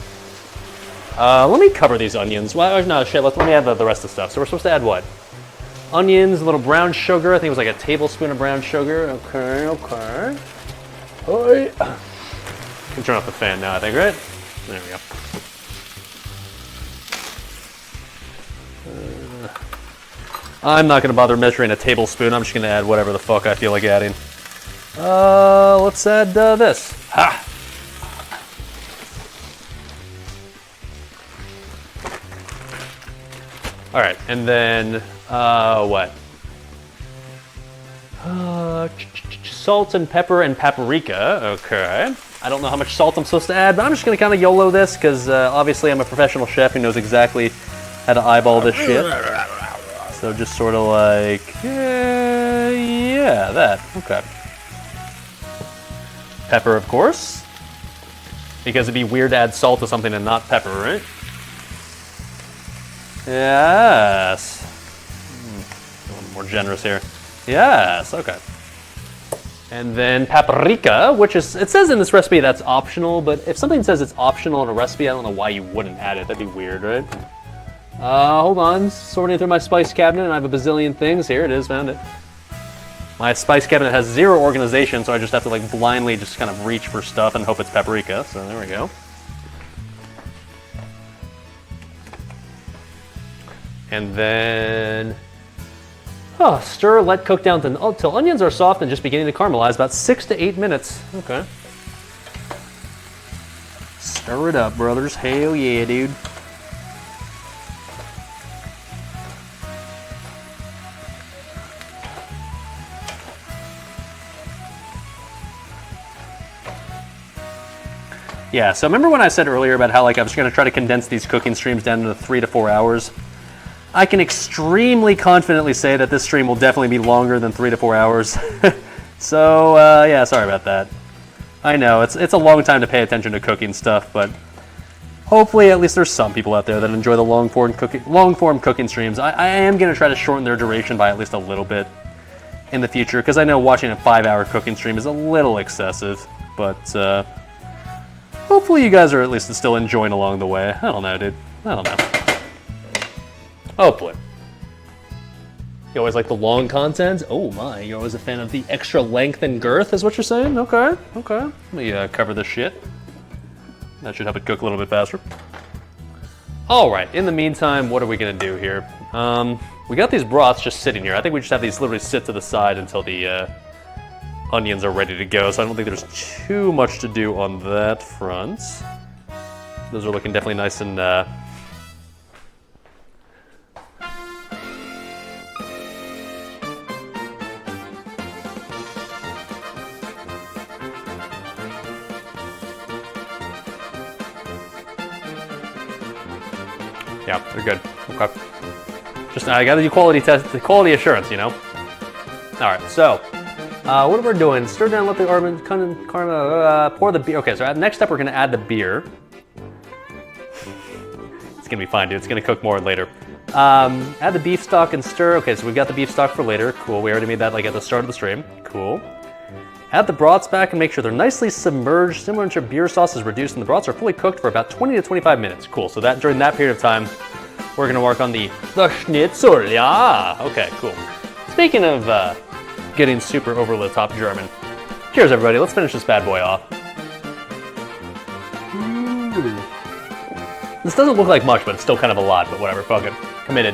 Let me cover these onions. Well, no, shit, let me add the rest of the stuff. So we're supposed to add what? Onions, a little brown sugar. I think it was like a tablespoon of brown sugar. Okay, okay. Oi. Can turn off the fan now, I think, right? There we go. I'm not going to bother measuring a tablespoon. I'm just going to add whatever the fuck I feel like adding. Let's add this. Ha! All right, and then what? Salt and pepper and paprika. Okay. I don't know how much salt I'm supposed to add, but I'm just gonna kind of YOLO this because obviously I'm a professional chef who knows exactly how to eyeball this shit. So just sort of like, yeah, that. Okay. Pepper, of course, because it'd be weird to add salt to something and not pepper, right? Yes. A little more generous here. Yes, okay. And then paprika, which is, it says in this recipe that's optional, but if something says it's optional in a recipe, I don't know why you wouldn't add it. That'd be weird, right? Hold on, sorting through my spice cabinet, and I have a bazillion things. Here it is, found it. My spice cabinet has zero organization, so I just have to like blindly just kind of reach for stuff and hope it's paprika. So there we go. And then, stir, let cook down till onions are soft and just beginning to caramelize, about 6 to 8 minutes. Okay. Stir it up, brothers. Hell yeah, dude. Yeah, so remember when I said earlier about how like I was going to try to condense these cooking streams down to 3 to 4 hours? I can extremely confidently say that this stream will definitely be longer than 3 to 4 hours. So, yeah, sorry about that. I know, it's a long time to pay attention to cooking stuff, but hopefully at least there's some people out there that enjoy the long-form cooking streams. I am going to try to shorten their duration by at least a little bit in the future, because I know watching a 5-hour cooking stream is a little excessive, but hopefully you guys are at least still enjoying along the way. I don't know, dude. I don't know. Hopefully. You always like the long content? Oh my, you're always a fan of the extra length and girth, is what you're saying? Okay, okay. Let me cover this shit. That should help it cook a little bit faster. All right, in the meantime, what are we gonna do here? We got these broths just sitting here. I think we just have these literally sit to the side until the onions are ready to go, so I don't think there's too much to do on that front. Those are looking definitely nice and yeah, they're good. Okay. Just I gotta do quality test, the quality assurance, you know. All right, so what we're doing? Stir down, let the almond pour the beer. Okay, so next up we're gonna add the beer. It's gonna be fine, dude. It's gonna cook more later. Add the beef stock and stir. Okay, so we've got the beef stock for later. Cool. We already made that like at the start of the stream. Cool. Add the broths back and make sure they're nicely submerged, similar to beer sauce is reduced, and the broths are fully cooked for about 20 to 25 minutes. Cool, so that during that period of time, we're gonna work on the Schnitzel, yeah. Okay, cool. Speaking of getting super over the top German, cheers everybody, let's finish this bad boy off. This doesn't look like much, but it's still kind of a lot, but whatever, fuck it, committed.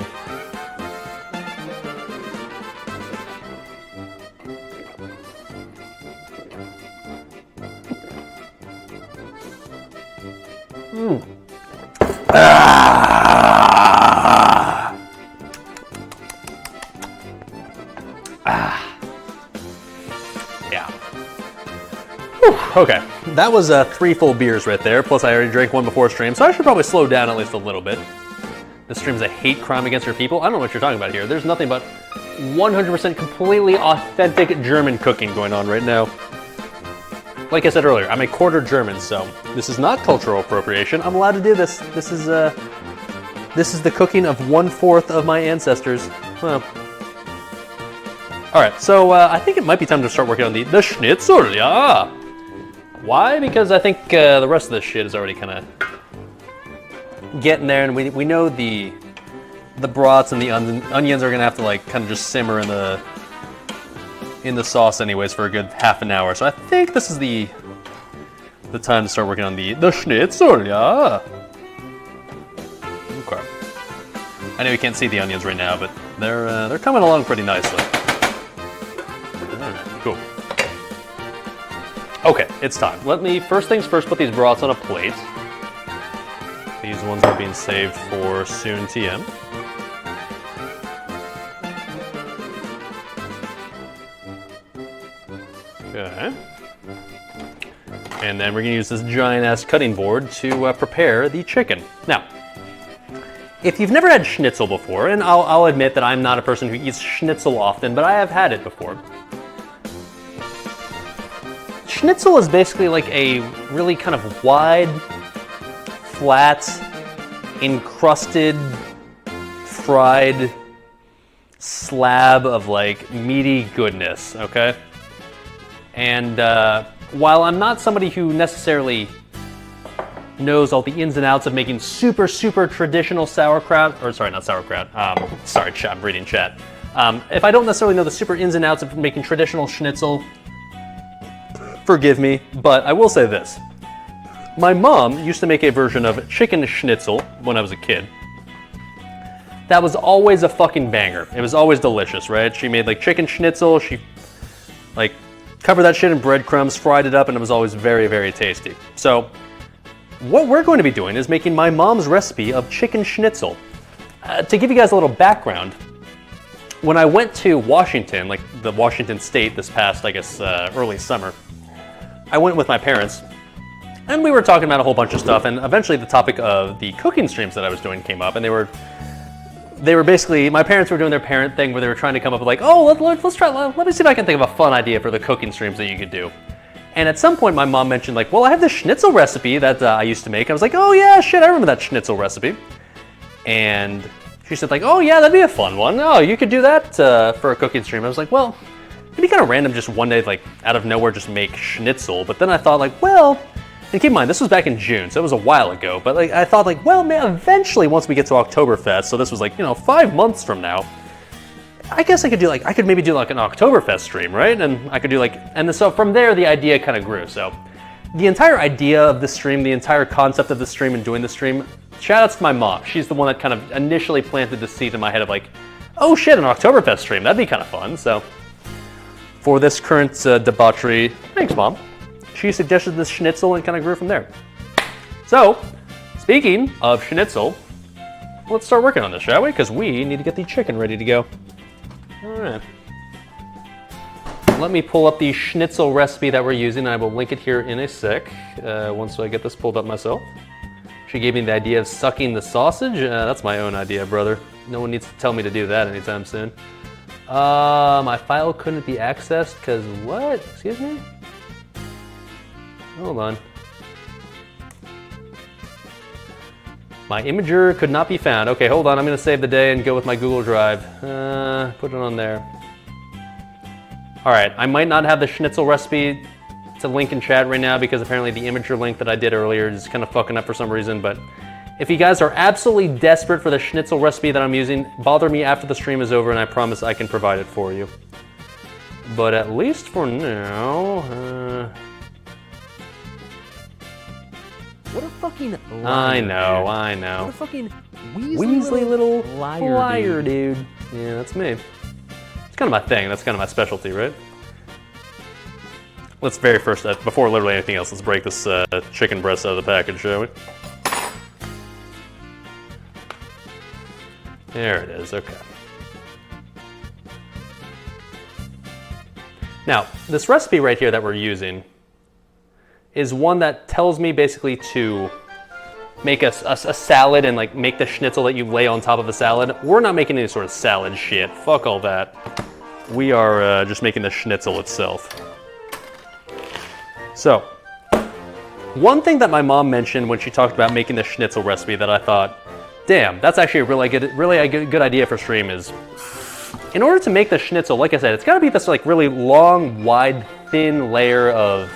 Yeah. Whew, okay, that was 3 full beers right there, plus I already drank one before stream, so I should probably slow down at least a little bit. This stream's a hate crime against your people. I don't know what you're talking about here. There's nothing but 100% completely authentic German cooking going on right now. Like I said earlier, I'm a quarter German, so this is not cultural appropriation. I'm allowed to do this. This is the cooking of 1/4 of my ancestors. Well. All right, so I think it might be time to start working on the Schnitzel, yeah. Why? Because I think the rest of this shit is already kind of getting there, and we know the broths and the onions are gonna have to like kind of just simmer in the sauce anyways for a good half an hour. So I think this is the time to start working on the Schnitzel, yeah. Okay. I know you can't see the onions right now, but they're coming along pretty nicely. Alright, cool. Okay, it's time. Let me, first things first, put these broths on a plate. These ones are being saved for soon TM. Okay. And then we're gonna use this giant ass cutting board to prepare the chicken. Now, if you've never had schnitzel before, and I'll admit that I'm not a person who eats schnitzel often, but I have had it before. Schnitzel is basically like a really kind of wide, flat, encrusted fried slab of like meaty goodness, okay? And while I'm not somebody who necessarily knows all the ins and outs of making super, super traditional sauerkraut, or sorry, not sauerkraut, sorry, I'm reading chat. If I don't necessarily know the super ins and outs of making traditional schnitzel, forgive me, but I will say this. My mom used to make a version of chicken schnitzel when I was a kid. That was always a fucking banger. It was always delicious, right? She made like chicken schnitzel, she like covered that shit in breadcrumbs, fried it up, and it was always very, very tasty. So what we're going to be doing is making my mom's recipe of chicken schnitzel. To give you guys a little background, when I went to Washington, like the Washington state this past, I guess, early summer, I went with my parents, and we were talking about a whole bunch of stuff, and eventually the topic of the cooking streams that I was doing came up, and they were basically, my parents were doing their parent thing where they were trying to come up with like, oh, let's try, let me see if I can think of a fun idea for the cooking streams that you could do. And at some point my mom mentioned like, well, I have this schnitzel recipe that I used to make. I was like, oh yeah, shit, I remember that schnitzel recipe. And she said like, oh yeah, that'd be a fun one. Oh, you could do that for a cooking stream. I was like, well, it'd be kind of random just one day, like out of nowhere, just make schnitzel. But then I thought like, well, and keep in mind, this was back in June, so it was a while ago, but like I thought like, well, man, eventually once we get to Oktoberfest, so this was like, 5 months from now, I guess I could maybe do like an Oktoberfest stream, right? And I could do like, and so from there, the idea kind of grew. So the entire idea of the stream, the entire concept of the stream and doing the stream, shout outs to my mom. She's the one that kind of initially planted the seed in my head of like, oh shit, an Oktoberfest stream, that'd be kind of fun. So for this current debauchery, thanks mom. She suggested this schnitzel and kind of grew from there. So, speaking of schnitzel, let's start working on this, shall we? Because we need to get the chicken ready to go. All right. Let me pull up the schnitzel recipe that we're using. I will link it here in a sec, once I get this pulled up myself. She gave me the idea of sucking the sausage. That's my own idea, brother. No one needs to tell me to do that anytime soon. My file couldn't be accessed because what? Excuse me? Hold on. My imager could not be found. Okay, hold on. I'm going to save the day and go with my Google Drive. Put it on there. All right. I might not have the schnitzel recipe to link in chat right now because apparently the imager link that I did earlier is kind of fucking up for some reason. But if you guys are absolutely desperate for the schnitzel recipe that I'm using, bother me after the stream is over and I promise I can provide it for you. But at least for now... What a fucking liar, I know. What a fucking Weasley little liar, dude. Yeah, that's me. It's kind of my thing. That's kind of my specialty, right? Let's very first, before literally anything else, let's break this chicken breast out of the package, shall we? There it is, okay. Now, this recipe right here that we're using is one that tells me basically to make a salad and like make the schnitzel that you lay on top of a salad. We're not making any sort of salad shit. Fuck all that. We are just making the schnitzel itself. So, one thing that my mom mentioned when she talked about making the schnitzel recipe that I thought, damn, that's actually a really good idea for stream is, in order to make the schnitzel, like I said, it's gotta be this like really long, wide, thin layer of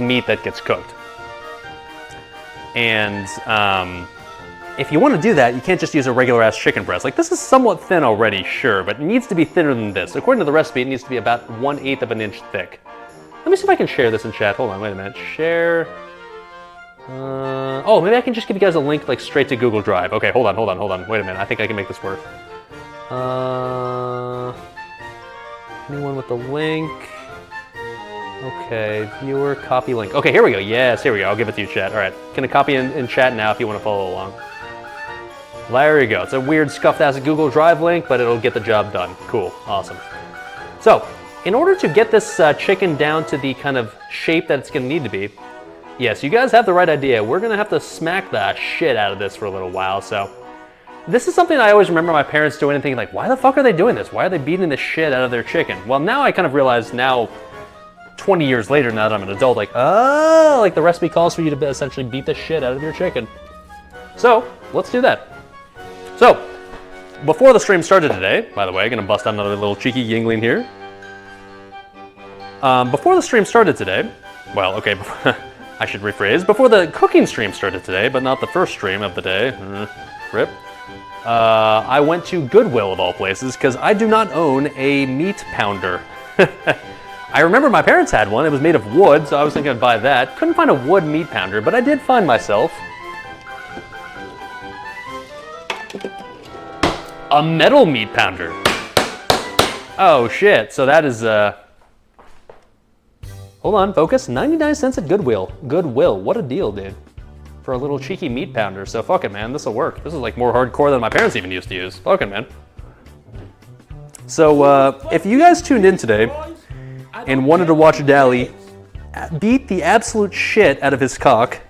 meat that gets cooked. And if you want to do that, you can't just use a regular ass chicken breast. Like this is somewhat thin already, sure, but it needs to be thinner than this. According to the recipe, it needs to be about 1/8 of an inch thick. Let me see if I can share this in chat. Hold on, wait a minute. Share. Oh, maybe I can just give you guys a link like straight to Google Drive. Okay, hold on. Wait a minute, I think I can make this work. Anyone with the link? Okay, viewer, copy link. Okay, here we go. Yes, here we go. I'll give it to you, chat. All right, can I copy in chat now if you want to follow along? There you go. It's a weird scuffed-ass Google Drive link, but it'll get the job done. Cool, awesome. So, in order to get this chicken down to the kind of shape that it's going to need to be, yes, you guys have the right idea. We're going to have to smack the shit out of this for a little while. So, this is something I always remember my parents doing and thinking, like, why the fuck are they doing this? Why are they beating the shit out of their chicken? Well, now I kind of realize now, 20 years later, now that I'm an adult, like, oh, like the recipe calls for you to essentially beat the shit out of your chicken. So, let's do that. So, before the stream started today, by the way, gonna bust out another little cheeky yingling here. Before the stream started today, well, okay, I should rephrase. Before the cooking stream started today, but not the first stream of the day, rip. I went to Goodwill of all places because I do not own a meat pounder. I remember my parents had one. It was made of wood, so I was thinking I'd buy that. Couldn't find a wood meat pounder, but I did find myself a metal meat pounder. Oh shit, so that is, hold on, focus, 99 cents at Goodwill. Goodwill, what a deal, dude. For a little cheeky meat pounder, so fuck it, man, this'll work. This is like more hardcore than my parents even used to use. Fuck it, man. So, if you guys tuned in today and wanted to watch Dali beat the absolute shit out of his cock,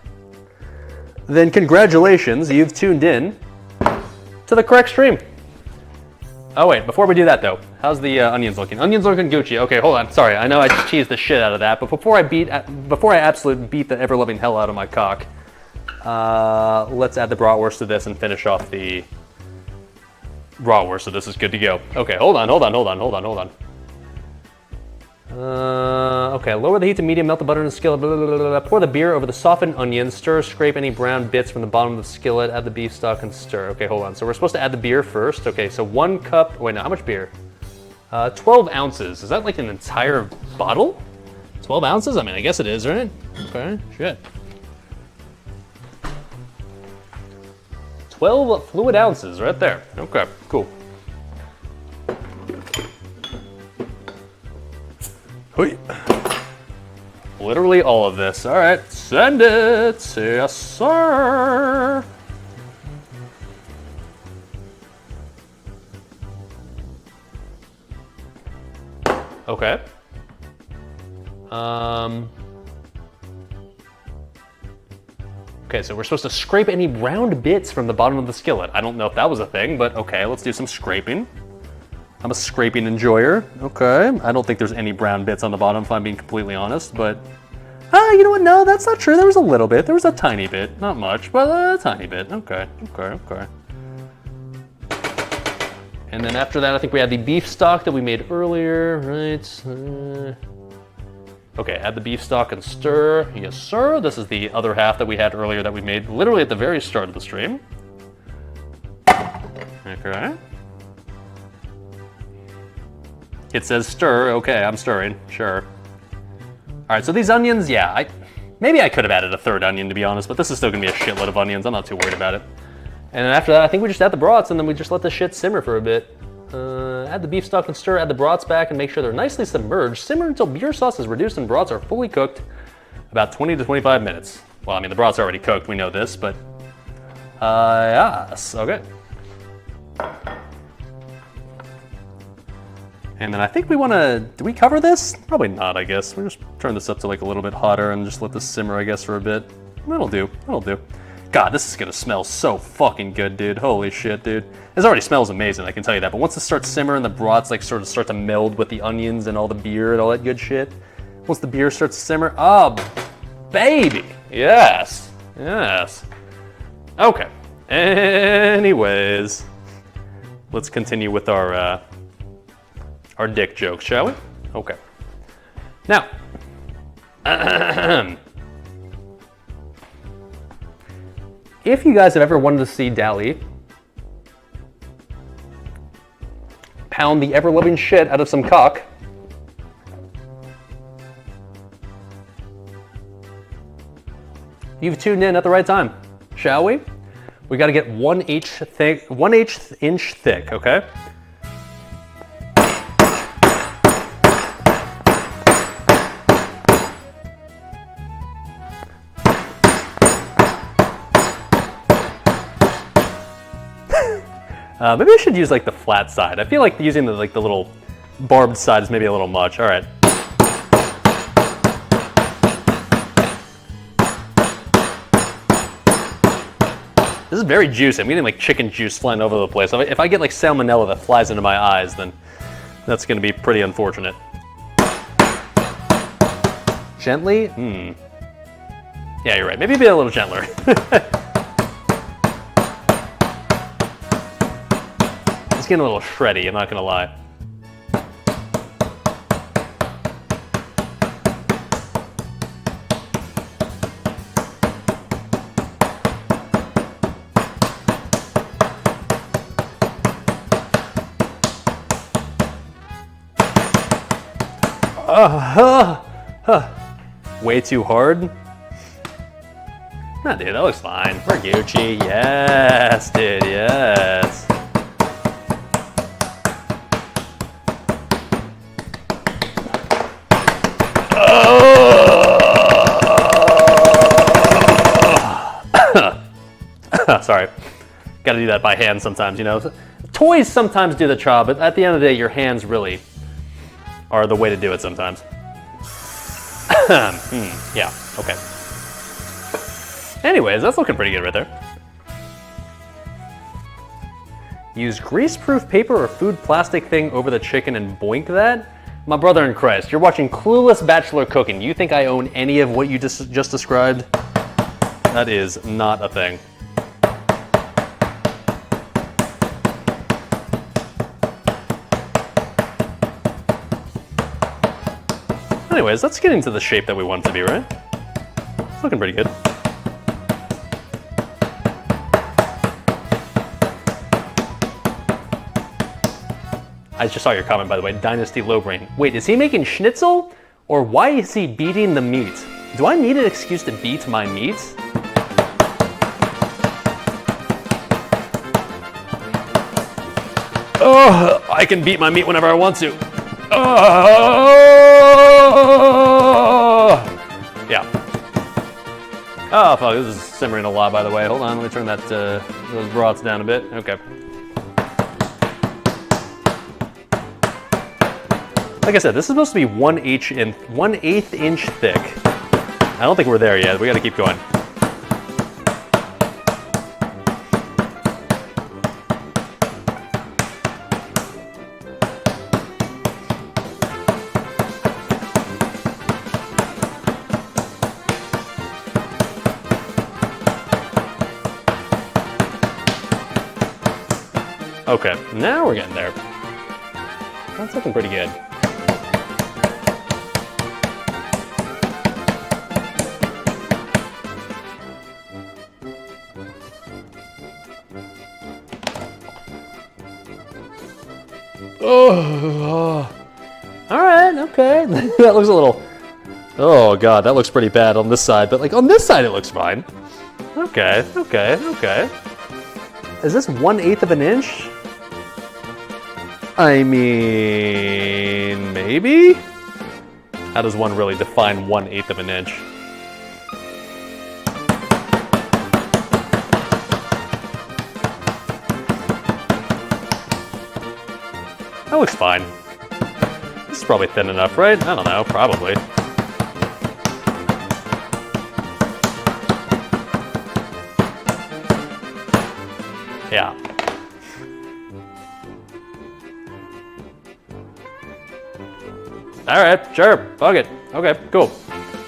then congratulations, you've tuned in to the correct stream. Oh wait, before we do that though, how's the onions looking? Onions looking Gucci. Okay, hold on. Sorry, I know I just cheesed the shit out of that, but before I absolutely beat the ever-loving hell out of my cock, let's add the bratwurst to this and finish off the bratwurst. So this is good to go. Okay, hold on. Okay, lower the heat to medium, melt the butter in the skillet, blah, blah, blah, blah. Pour the beer over the softened onions, stir, scrape any brown bits from the bottom of the skillet, add the beef stock and stir. Okay, hold on. So we're supposed to add the beer first. Okay, so 1 cup, wait, no, how much beer? 12 ounces. Is that like an entire bottle? 12 ounces? I mean, I guess it is, right? Okay, shit. 12 fluid ounces right there. Okay, cool. Hoi. Literally all of this. All right, send it. Yes, sir. Okay. Okay, so we're supposed to scrape any round bits from the bottom of the skillet. I don't know if that was a thing, but okay, let's do some scraping. I'm a scraping enjoyer. Okay, I don't think there's any brown bits on the bottom if I'm being completely honest, but you know what, no, that's not true. There was a little bit, there was a tiny bit, not much, but a tiny bit. Okay. And then after that, I think we had the beef stock that we made earlier, right? Okay, add the beef stock and stir. Yes, sir. This is the other half that we had earlier that we made literally at the very start of the stream. Okay. It says stir. Okay, I'm stirring. Sure. All right, so these onions, yeah, maybe I could have added a third onion to be honest, but this is still gonna be a shitload of onions. I'm not too worried about it. And then after that, I think we just add the brats and then we just let the shit simmer for a bit. Add the beef stock and stir, add the brats back and make sure they're nicely submerged. Simmer until beer sauce is reduced and brats are fully cooked, about 20 to 25 minutes. Well, I mean, the brats are already cooked, we know this, but yes, okay. And then I think we wanna, do we cover this? Probably not, I guess. We'll just turn this up to like a little bit hotter and just let this simmer, I guess, for a bit. That'll do. God, this is gonna smell so fucking good, dude. Holy shit, dude. This already smells amazing, I can tell you that. But once it starts simmering, the brats like sort of start to meld with the onions and all the beer and all that good shit. Once the beer starts to simmer, oh, baby. Yes. Okay. Anyways, let's continue with our dick jokes, shall we? Okay. Now, if you guys have ever wanted to see Dali pound the ever-loving shit out of some cock, you've tuned in at the right time, shall we? We gotta get 1/8 inch thick, okay? Maybe I should use like the flat side. I feel like using the little barbed side is maybe a little much. All right. This is very juicy. I'm getting like chicken juice flying over the place. If I get like salmonella that flies into my eyes, then that's gonna be pretty unfortunate. Gently? Yeah, you're right. Maybe be a little gentler. getting a little shreddy, I'm not gonna lie. Way too hard? Nah, dude, that looks fine. We're Gucci. Yes, dude, yes. Sorry. Gotta do that by hand sometimes, you know. Toys sometimes do the job, but at the end of the day, your hands really are the way to do it sometimes. Yeah, okay. Anyways, that's looking pretty good right there. Use grease-proof paper or food plastic thing over the chicken and boink that? My brother in Christ, you're watching Clueless Bachelor cooking. You think I own any of what you just described? That is not a thing. Anyways, let's get into the shape that we want it to be, right? It's looking pretty good. I just saw your comment, by the way, Dynasty Lowbrain. Wait, is he making Schnitzel? Or why is he beating the meat? Do I need an excuse to beat my meat? Oh, I can beat my meat whenever I want to. Yeah. Oh, fuck, this is simmering a lot, by the way. Hold on, let me turn that, those broths down a bit. Okay. Like I said, this is supposed to be 1/8 inch thick. I don't think we're there yet. We gotta keep going. Okay, now we're getting there. That's looking pretty good. Oh, all right, okay. That looks a little, oh God, that looks pretty bad on this side, but like on this side it looks fine. Okay, okay, okay. Is this 1/8 of an inch? I mean, maybe? How does one really define 1/8 of an inch? That looks fine. This is probably thin enough, right? I don't know, probably. Yeah. All right, sure, fuck it. Okay, cool.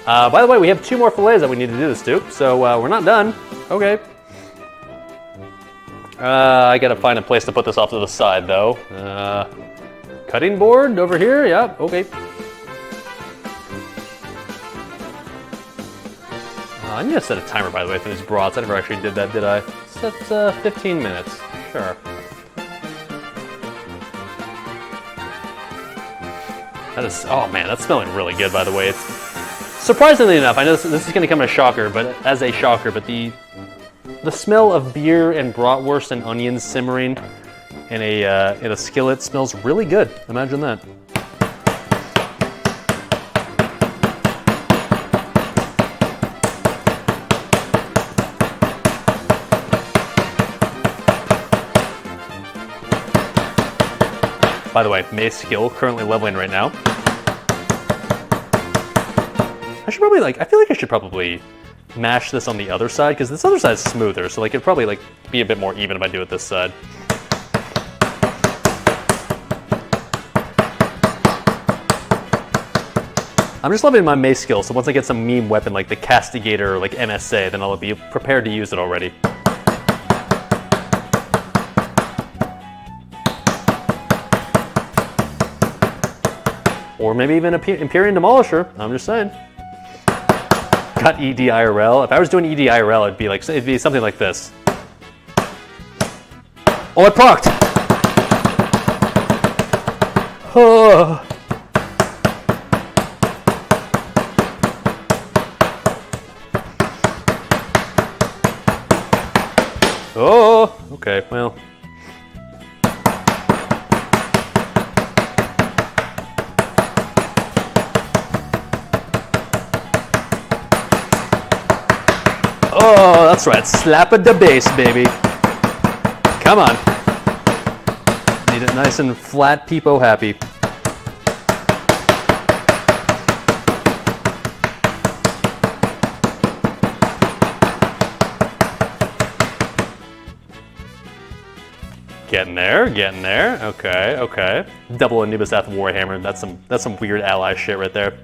By the way, we have 2 more fillets that we need to do this to, so we're not done. Okay. I gotta find a place to put this off to the side, though. Cutting board over here, yeah, okay. I need to set a timer, by the way, for these broths. I never actually did that, did I? Set 15 minutes, sure. That is, oh man, that's smelling really good, by the way. It's surprisingly enough, I know this is gonna come as a shocker, but the smell of beer and bratwurst and onions simmering in a skillet smells really good. Imagine that. By the way, May's skill currently leveling right now. I should probably I feel like I should probably mash this on the other side because this other side is smoother, so it'd probably be a bit more even if I do it this side. I'm just loving my mace skill, so once I get some meme weapon like the Castigator or like MSA, then I'll be prepared to use it already. Or maybe even Empyrean Demolisher. I'm just saying. Got EDIRL. If I was doing EDIRL, it'd be something like this. Oh, it procced! Oh. Oh, okay, well. Oh, that's right, slap at the base, baby. Come on. Need it nice and flat, peepo happy. Getting there. Okay. Double Anubis Ath Warhammer. That's some weird ally shit right there.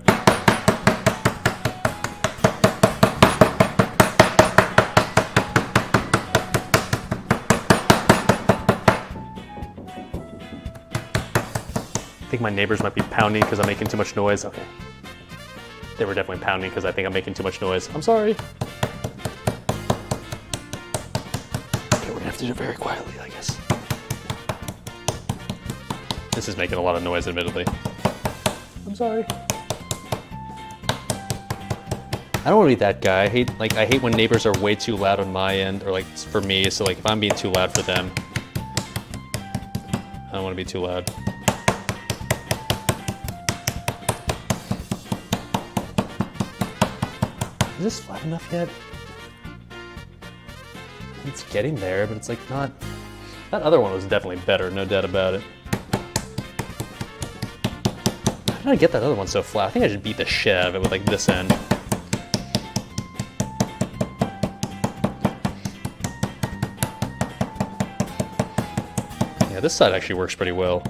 I think my neighbors might be pounding because I'm making too much noise. Okay. They were definitely pounding because I think I'm making too much noise. I'm sorry. Okay, we're gonna have to do it very quietly, I guess. This is making a lot of noise, admittedly. I'm sorry. I don't want to be that guy. I hate when neighbors are way too loud on my end, or like for me. So like if I'm being too loud for them, I don't want to be too loud. Is this flat enough yet? It's getting there, but it's like not. That other one was definitely better, no doubt about it. How did I get that other one so flat? I think I just beat the shit out of it with like this end. Yeah, this side actually works pretty well.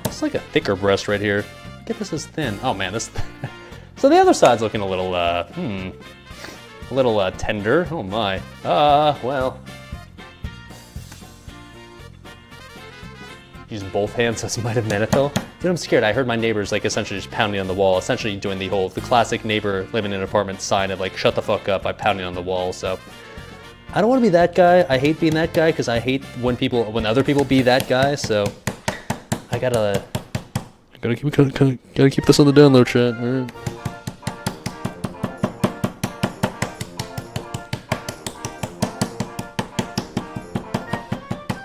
It's like a thicker breast right here. Get this as thin. Oh man, this. So the other side's looking a little, tender. Oh my. Well. Use both hands, so it's Might of Manitou. Dude, I'm scared. I heard my neighbors like essentially just pounding on the wall, essentially doing the classic neighbor living in an apartment sign of like, shut the fuck up by pounding on the wall, so. I don't want to be that guy. I hate being that guy because I hate when other people be that guy, so. I gotta keep this on the download, chat. All right.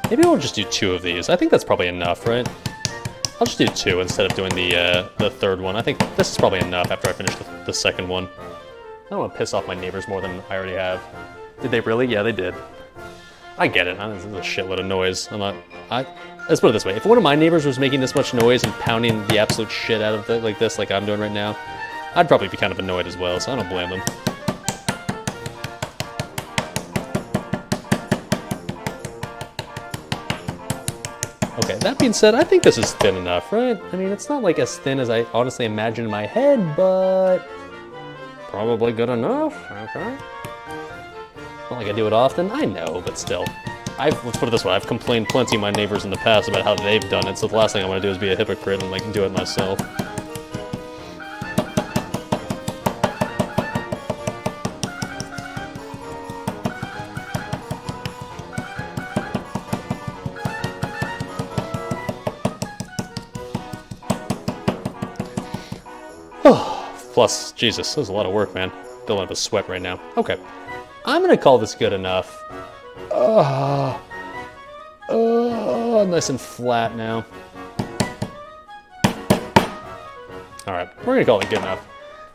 Maybe we'll just do 2 of these. I think that's probably enough, right? I'll just do 2 instead of doing the third one. I think this is probably enough after I finish the second one. I don't want to piss off my neighbors more than I already have. Did they really? Yeah, they did. I get it. This is a shitload of noise. Let's put it this way. If one of my neighbors was making this much noise and pounding the absolute shit out of it like this, like I'm doing right now, I'd probably be kind of annoyed as well, so I don't blame them. Okay, that being said, I think this is thin enough, right? I mean, it's not like as thin as I honestly imagined in my head, but probably good enough, okay? Not like I do it often, I know, but still. Let's put it this way, I've complained plenty of my neighbors in the past about how they've done it, so the last thing I want to do is be a hypocrite and like do it myself. Plus, Jesus, that was a lot of work, man. Building up a sweat right now. Okay, I'm gonna call this good enough. Nice and flat now. All right, we're gonna call it good enough.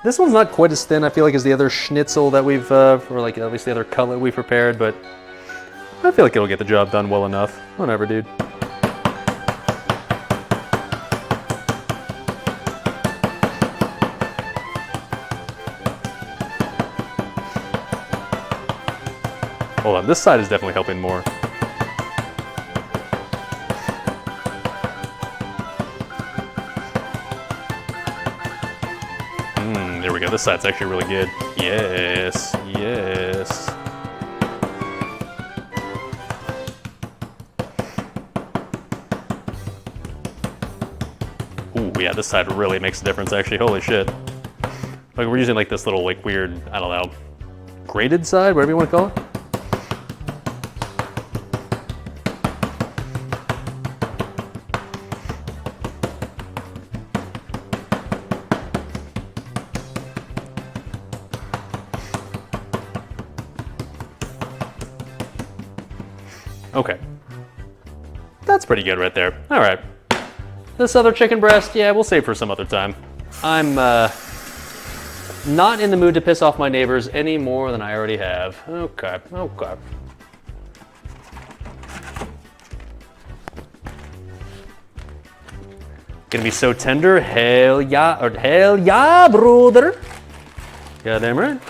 This one's not quite as thin, I feel like, as the other Schnitzel that we've, or like at least the other cutlet we prepared, but I feel like it'll get the job done well enough. Whatever, dude. Hold on, this side is definitely helping more. there we go. This side's actually really good. Yes, yes. Ooh, yeah, this side really makes a difference, actually. Holy shit. Like, we're using like this little, like, weird, I don't know, grated side, whatever you want to call it. Okay. That's pretty good right there. All right. This other chicken breast, yeah, we'll save for some other time. I'm not in the mood to piss off my neighbors any more than I already have. Okay, okay. Gonna be so tender? Hell yeah, or hell yeah, brother. Goddamn right.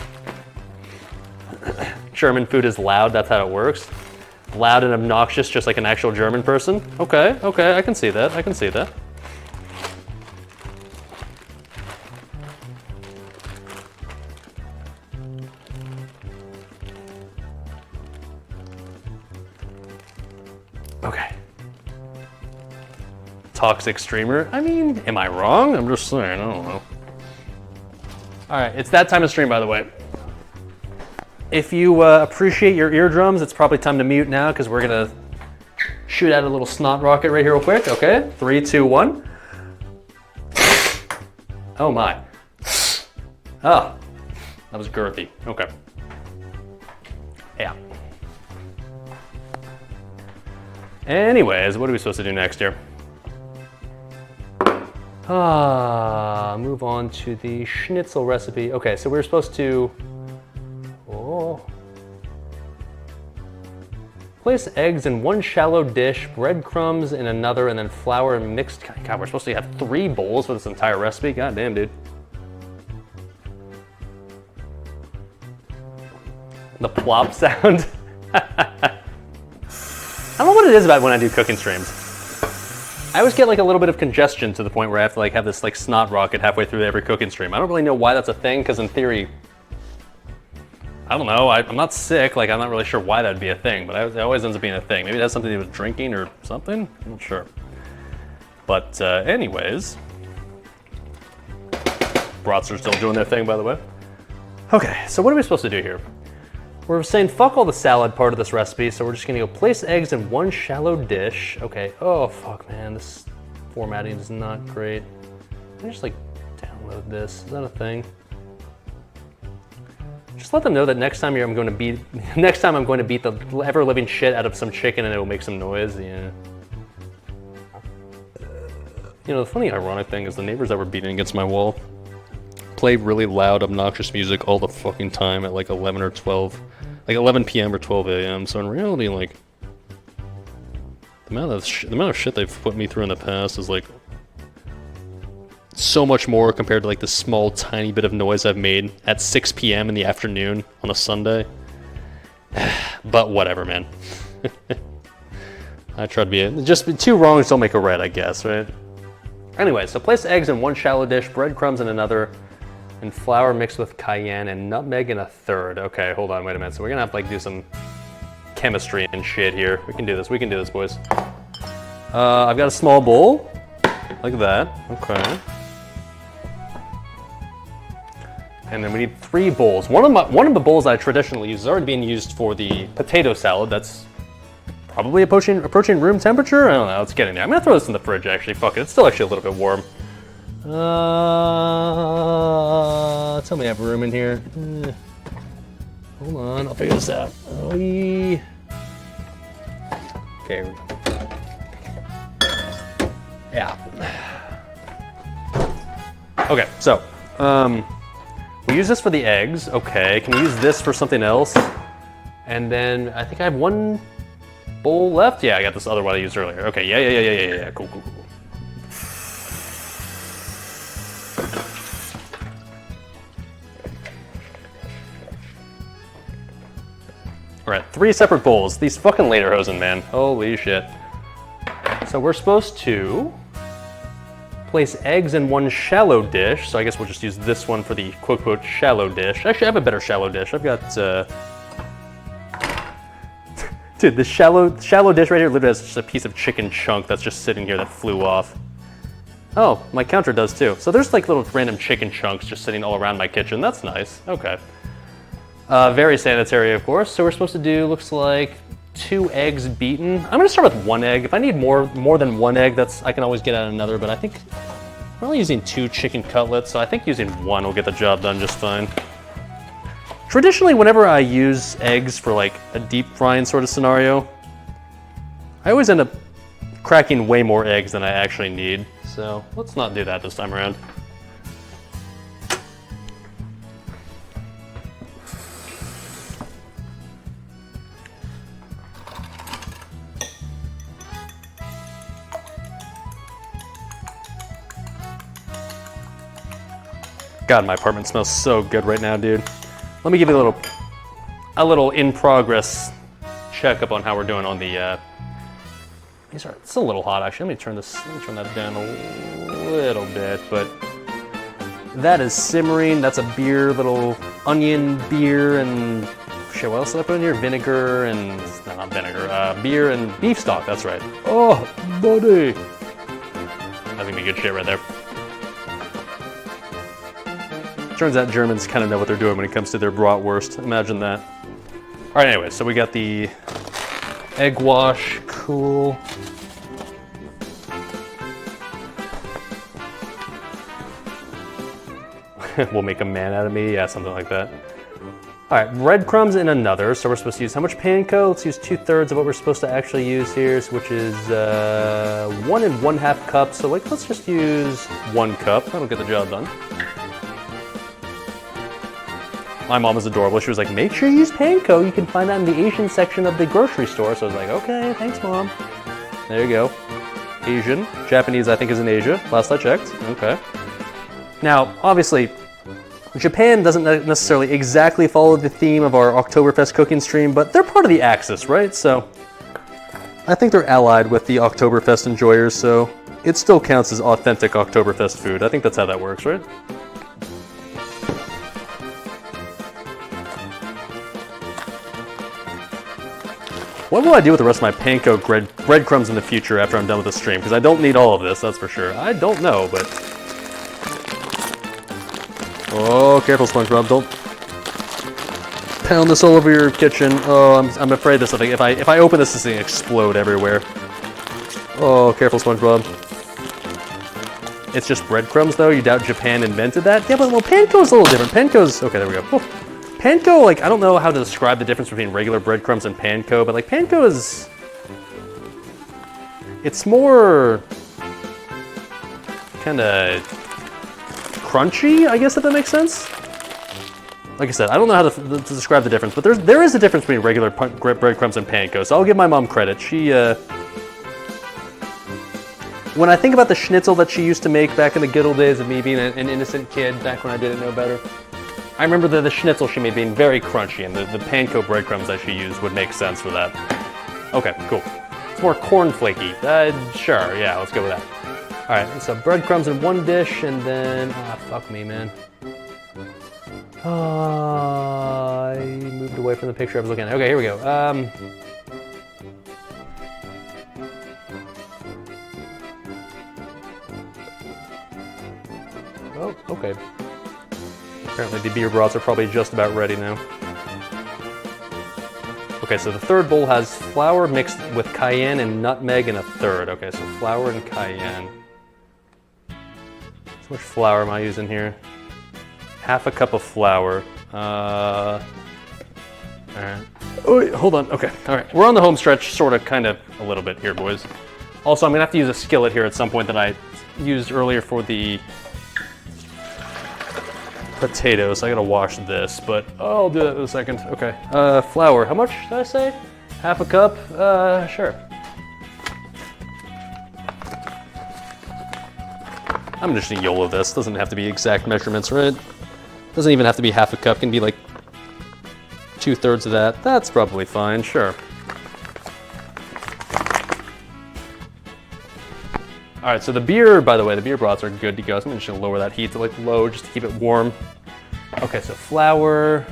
German food is loud, that's how it works. Loud and obnoxious, just like an actual German person. Okay, okay, I can see that, I can see that. Okay. Toxic streamer? I mean, am I wrong? I'm just saying, I don't know. All right, it's that time of stream, by the way. If you appreciate your eardrums, it's probably time to mute now because we're gonna shoot out a little snot rocket right here real quick, okay? 3, 2, 1. Oh my. Oh, that was girthy, okay. Yeah. Anyways, what are we supposed to do next here? Move on to the Schnitzel recipe. Okay, so we're supposed to, place eggs in one shallow dish, breadcrumbs in another, and then flour and mixed. God, we're supposed to have 3 bowls for this entire recipe? God damn, dude. The plop sound. I don't know what it is about when I do cooking streams. I always get like a little bit of congestion to the point where I have to like have this like snot rocket halfway through every cooking stream. I don't really know why that's a thing, because in theory, I don't know, I'm not sick, like I'm not really sure why that would be a thing, but it always ends up being a thing. Maybe it has something to do with drinking or something, I'm not sure. But anyways, brats are still doing their thing, by the way. Okay, so what are we supposed to do here? We're saying fuck all the salad part of this recipe, so we're just gonna go place eggs in one shallow dish. Okay, oh fuck man, this formatting is not great. Can I just like download this? Is that a thing? Just let them know that next time I'm going to beat the ever living shit out of some chicken and it will make some noise. Yeah. You know, the funny ironic thing is the neighbors that were beating against my wall play really loud, obnoxious music all the fucking time at like 11 or 12, like 11 p.m. or 12 a.m. So in reality, like the amount of shit they've put me through in the past is like so much more compared to like the small tiny bit of noise I've made at 6 p.m. in the afternoon on a Sunday. But whatever, man. I try to be just 2 wrongs don't make a right, I guess, right? Anyway, so place eggs in one shallow dish, breadcrumbs in another, and flour mixed with cayenne and nutmeg in a third. Okay, hold on, wait a minute. So we're gonna have to like do some chemistry and shit here. We can do this, boys. I've got a small bowl, like that, okay. And then we need 3 bowls. One of the bowls I traditionally use is already being used for the potato salad. That's probably approaching room temperature. I don't know, it's getting there. I'm gonna throw this in the fridge actually, fuck it. It's still actually a little bit warm. Tell me I have room in here. Hold on, I'll figure this out. Okay, here we go. Yeah. Okay, so, we use this for the eggs, okay. Can we use this for something else? And then, I think I have 1 bowl left? Yeah, I got this other one I used earlier. Okay, yeah, cool. All right, 3 separate bowls. These fucking lederhosen, man. Holy shit. So we're supposed to Place eggs in one shallow dish. So I guess we'll just use this one for the quote shallow dish. Actually, I have a better shallow dish. I've got, dude, the shallow dish right here literally has just a piece of chicken chunk that's just sitting here that flew off. Oh, my counter does too. So there's like little random chicken chunks just sitting all around my kitchen. That's nice. Okay. Very sanitary, of course. So we're supposed to do, looks like 2 eggs beaten. I'm gonna start with 1 egg. If I need more than 1 egg, I can always get out another, but I think we're only using 2 chicken cutlets, so I think using 1 will get the job done just fine. Traditionally, whenever I use eggs for like a deep frying sort of scenario, I always end up cracking way more eggs than I actually need. So let's not do that this time around. God, my apartment smells so good right now, dude. Let me give you a little in progress checkup on how we're doing on the. It's a little hot actually. Let me turn that down a little bit, but that is simmering. That's a beer, little onion beer, and shit. What else did I put in here? Vinegar and no, not vinegar. Beer and beef stock. That's right. Oh, buddy. That's gonna be good shit right there. Turns out Germans kind of know what they're doing when it comes to their Bratwurst. Imagine that. All right, anyway, so we got the egg wash. Cool. We'll make a man out of me. Yeah, something like that. All right, breadcrumbs in another. So we're supposed to use how much panko? Let's use 2/3 of what we're supposed to actually use here, which is 1 1/2 cups. So like, let's just use 1 cup. That'll get the job done. My mom is adorable. She was like, make sure you use panko. You can find that in the Asian section of the grocery store. So I was like, okay, thanks, Mom. There you go. Asian. Japanese, I think, is in Asia. Last I checked. Okay. Now, obviously, Japan doesn't necessarily exactly follow the theme of our Oktoberfest cooking stream, but they're part of the Axis, right? So I think they're allied with the Oktoberfest enjoyers, so it still counts as authentic Oktoberfest food. I think that's how that works, right? What will I do with the rest of my panko breadcrumbs in the future after I'm done with the stream? Because I don't need all of this, that's for sure. I don't know, but... Oh, careful, SpongeBob, don't pound this all over your kitchen. Oh, I'm afraid this thing, if I open this thing explode everywhere. Oh, careful, SpongeBob. It's just breadcrumbs, though? You doubt Japan invented that? Yeah, but well, panko's a little different. Panko's... Okay, there we go. Oh. Panko, like, I don't know how to describe the difference between regular breadcrumbs and panko, but like, panko is... It's more... kind of... crunchy, I guess, if that makes sense? Like I said, I don't know how to describe the difference, but there is a difference between regular breadcrumbs and panko, so I'll give my mom credit. She, when I think about the schnitzel that she used to make back in the good old days of me being an innocent kid, back when I didn't know better, I remember the schnitzel she made being very crunchy, and the panko breadcrumbs that she used would make sense for that. Okay, cool. It's more cornflakey. Sure, yeah, let's go with that. All right, so breadcrumbs in 1 dish, and then, fuck me, man. I moved away from the picture I was looking at. Okay, here we go. Oh, okay. Apparently the beer brats are probably just about ready now. Okay, so the third bowl has flour mixed with cayenne and nutmeg in a third. Okay, so flour and cayenne. How much flour am I using here? 1/2 cup of flour. All right. Oh, wait, hold on. Okay, all right. We're on the home stretch, sort of, kind of, a little bit here, boys. Also, I'm gonna have to use a skillet here at some point that I used earlier for the potatoes. So I gotta wash this, but I'll do that in a second. Okay. Flour. How much did I say? 1/2 cup? Sure. I'm just gonna YOLO this. Doesn't have to be exact measurements, right? Doesn't even have to be 1/2 cup. Can be like 2/3 of that. That's probably fine. Sure. All right, so the beer, by the way, the beer broths are good to go. So I'm just gonna lower that heat to like low just to keep it warm. Okay, so flour.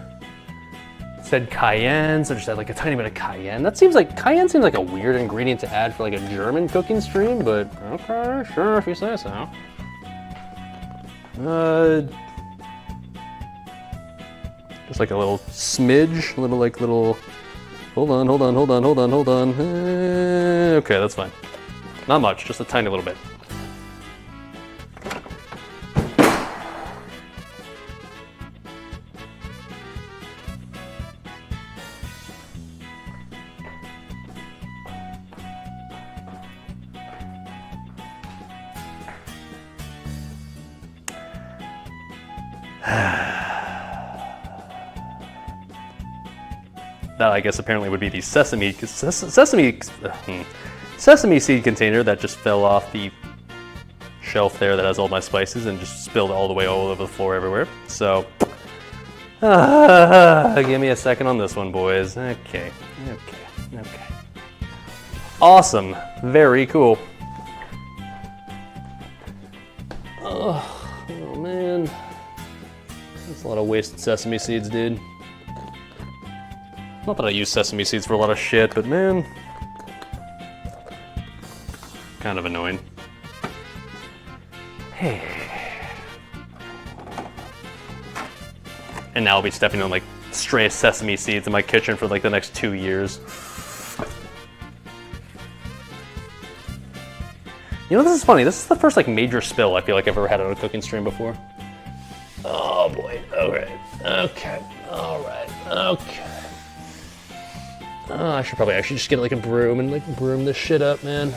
Said cayenne, so just add like a tiny bit of cayenne. Cayenne seems like a weird ingredient to add for like a German cooking stream, but okay, sure, if you say so. Just like a little smidge, hold on. Okay, that's fine. Not much, just a tiny little bit. That I guess apparently would be the sesame seed container that just fell off the shelf there that has all my spices and just spilled all the way all over the floor everywhere. So, give me a second on this one, boys. Okay. Awesome. Very cool. Oh man. That's a lot of wasted sesame seeds, dude. Not that I use sesame seeds for a lot of shit, but man, kind of annoying. Hey. And now I'll be stepping on like stray sesame seeds in my kitchen for like the next 2 years. You know, this is funny. This is the first like major spill I feel like I've ever had on a cooking stream before. Oh boy. Okay. Oh, I should probably actually just get like a broom and like broom this shit up, man.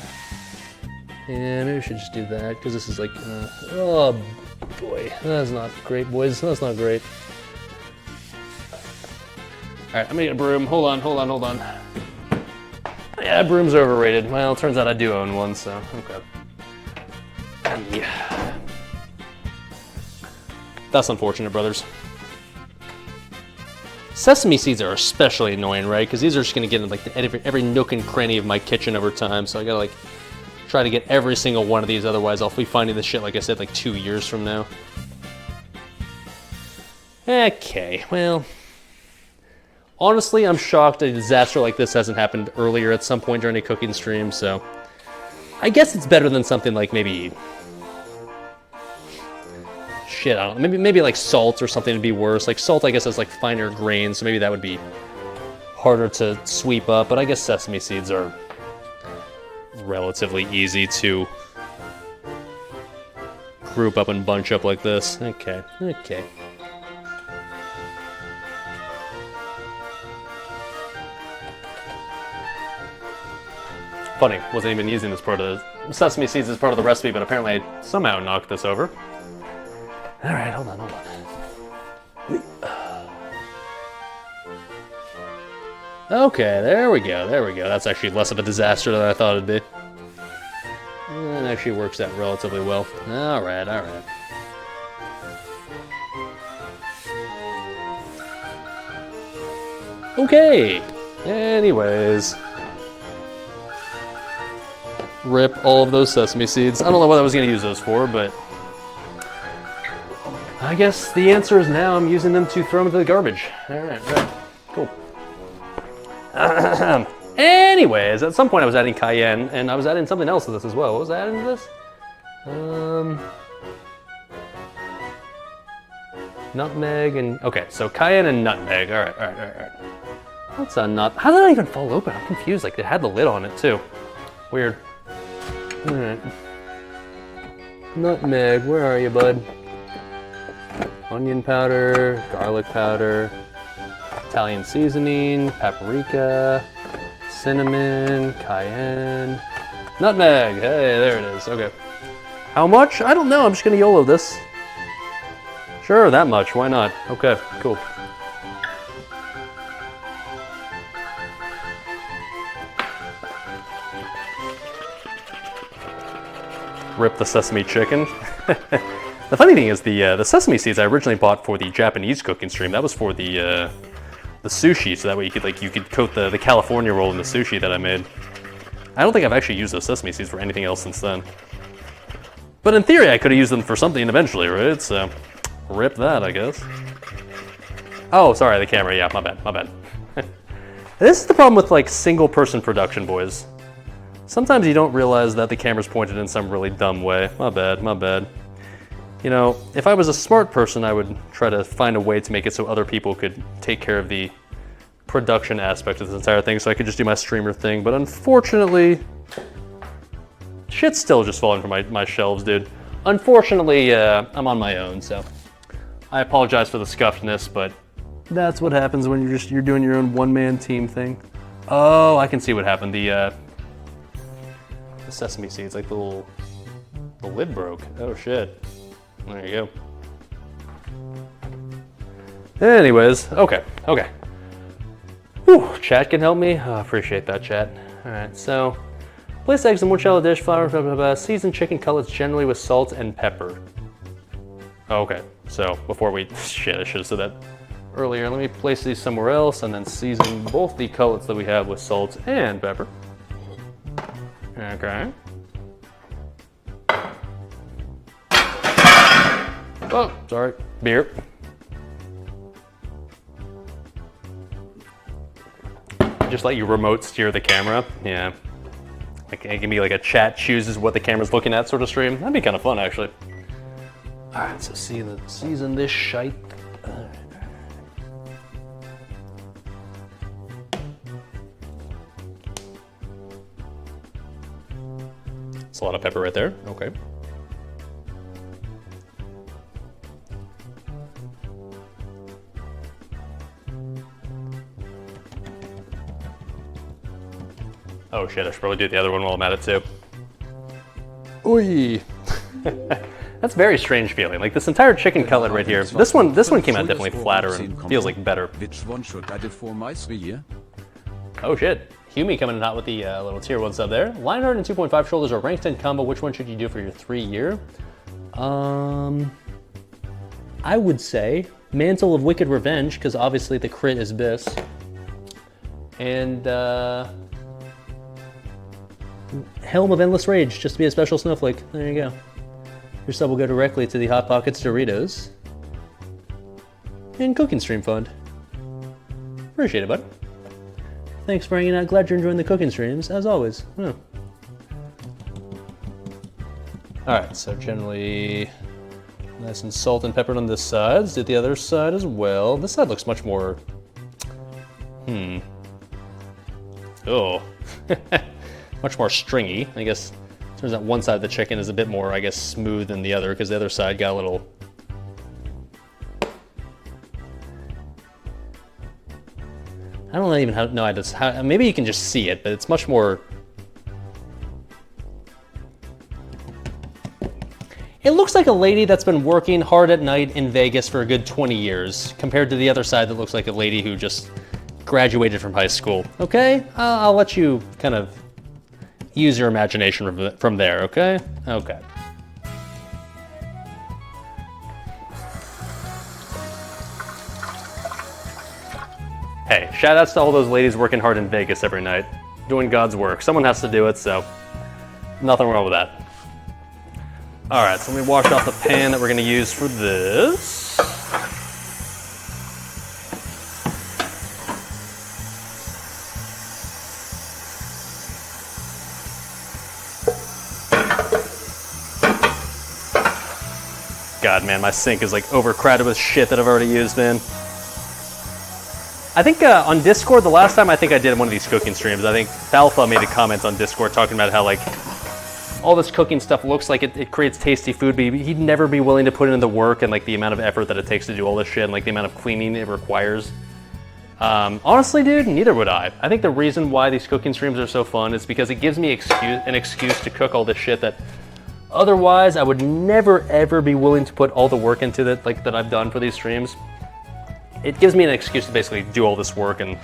Yeah, maybe we should just do that because this is like, oh boy, that's not great, boys. That's not great. All right, I'm gonna get a broom. Hold on. Yeah, brooms are overrated. Well, it turns out I do own one, so okay. Yeah. That's unfortunate, brothers. Sesame seeds are especially annoying, right? Because these are just gonna get in like every nook and cranny of my kitchen over time. So I gotta like try to get every single one of these. Otherwise, I'll be finding this shit, like I said, like 2 years from now. Okay, well, honestly, I'm shocked a disaster like this hasn't happened earlier at some point during a cooking stream. So I guess it's better than something like maybe. Shit, I don't know. Maybe like salt or something would be worse. Like salt, I guess, has like finer grains, so maybe that would be harder to sweep up. But I guess sesame seeds are relatively easy to group up and bunch up like this. Okay. Funny, wasn't even using this part of the sesame seeds as part of the recipe, but apparently I somehow knocked this over. All right, hold on. Okay, there we go. That's actually less of a disaster than I thought it'd be. It actually works out relatively well. All right. Okay, anyways. Rip all of those sesame seeds. I don't know what I was gonna use those for, but I guess the answer is now I'm using them to throw them into the garbage. All right, cool. Anyways, at some point I was adding cayenne, and I was adding something else to this as well. What was I adding to this? Nutmeg and, okay, so cayenne and nutmeg. All right. What's a nut? How did that even fall open? I'm confused. Like, it had the lid on it too. Weird. All right. Nutmeg, where are you, bud? Onion powder, garlic powder, Italian seasoning, paprika, cinnamon, cayenne, nutmeg. Hey, there it is. Okay. How much? I don't know. I'm just gonna YOLO this. Sure, that much. Why not? Okay, cool. Rip the sesame chicken. The funny thing is the sesame seeds I originally bought for the Japanese cooking stream. That was for the sushi, so that way you could coat the California roll in the sushi that I made. I don't think I've actually used those sesame seeds for anything else since then. But in theory, I could have used them for something eventually, right? So, rip that, I guess. Oh, sorry, the camera. Yeah, my bad. This is the problem with like single-person production, boys. Sometimes you don't realize that the camera's pointed in some really dumb way. My bad. You know, if I was a smart person, I would try to find a way to make it so other people could take care of the production aspect of this entire thing, so I could just do my streamer thing. But unfortunately, shit's still just falling from my shelves, dude. Unfortunately, I'm on my own, so I apologize for the scuffedness, but that's what happens when you're doing your own one-man team thing. Oh, I can see what happened. The sesame seeds, like the lid broke. Oh shit. There you go. Anyways, okay. Whew, chat can help me. Oh, appreciate that, chat. All right, so place eggs in one shallow dish, flour, seasoned chicken cutlets generally with salt and pepper. Okay, so before we, shit, I should have said that earlier. Let me place these somewhere else and then season both the cutlets that we have with salt and pepper. Okay. Oh, sorry, beer. Just let you remote steer the camera. Yeah. Like, it can be like a chat chooses what the camera's looking at sort of stream. That'd be kind of fun, actually. All right, so season this shite. That's a lot of pepper right there. Okay. Oh shit, I should probably do the other one while I'm at it too. Oy. That's very strange feeling. Like this entire chicken cutlet right here. This one came out definitely flatter and feels like better. Which one should I do for my 3 year? Oh shit. Humi coming in hot with the little tier 1 sub there. Lionheart and 2.5 shoulders are ranked 10 combo. Which one should you do for your 3 year? I would say Mantle of Wicked Revenge, because obviously the crit is this. And Helm of Endless Rage, just to be a special snowflake. There you go. Your sub will go directly to the Hot Pockets Doritos and Cooking Stream Fund. Appreciate it, bud. Thanks for hanging out. Glad you're enjoying the cooking streams, as always. Oh. Alright, so generally nice and salt and peppered on this side. Let's do the other side as well. This side looks much more... Oh. Much more stringy. I guess turns out one side of the chicken is a bit more, I guess, smooth than the other, because the other side got a little... I don't know even how, no, maybe you can just see it, but it's much more... It looks like a lady that's been working hard at night in Vegas for a good 20 years, compared to the other side that looks like a lady who just graduated from high school. Okay? I'll let you kind of use your imagination from there, okay? Okay. Hey, shout outs to all those ladies working hard in Vegas every night, doing God's work. Someone has to do it, so nothing wrong with that. All right, so let me wash off the pan that we're gonna use for this. God, man, my sink is like overcrowded with shit that I've already used, man. I think on Discord, the last time I think I did one of these cooking streams, I think Falfa made a comment on Discord talking about how like all this cooking stuff looks like it creates tasty food, but he'd never be willing to put in the work and like the amount of effort that it takes to do all this shit and like the amount of cleaning it requires. Honestly, dude, neither would I. I think the reason why these cooking streams are so fun is because it gives me an excuse to cook all this shit that otherwise I would never ever be willing to put all the work into that that I've done for these streams. It gives me an excuse to basically do all this work and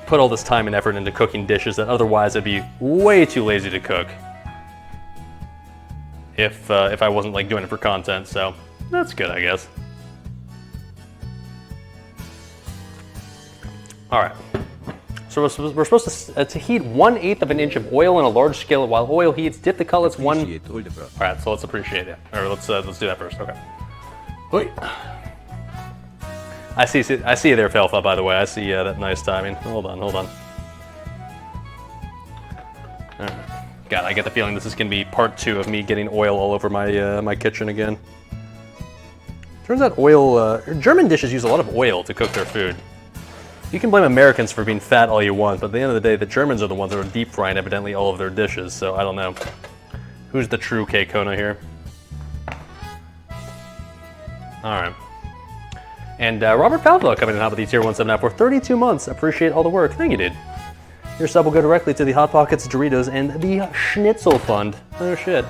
put all this time and effort into cooking dishes that otherwise I'd be way too lazy to cook if I wasn't like doing it for content. So that's good, I guess. All right. So we're supposed to heat 1/8 of an inch of oil in a large skillet while oil heats. Dip the cutlets one. Appreciate all the bro. All right, so let's appreciate it. Or let's do that first. Okay. Wait. I see you there, Felfa. By the way, I see that nice timing. Hold on. All right. God, I get the feeling this is gonna be part 2 of me getting oil all over my my kitchen again. Turns out German dishes use a lot of oil to cook their food. You can blame Americans for being fat all you want, but at the end of the day, the Germans are the ones that are deep frying evidently all of their dishes, so I don't know. Who's the true K-Kona here? Alright. And Robert Palvo coming in hot with the tier 179 for 32 months. Appreciate all the work. Thank you, dude. Your sub will go directly to the Hot Pockets, Doritos, and the Schnitzel Fund. Oh shit.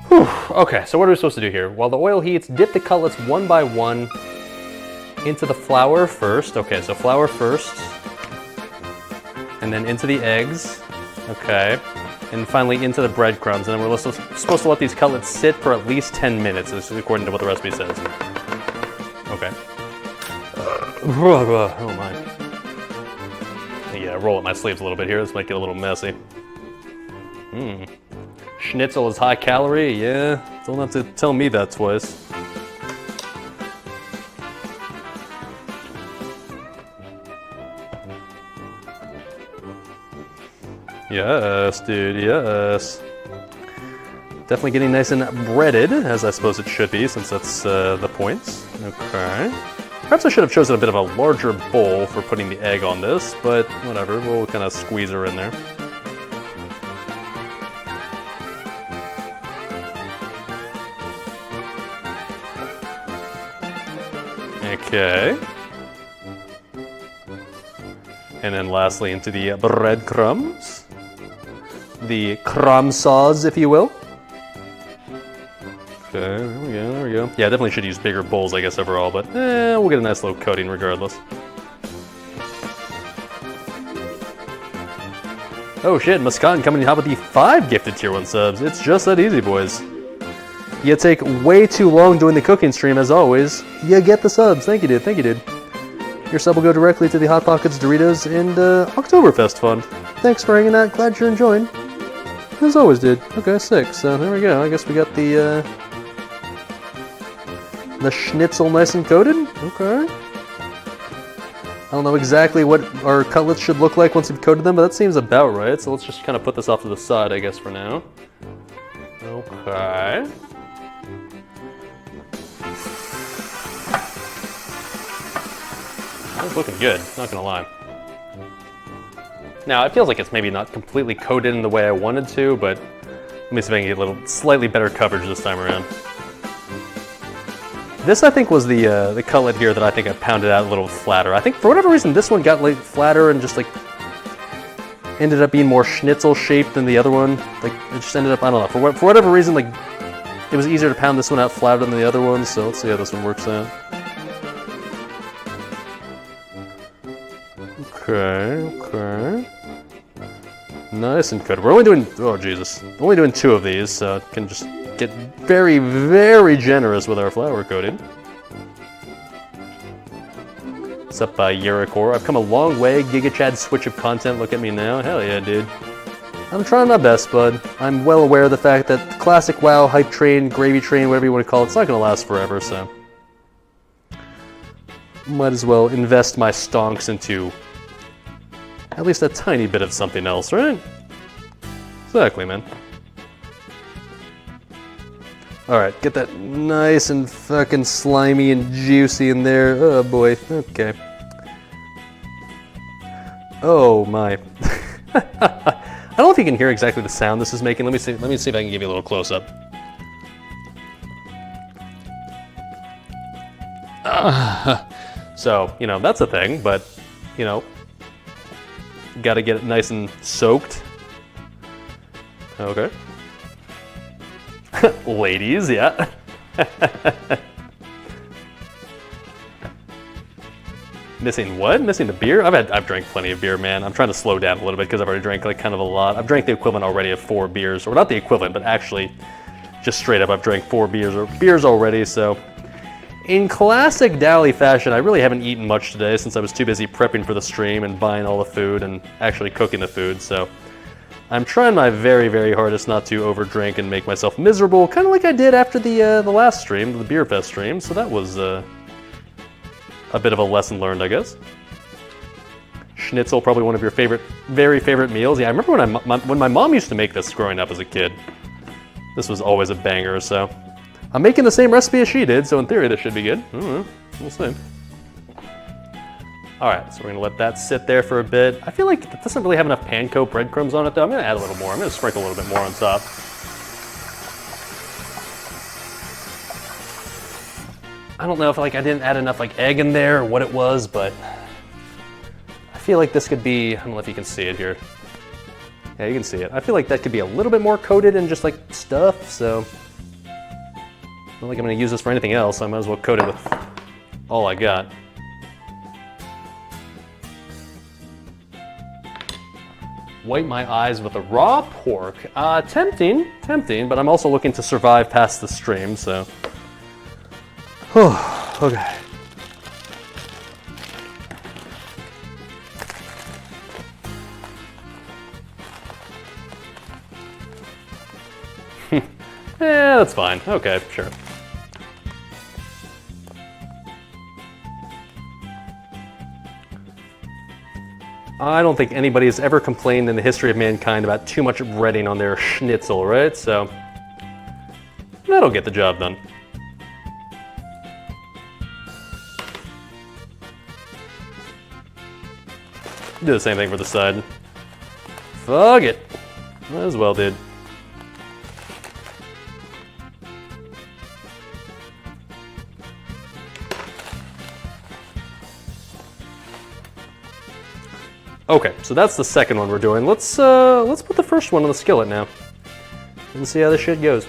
Whew. Okay, so what are we supposed to do here? While the oil heats, dip the cutlets one by one into the flour first. Okay, so flour first. And then into the eggs. Okay. And finally into the breadcrumbs. And then we're supposed to let these cutlets sit for at least 10 minutes, this is according to what the recipe says. Okay. Oh my. Yeah, roll up my sleeves a little bit here. This might get a little messy. Schnitzel is high calorie. Yeah, don't have to tell me that twice. Yes, dude, yes. Definitely getting nice and breaded, as I suppose it should be, since that's the points. Okay. Perhaps I should have chosen a bit of a larger bowl for putting the egg on this, but whatever, we'll kind of squeeze her in there. Okay. And then lastly into the breadcrumbs. The crumb sauce, if you will. Okay, there we go. Yeah, definitely should use bigger bowls, I guess, overall, but we'll get a nice little coating regardless. Oh shit, Muscatine coming in hot with the 5 gifted tier 1 subs. It's just that easy, boys. You take way too long doing the cooking stream, as always. You get the subs. Thank you, dude. Thank you, dude. Your sub will go directly to the Hot Pockets, Doritos, and Oktoberfest Fund. Thanks for hanging out. Glad you're enjoying. As always, dude. Okay, 6. So there we go. I guess we got the schnitzel nice and coated. Okay. I don't know exactly what our cutlets should look like once we've coated them, but that seems about right. So let's just kind of put this off to the side, I guess, for now. Okay. It's looking good, not gonna lie. Now, it feels like it's maybe not completely coated in the way I wanted to, but let me see if I can get a little slightly better coverage this time around. This, I think, was the cutlet here that I think I pounded out a little flatter. I think for whatever reason, this one got like flatter and just like ended up being more schnitzel shaped than the other one. Like it just ended up, I don't know, for whatever reason, like it was easier to pound this one out flatter than the other one. So let's see how this one works out. Okay. Nice and good. We're only doing, oh Jesus, we're only doing 2 of these, so I can just get very, very generous with our flour coating. What's up, Yericor? I've come a long way. Giga Chad switch of content. Look at me now. Hell yeah, dude. I'm trying my best, bud. I'm well aware of the fact that the classic WoW hype train, gravy train, whatever you want to call it, it's not going to last forever, so might as well invest my stonks into at least a tiny bit of something else, right? Exactly, man. Alright, get that nice and fucking slimy and juicy in there. Oh boy, okay. Oh my. I don't know if you can hear exactly the sound this is making. Let me see if I can give you a little close-up. So, you know, that's a thing, but, you know, gotta get it nice and soaked. Okay. Ladies, yeah. Missing what? Missing the beer? I've drank plenty of beer, man. I'm trying to slow down a little bit because I've already drank like kind of a lot. I've drank the equivalent already of 4 beers, or not the equivalent, but actually just straight up I've drank 4 beers already, so In classic Dali fashion, I really haven't eaten much today since I was too busy prepping for the stream and buying all the food and actually cooking the food, so I'm trying my very, very hardest not to overdrink and make myself miserable, kind of like I did after the last stream, the BRUDERS stream, so that was a bit of a lesson learned, I guess. Schnitzel, probably one of your very favorite meals. Yeah, I remember when my mom used to make this growing up as a kid. This was always a banger, so. I'm making the same recipe as she did, so in theory this should be good. I don't know, we'll see. All right, so we're gonna let that sit there for a bit. I feel like it doesn't really have enough panko breadcrumbs on it though. I'm gonna add a little more. I'm gonna sprinkle a little bit more on top. I don't know if like I didn't add enough like egg in there or what it was, but I feel like this could be, I don't know if you can see it here. Yeah, you can see it. I feel like that could be a little bit more coated in just like stuff, so. Not like I'm gonna use this for anything else, so I might as well coat it with all I got. Wipe my eyes with a raw pork. Tempting, but I'm also looking to survive past the stream, so. Okay. Yeah, that's fine. Okay, sure. I don't think anybody has ever complained in the history of mankind about too much breading on their schnitzel, right? So, that'll get the job done. Do the same thing for the side. Fuck it. Might as well, dude. Okay, so that's the second one we're doing. Let's put the first one on the skillet now and see how this shit goes.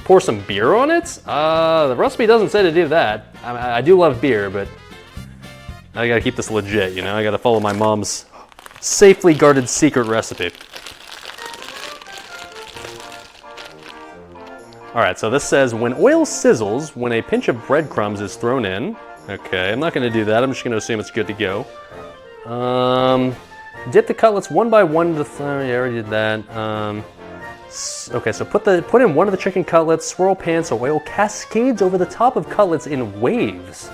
Pour some beer on it? The recipe doesn't say to do that. I do love beer, but I gotta keep this legit, you know? I gotta follow my mom's safely guarded secret recipe. All right, so this says, when oil sizzles, when a pinch of breadcrumbs is thrown in. Okay, I'm not gonna do that. I'm just gonna assume it's good to go. Dip the cutlets one by one into the flour. Yeah, I already did that. Okay, so put in one of the chicken cutlets, swirl pan so oil cascades over the top of cutlets in waves.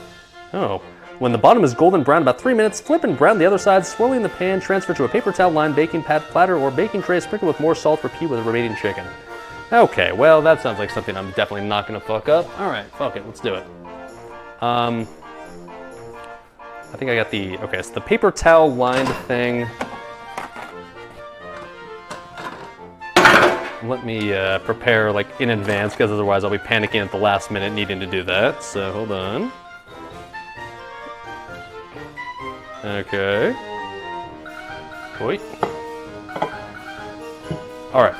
Oh. When the bottom is golden brown, about 3 minutes, flip and brown the other side, swirling the pan, transfer to a paper towel lined baking pad platter or baking tray, sprinkle with more salt, repeat with the remaining chicken. Okay, well, that sounds like something I'm definitely not gonna fuck up. All right, fuck it, let's do it. I think I got the, okay, so the paper towel lined thing. Let me prepare like in advance, because otherwise I'll be panicking at the last minute needing to do that, so hold on. Okay. Wait. All right.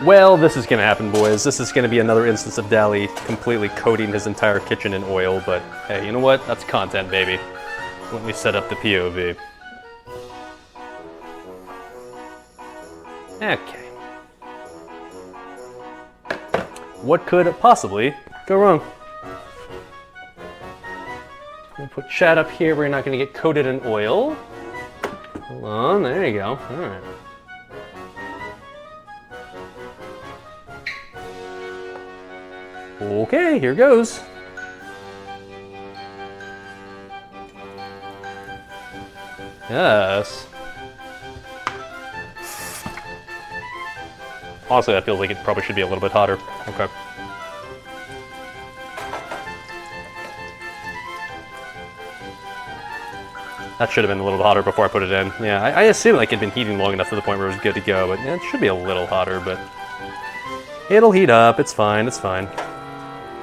Well, this is gonna happen, boys. This is gonna be another instance of Dali completely coating his entire kitchen in oil, but hey, you know what? That's content, baby. Let me set up the POV. Okay. What could possibly go wrong? I'm gonna put Chad up here where you're not gonna get coated in oil. Hold on, there you go. All right. Okay, here goes. Yes. Honestly, that feels like it probably should be a little bit hotter. Okay. That should have been a little bit hotter before I put it in. Yeah, I assumed like it'd been heating long enough to the point where it was good to go, but yeah, it should be a little hotter, but it'll heat up. It's fine. It's fine.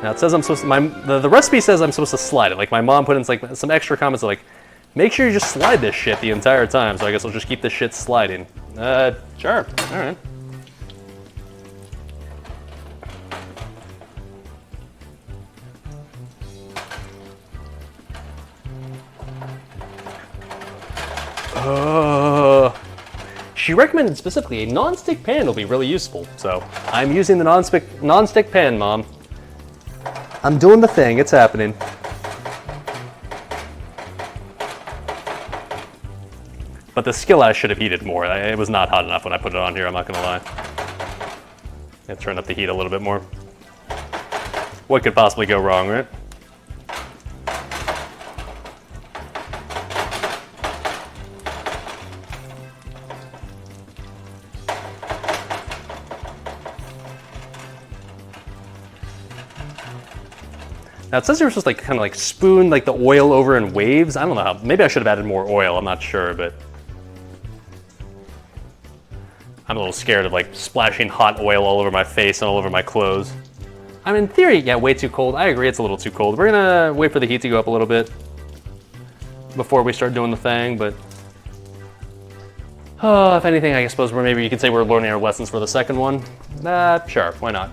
Now it says I'm supposed to, the recipe says I'm supposed to slide it. Like my mom put in like some extra comments like, make sure you just slide this shit the entire time. So I guess I'll just keep this shit sliding. Sure. All right. She recommended specifically a non-stick pan will be really useful. So I'm using the non-stick pan, Mom. I'm doing the thing. It's happening. But the skillet should have heated more. It was not hot enough when I put it on here, I'm not gonna lie. Gotta turn up the heat a little bit more. What could possibly go wrong, right? Now it says you're supposed to like kind of like spoon like the oil over in waves. I don't know how, maybe I should have added more oil, I'm not sure, but I'm a little scared of like splashing hot oil all over my face and all over my clothes. I mean, in theory, yeah, way too cold. I agree, it's a little too cold. We're gonna wait for the heat to go up a little bit before we start doing the thing, but if anything, I suppose maybe you could say we're learning our lessons for the second one. Sure, why not?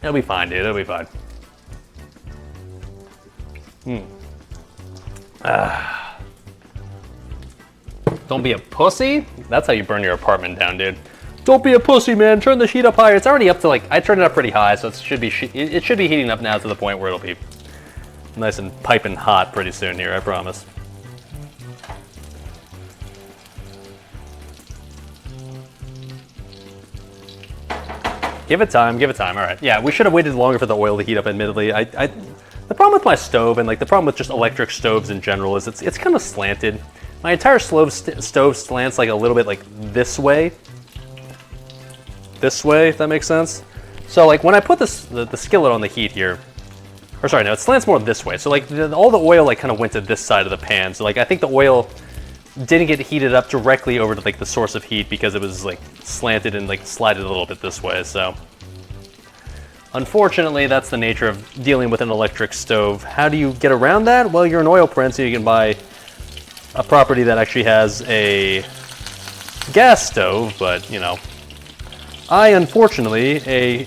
It'll be fine, dude. It'll be fine. Don't be a pussy. That's how you burn your apartment down, dude. Don't be a pussy, man. Turn the heat up higher. It's already up to like, I turned it up pretty high, so it should be heating up now to the point where it'll be nice and piping hot pretty soon here, I promise. Give it time, all right. Yeah, we should have waited longer for the oil to heat up, admittedly. The problem with my stove, and like the problem with just electric stoves in general, is it's kind of slanted. My entire stove slants like a little bit like this way. This way, if that makes sense. So like when I put the skillet on the heat here, or sorry, no, it slants more this way. So like all the oil like kind of went to this side of the pan. So like I think the oil didn't get heated up directly over to like the source of heat because it was like slanted and like slided a little bit this way. So unfortunately, that's the nature of dealing with an electric stove. How do you get around that? Well, you're an oil prince, so you can buy a property that actually has a gas stove, but you know, I unfortunately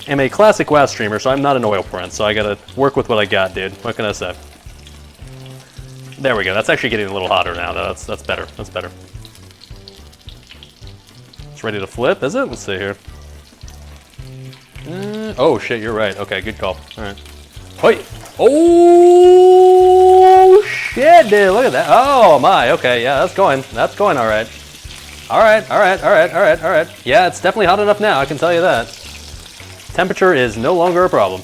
am a classic WoW streamer, so I'm not an oil prince, so I gotta work with what I got, dude. What can I say? There we go. That's actually getting a little hotter now, though. That's better. That's better. It's ready to flip, is it? Let's see here. Oh shit, you're right. Okay, good call. All right. Wait. Oh shit, dude! Look at that. Oh my. Okay, yeah, that's going. That's going all right. All right. All right. All right. All right. All right. Yeah, it's definitely hot enough now. I can tell you that. Temperature is no longer a problem.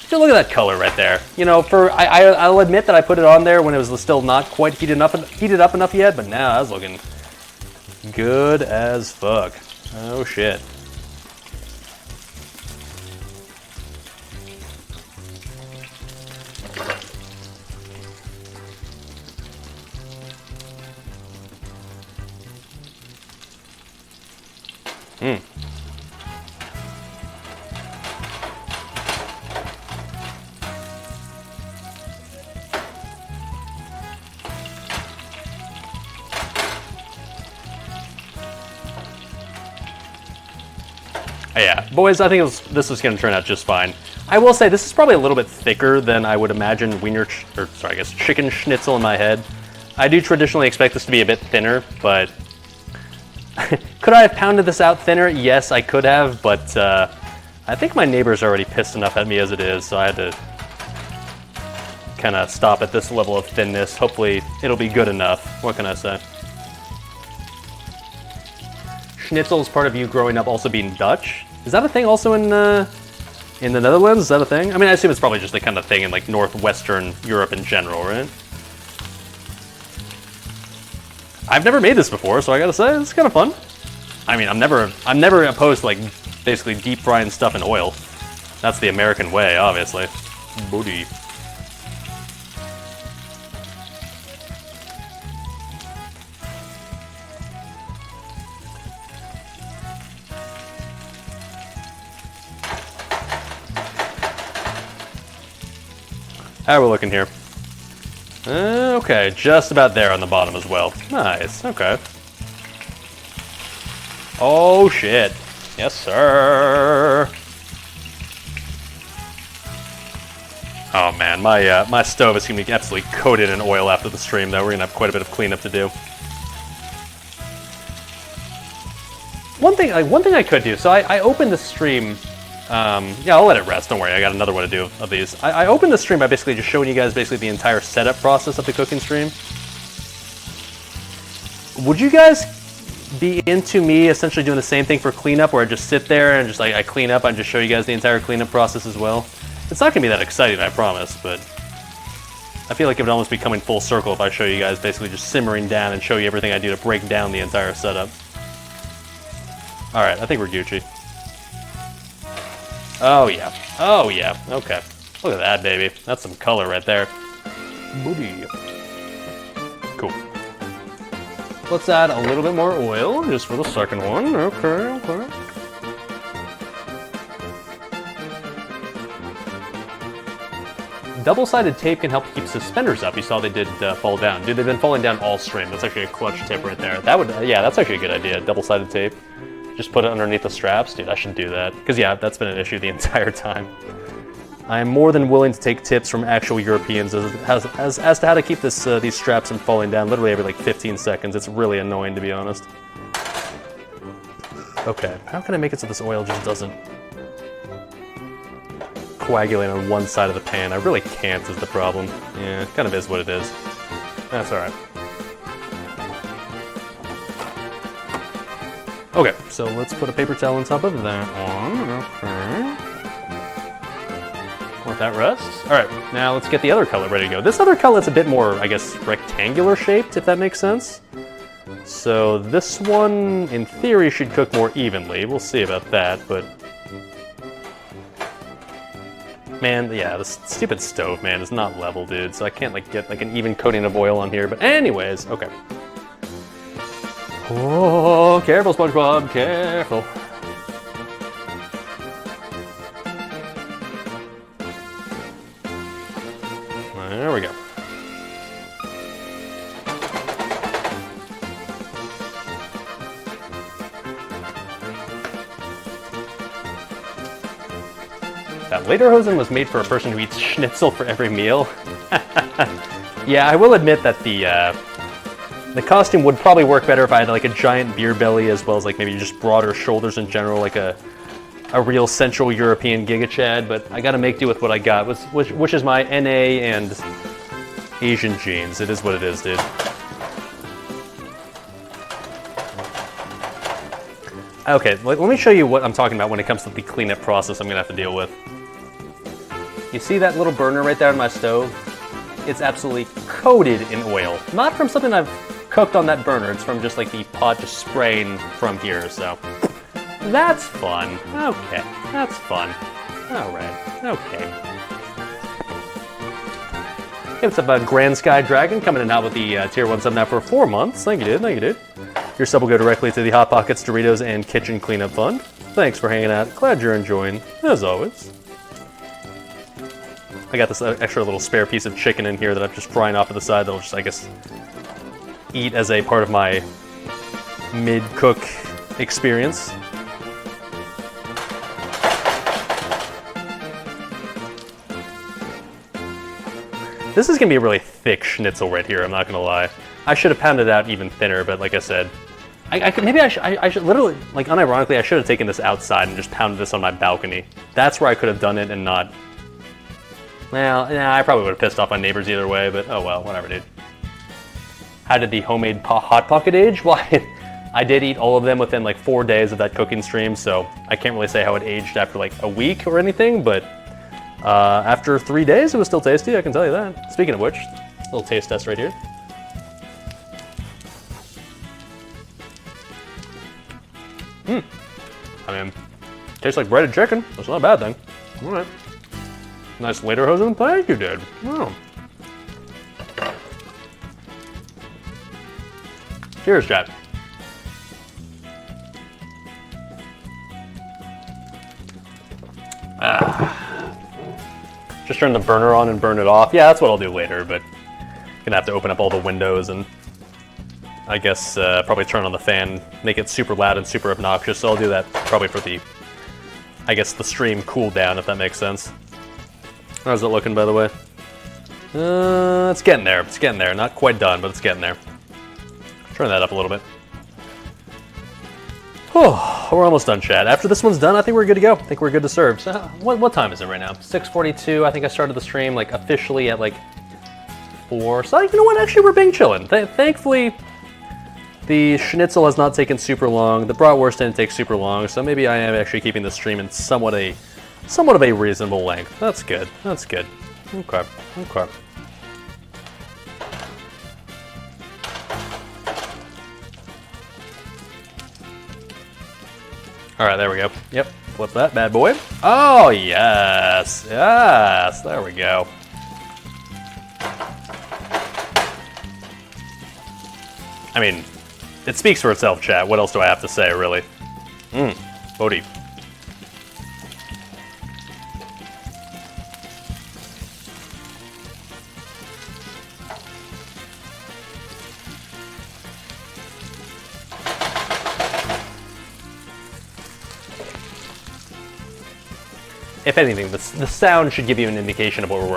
Dude, look at that color right there. You know, I'll admit that I put it on there when it was still not quite heated up enough yet, but now that's looking good as fuck. Oh shit. Yeah, boys, I think this is going to turn out just fine. I will say this is probably a little bit thicker than I would imagine chicken schnitzel in my head. I do traditionally expect this to be a bit thinner, but could I have pounded this out thinner? Yes, I could have, but I think my neighbor's already pissed enough at me as it is, so I had to kind of stop at this level of thinness. Hopefully, it'll be good enough. What can I say? Schnitzel is part of you growing up also being Dutch. Is that a thing also in the Netherlands? Is that a thing? I mean, I assume it's probably just the kind of thing in like northwestern Europe in general, right? I've never made this before, so I gotta say it's kind of fun. I mean, I'm never opposed to like basically deep frying stuff in oil. That's the American way, obviously. Booty. How are we looking here? Okay, just about there on the bottom as well. Nice, okay. Oh shit. Yes, sir. Oh man, my stove is gonna be absolutely coated in oil after the stream though. We're gonna have quite a bit of cleanup to do. one thing I could do. So I opened the stream. Yeah, I'll let it rest. Don't worry. I got another one to do of these. I opened the stream by basically just showing you guys basically the entire setup process of the cooking stream. Would you guys be into me essentially doing the same thing for cleanup, where I just sit there and just like I clean up and just show you guys the entire cleanup process as well? It's not gonna be that exciting, I promise, but I feel like it would almost be coming full circle if I show you guys basically just simmering down and show you everything I do to break down the entire setup. All right, I think we're Gucci. Oh yeah, oh yeah, okay. Look at that, baby. That's some color right there. Booty. Cool. Let's add a little bit more oil just for the second one. Okay, okay. Double-sided tape can help keep suspenders up. You saw they did fall down. Dude, they've been falling down all stream. That's actually a clutch tip right there. That would, yeah, that's actually a good idea. Double-sided tape. Just put it underneath the straps. Dude, I should do that. Because yeah, that's been an issue the entire time. I am more than willing to take tips from actual Europeans as to how to keep this these straps from falling down literally every like 15 seconds. It's really annoying, to be honest. Okay, how can I make it so this oil just doesn't coagulate on one side of the pan? I really can't is the problem. Yeah, it kind of is what it is. That's all right. Okay, so let's put a paper towel on top of that one. Okay. Let that rest. All right, now let's get the other color ready to go. This other color is a bit more, I guess, rectangular shaped, if that makes sense. So this one, in theory, should cook more evenly. We'll see about that, but man, yeah, this stupid stove, man, is not level, dude. So I can't like get like an even coating of oil on here. But anyways, okay. Oh, careful, SpongeBob, careful. There we go. That lederhosen was made for a person who eats schnitzel for every meal. Yeah, I will admit that the costume would probably work better if I had like a giant beer belly as well as like maybe just broader shoulders in general, like a real Central European Giga Chad, but I gotta make do with what I got, which is my NA and Asian genes. It is what it is, dude. Okay, let me show you what I'm talking about when it comes to the cleanup process I'm gonna have to deal with. You see that little burner right there on my stove? It's absolutely coated in oil. Not from something I've cooked on that burner, it's from just like the pot just spraying from here, so. That's fun. Okay, that's fun. All right, okay. Hey, what's up, Grand Sky Dragon, coming in out with the tier 1 sub now for 4 months. Thank you, dude, thank you, dude. Your sub will go directly to the Hot Pockets, Doritos, and Kitchen Cleanup Fund. Thanks for hanging out. Glad you're enjoying, as always. I got this extra little spare piece of chicken in here that I'm just frying off to the side that'll just, I guess, eat as a part of my mid-cook experience. This is gonna be a really thick schnitzel right here, I'm not gonna lie. I should have pounded it out even thinner, but like I said, I should literally, like unironically, I should have taken this outside and just pounded this on my balcony. That's where I could have done it and not, well, nah, I probably would have pissed off my neighbors either way, but oh well, whatever, dude. How did the homemade Hot Pocket age? Well, I did eat all of them within like 4 days of that cooking stream, so I can't really say how it aged after like a week or anything, but after 3 days, it was still tasty, I can tell you that. Speaking of which, a little taste test right here. I mean, tastes like breaded chicken. That's not a bad thing. All right. Nice lederhosen. Thank you, dude. Oh. Cheers, chat. Just turn the burner on and burn it off. Yeah, that's what I'll do later, but gonna have to open up all the windows and I guess probably turn on the fan, make it super loud and super obnoxious. So I'll do that probably for the, I guess, the stream cool down, if that makes sense. How's it looking, by the way? It's getting there. It's getting there. Not quite done, but it's getting there. Turn that up a little bit. Oh, we're almost done, chat. After this one's done, I think we're good to go. I think we're good to serve. So, what time is it right now? 6:42. I think I started the stream like officially at like 4. So you know what? Actually, we're being chillin'. Thankfully, the Schnitzel has not taken super long. The Bratwurst didn't take super long. So maybe I am actually keeping the stream in somewhat of a reasonable length. That's good. That's good. Okay. Okay. All right, there we go. Yep, flip that bad boy. Oh, yes, yes, there we go. I mean, it speaks for itself, chat. What else do I have to say, really? Bodhi. If anything, the sound should give you an indication of what we're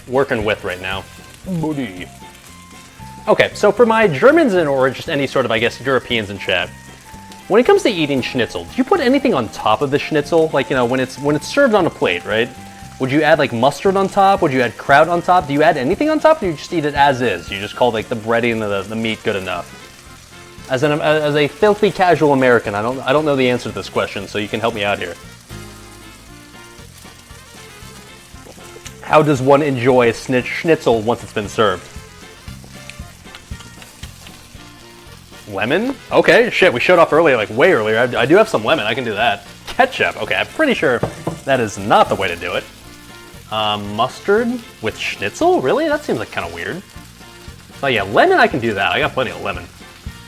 working with right now. Booty. Okay, so for my Germans or just any sort of, I guess, Europeans in chat, when it comes to eating Schnitzel, do you put anything on top of the Schnitzel? Like, you know, when it's served on a plate, right? Would you add like mustard on top? Would you add kraut on top? Do you add anything on top, or do you just eat it as is? You just call like the breading and the meat good enough? As a filthy casual American, I don't know the answer to this question, so you can help me out here. How does one enjoy a Schnitzel once it's been served? Lemon? Okay, shit, we showed off earlier, like way earlier. I do have some lemon, I can do that. Ketchup, okay, I'm pretty sure that is not the way to do it. Mustard with Schnitzel? Really? That seems like kind of weird. Oh yeah, lemon, I can do that. I got plenty of lemon.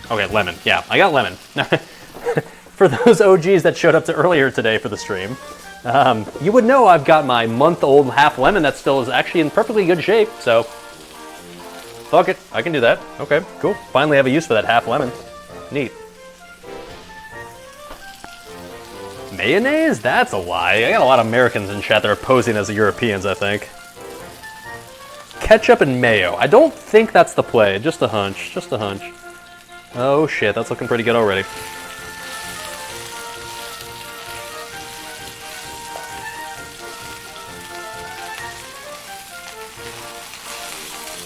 Okay, lemon, yeah, I got lemon. For those OGs that showed up to earlier today for the stream, you would know I've got my month-old half lemon that still is actually in perfectly good shape, so fuck it, I can do that. Okay, cool. Finally have a use for that half lemon. Neat. Mayonnaise? That's a lie. I got a lot of Americans in chat that are posing as the Europeans, I think. Ketchup and mayo. I don't think that's the play. Just a hunch. Just a hunch. Oh shit, that's looking pretty good already.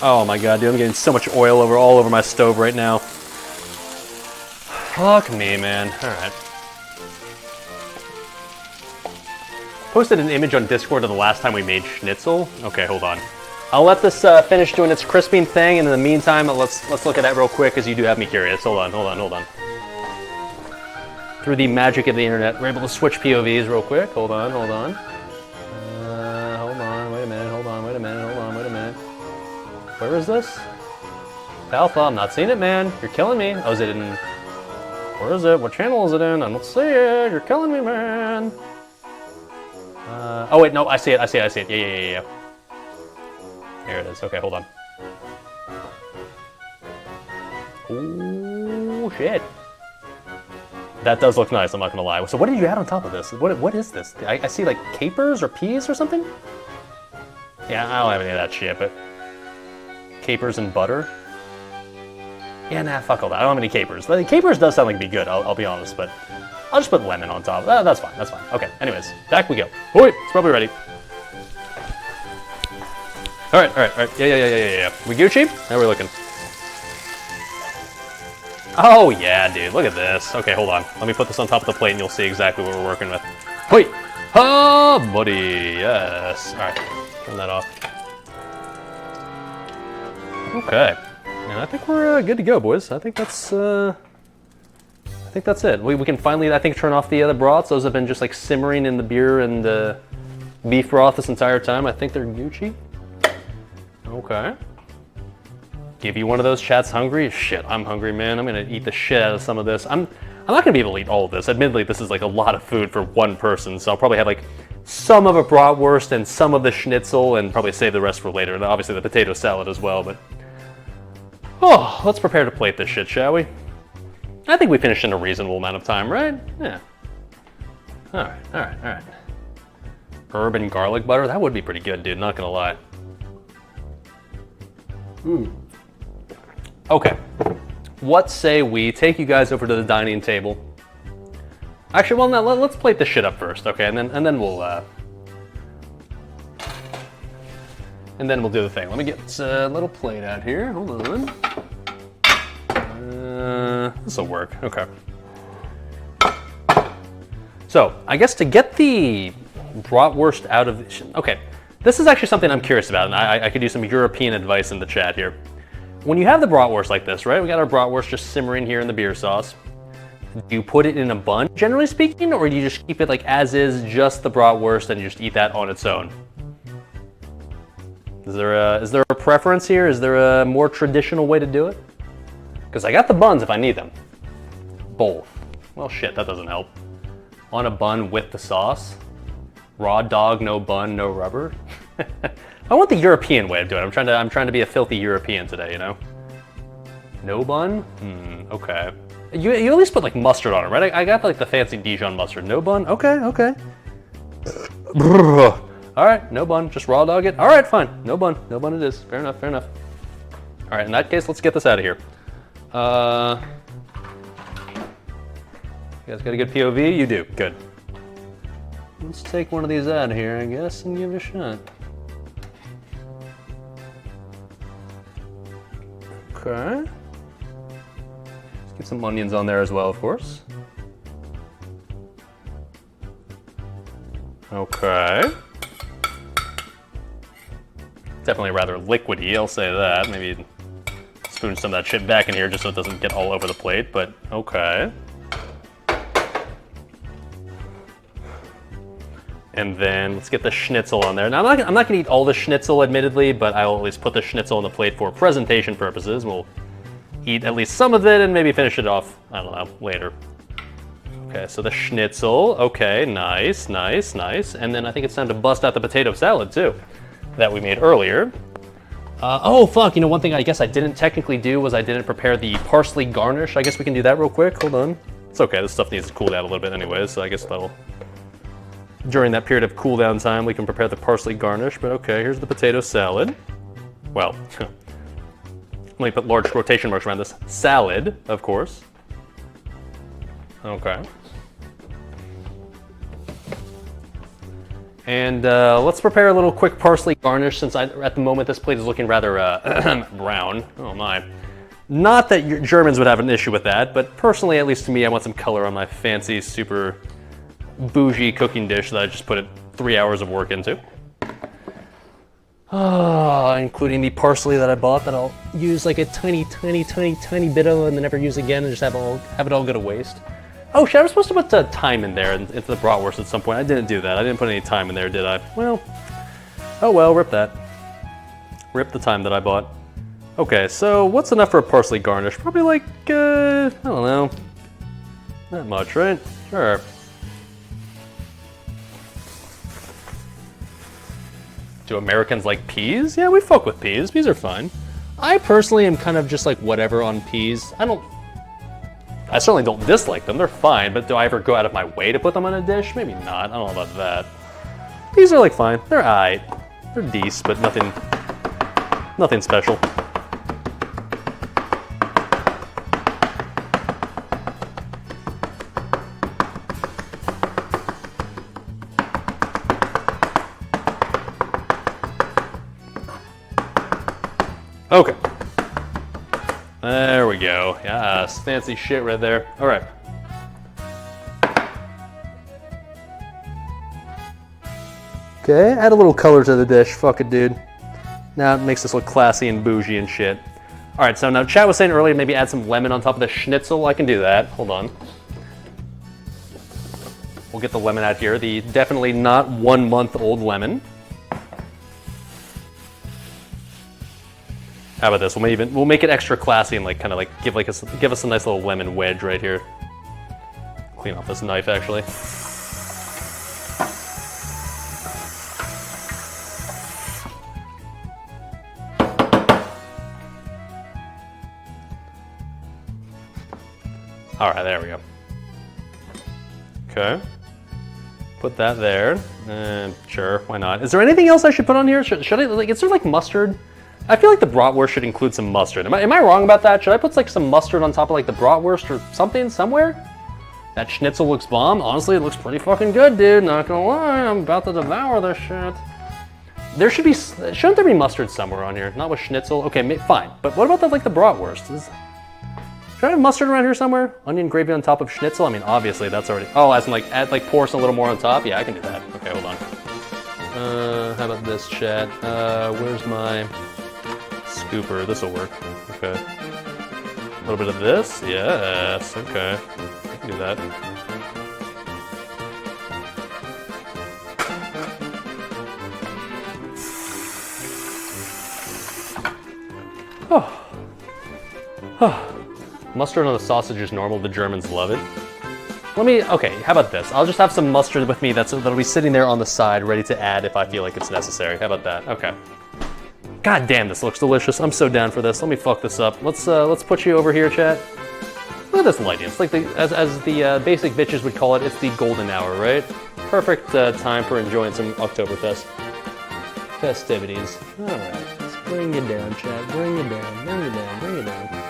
Oh my god, dude, I'm getting so much oil all over my stove right now. Fuck me, man. Alright. Posted an image on Discord of the last time we made Schnitzel. Okay, hold on. I'll let this finish doing its crisping thing, and in the meantime, let's look at that real quick, because you do have me curious. Hold on. Through the magic of the internet, we're able to switch POVs real quick. Hold on. Hold on, wait a minute. Where is this? Alpha, I'm not seeing it, man. You're killing me. Oh, is it in... Where is it? What channel is it in? I don't see it. You're killing me, man. Oh, wait, no, I see it. Yeah. Here it is. Okay, hold on. Ooh, shit. That does look nice, I'm not gonna lie. So what did you add on top of this? What is this? I see like capers or peas or something? Yeah, I don't have any of that shit, but... Capers and butter? Yeah, nah, fuck all that. I don't have any capers. But capers does sound like it'd be good, I'll be honest, but I'll just put lemon on top. That's fine. Okay, anyways, back we go. Oh wait, it's probably ready. All right. Yeah. We Gucci? How are we looking? Oh yeah, dude, look at this. Okay, hold on. Let me put this on top of the plate and you'll see exactly what we're working with. Wait! Oh, buddy, yes. All right, turn that off. Okay, and I think we're good to go, boys. I think that's it. We can finally, I think, turn off the broths. Those have been just like simmering in the beer and beef broth this entire time. I think they're Gucci. Okay. Give you one of those chats hungry? Shit, I'm hungry, man. I'm gonna eat the shit out of some of this. I'm not gonna be able to eat all of this. Admittedly, this is like a lot of food for one person, so I'll probably have like some of a bratwurst and some of the Schnitzel and probably save the rest for later. And obviously the potato salad as well, but... Oh, let's prepare to plate this shit, shall we? I think we finished in a reasonable amount of time, right? Yeah. All right. Herb and garlic butter? That would be pretty good, dude, not gonna lie. Okay. What say we take you guys over to the dining table, Actually, well, now let's plate this shit up first, okay? And then we'll do the thing. Let me get a little plate out here. Hold on. This will work. Okay. So I guess to get the bratwurst out of okay, this is actually something I'm curious about, and I could use some European advice in the chat here. When you have the bratwurst like this, right? We got our bratwurst just simmering here in the beer sauce. Do you put it in a bun, generally speaking, or do you just keep it like as is, just the bratwurst, and you just eat that on its own? Is there a preference here? Is there a more traditional way to do it? Because I got the buns if I need them. Both. Well, shit, that doesn't help. On a bun with the sauce. Raw dog, no bun, no rubber. I want the European way of doing it. I'm trying to be a filthy European today, you know? No bun? Okay. You at least put like mustard on it, right? I got like the fancy Dijon mustard. No bun? Okay. All right, no bun, just raw dog it. All right, fine, no bun it is. Fair enough. All right, in that case, let's get this out of here. You guys got a good POV? You do, good. Let's take one of these out of here, I guess, and give it a shot. Okay. Let's get some onions on there as well, of course. Okay. Definitely rather liquidy, I'll say that. Maybe spoon some of that shit back in here just so it doesn't get all over the plate, but okay. And then let's get the schnitzel on there. Now I'm not gonna eat all the schnitzel, admittedly, but I'll at least put the schnitzel on the plate for presentation purposes. We'll eat at least some of it and maybe finish it off, I don't know, later. Okay, so the schnitzel, okay, nice. And then I think it's time to bust out the potato salad too, that we made earlier. Oh fuck, you know, one thing I guess I didn't technically do was I didn't prepare the parsley garnish. I guess we can do that real quick, hold on. It's okay, this stuff needs to cool down a little bit anyways, so I guess that'll, during that period of cool down time, we can prepare the parsley garnish, but okay, here's the potato salad. Well, let me put large quotation marks around this. Salad, of course. Okay. And let's prepare a little quick parsley garnish since at the moment this plate is looking rather brown. Oh my. Not that Germans would have an issue with that, but personally, at least to me, I want some color on my fancy, super bougie cooking dish that I just put 3 hours of work into. Including the parsley that I bought that I'll use like a tiny bit of and then never use again and just have it all go to waste. Oh shit, I was supposed to put thyme in there into the bratwurst at some point. I didn't do that. I didn't put any thyme in there, did I? Well, oh well, rip that. Rip the thyme that I bought. Okay, so what's enough for a parsley garnish? Probably like, I don't know. Not much, right? Sure. Do Americans like peas? Yeah, we fuck with peas. Peas are fine. I personally am kind of just like whatever on peas. I certainly don't dislike them, they're fine, but do I ever go out of my way to put them on a dish? Maybe not, I don't know about that. Peas are like fine, they're aight. They're decent, but nothing special. Okay. There we go. Yes, fancy shit right there. All right. Okay, add a little color to the dish. Fuck it, dude. Now it makes this look classy and bougie and shit. All right, so now Chad was saying earlier maybe add some lemon on top of the schnitzel. I can do that. Hold on. We'll get the lemon out here. The definitely not 1 month old lemon. How about this? We'll make it extra classy and like kind of like give us a nice little lemon wedge right here. Clean off this knife actually. All right, there we go. Okay. Put that there. Sure, why not? Is there anything else I should put on here? Should I like? Is there like mustard? I feel like the bratwurst should include some mustard. Am I wrong about that? Should I put like some mustard on top of like the bratwurst or something somewhere? That schnitzel looks bomb. Honestly, it looks pretty fucking good, dude. Not gonna lie, I'm about to devour this shit. Shouldn't there be mustard somewhere on here? Not with schnitzel. Okay, fine. But what about the bratwurst? Should I have mustard around here somewhere? Onion gravy on top of schnitzel? I mean, obviously that's already. Oh, as in pour some a little more on top. Yeah, I can do that. Okay, hold on. How about this, chat? Where's my scooper? This'll work. Okay. A little bit of this. Yes. Okay. I can do that. Mustard on the sausage is normal. The Germans love it. Okay, how about this? I'll just have some mustard with me that'll be sitting there on the side, ready to add if I feel like it's necessary. How about that? Okay. God damn, this looks delicious. I'm so down for this. Let me fuck this up. Let's put you over here, chat. Look at this lighting. It's like as the basic bitches would call it, it's the golden hour, right? Perfect time for enjoying some Oktoberfest festivities. All right, let's bring you down, chat. Bring you down. Bring you down. Bring you down.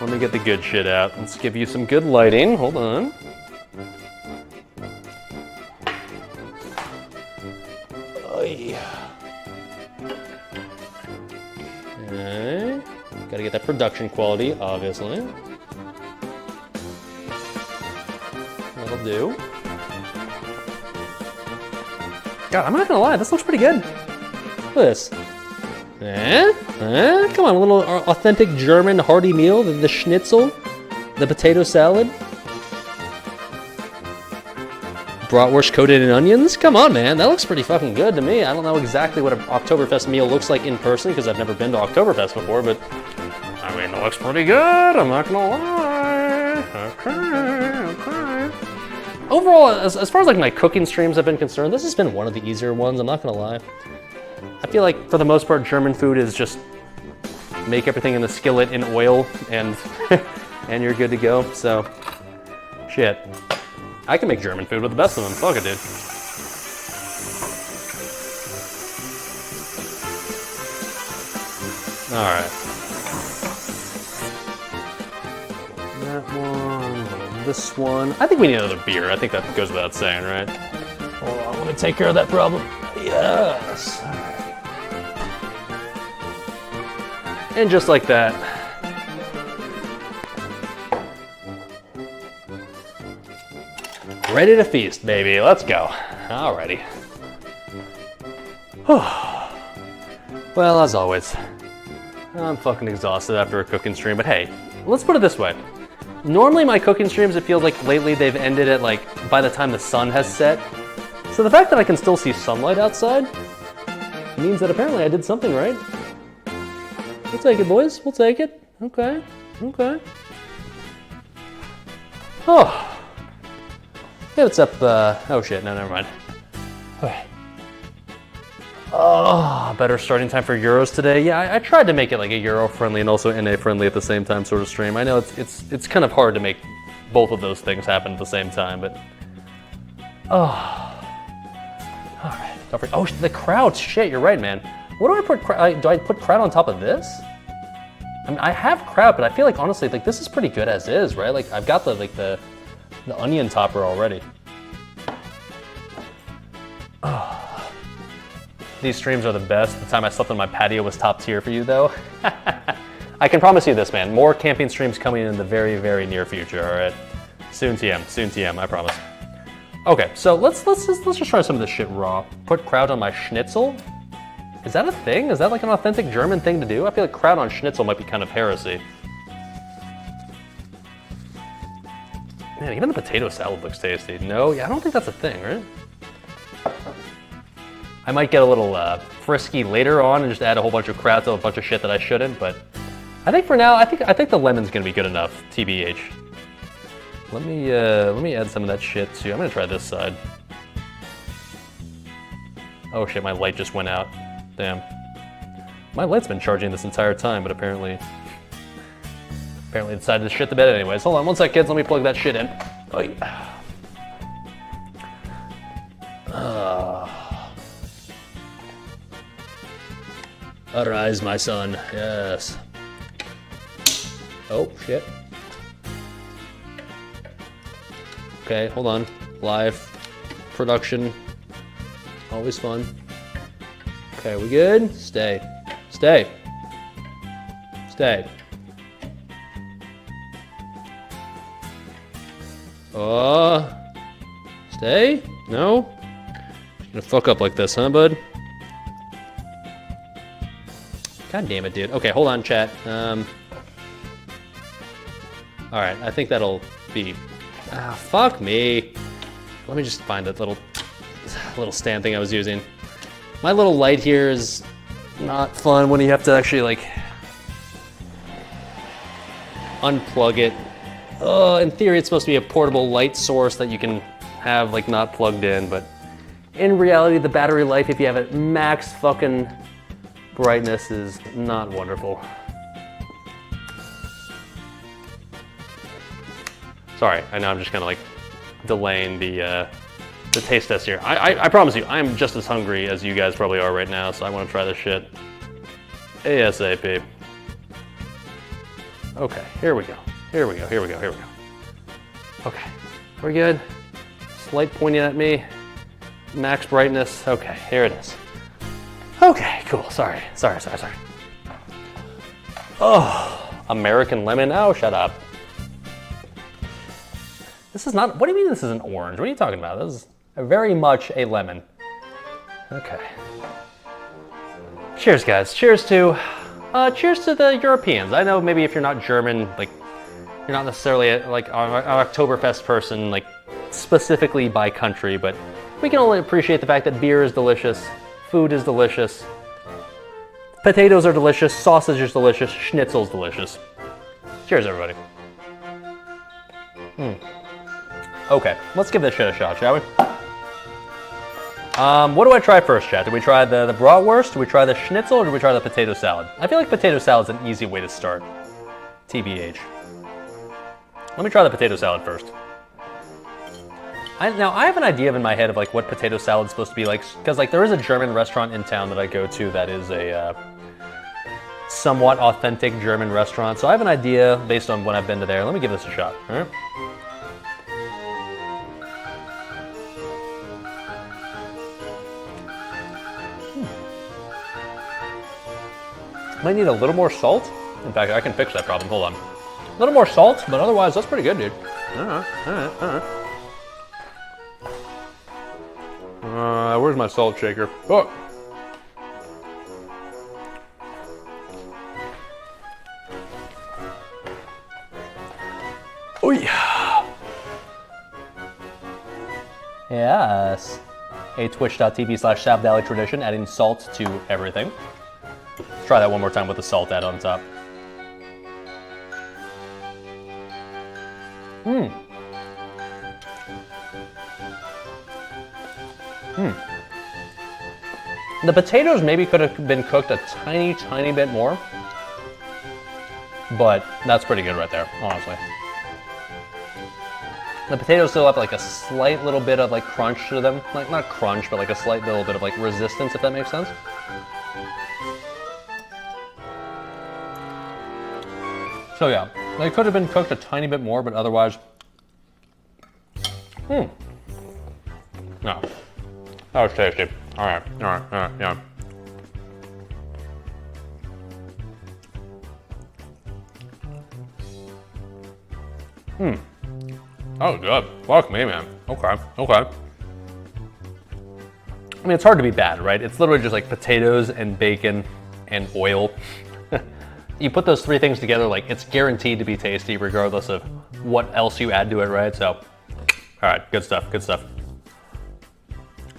Let me get the good shit out. Let's give you some good lighting. Hold on. Oy. Okay. Gotta get that production quality, obviously. That'll do. God, I'm not gonna lie, this looks pretty good. Look at this. Come on, a little authentic German hearty meal, the schnitzel, the potato salad, bratwurst coated in onions. Come on, man, that looks pretty fucking good to me. I don't know exactly what an Oktoberfest meal looks like in person because I've never been to Oktoberfest before, but I mean, it looks pretty good. I'm not gonna lie. Okay. Overall, as far as like my cooking streams have been concerned, this has been one of the easier ones. I'm not gonna lie. I feel like for the most part, German food is just make everything in the skillet in oil and and you're good to go. So, shit. I can make German food with the best of them. Fuck it, dude. All right. That one, this one. I think we need another beer. I think that goes without saying, right? Hold on, let me take care of that problem. Yes. All right. And just like that, ready to feast, baby. Let's go. Alrighty. Well, as always, I'm fucking exhausted after a cooking stream, but hey, let's put it this way. Normally my cooking streams, it feels like lately they've ended at like by the time the sun has set. So the fact that I can still see sunlight outside means that apparently I did something right. We'll take it, boys. We'll take it. Okay. Okay. Oh. Yeah, what's up? Oh shit, no, never mind. Okay. Oh, better starting time for Euros today. Yeah, I tried to make it like a Euro friendly and also NA friendly at the same time sort of stream. I know it's kind of hard to make both of those things happen at the same time, but oh. All right. Oh, the crowd. Shit, you're right, man. What do I put? Do I put crowd on top of this? I mean, I have crowd, but I feel like honestly, like this is pretty good as is, right? Like I've got the onion topper already. Oh. These streams are the best. The time I slept on my patio was top tier for you, though. I can promise you this, man. More camping streams coming in the very, very near future. All right. Soon TM. I promise. Okay, so let's just try some of this shit raw. Put kraut on my schnitzel. Is that a thing? Is that like an authentic German thing to do? I feel like kraut on schnitzel might be kind of heresy. Man, even the potato salad looks tasty. No, yeah, I don't think that's a thing, right? I might get a little frisky later on and just add a whole bunch of kraut to a bunch of shit that I shouldn't, but I think for now, I think the lemon's gonna be good enough, TBH. Let me add some of that shit too. I'm gonna try this side. Oh shit, my light just went out. Damn. My light's been charging this entire time, but apparently it decided to shit the bed anyways. Hold on one sec, kids. Let me plug that shit in. Arise, my son. Yes. Oh, shit. Okay, hold on. Live production. Always fun. Okay, we good? Stay. Stay. Stay. Stay? No? Gonna fuck up like this, huh, bud? God damn it, dude. Okay, hold on, chat. Alright, I think that'll be... fuck me. Let me just find that little stand thing I was using. My little light here is not fun when you have to actually, like, unplug it. In theory, it's supposed to be a portable light source that you can have, like, not plugged in, but in reality, the battery life, if you have it max fucking brightness, is not wonderful. Sorry, I know I'm just kind of like delaying the taste test here. I promise you, I'm just as hungry as you guys probably are right now, so I want to try this shit ASAP. Okay, here we go. Here we go, here we go, here we go. Okay, we're good. Light pointing at me. Max brightness. Okay, here it is. Okay, cool. Sorry. Oh, American lemon. Oh, shut up. This is not, what do you mean this is an orange? What are you talking about? This is very much a lemon. Okay. Cheers, guys. Cheers to the Europeans. I know maybe if you're not German, like, you're not necessarily like an Oktoberfest person, like specifically by country, but we can only appreciate the fact that beer is delicious, food is delicious, potatoes are delicious, sausage is delicious, Schnitzel's delicious. Cheers, everybody. Okay, let's give this shit a shot, shall we? What do I try first, chat? Do we try the Bratwurst? Do we try the Schnitzel, or do we try the potato salad? I feel like potato salad's an easy way to start. TBH. Let me try the potato salad first. Now, I have an idea in my head of like what potato salad's supposed to be like, because like there is a German restaurant in town that I go to that is a somewhat authentic German restaurant. So I have an idea based on when I've been to there. Let me give this a shot, all right? Might need a little more salt. In fact, I can fix that problem, hold on. A little more salt, but otherwise that's pretty good, dude. All right. Where's my salt shaker? Oh. Oh yeah. Yes. A twitch.tv/SalvDali tradition, adding salt to everything. Let's try that one more time with the salt add on top. The potatoes maybe could have been cooked a tiny bit more, but that's pretty good right there, honestly. The potatoes still have like a slight little bit of like crunch to them. Like not crunch, but like a slight little bit of like resistance, if that makes sense. So yeah, they could have been cooked a tiny bit more, but otherwise, no, that was tasty. All right, yeah. Oh, good. Fuck me, man. Okay. I mean, it's hard to be bad, right? It's literally just like potatoes and bacon and oil. You put those three things together, like it's guaranteed to be tasty regardless of what else you add to it, right? So, all right, good stuff.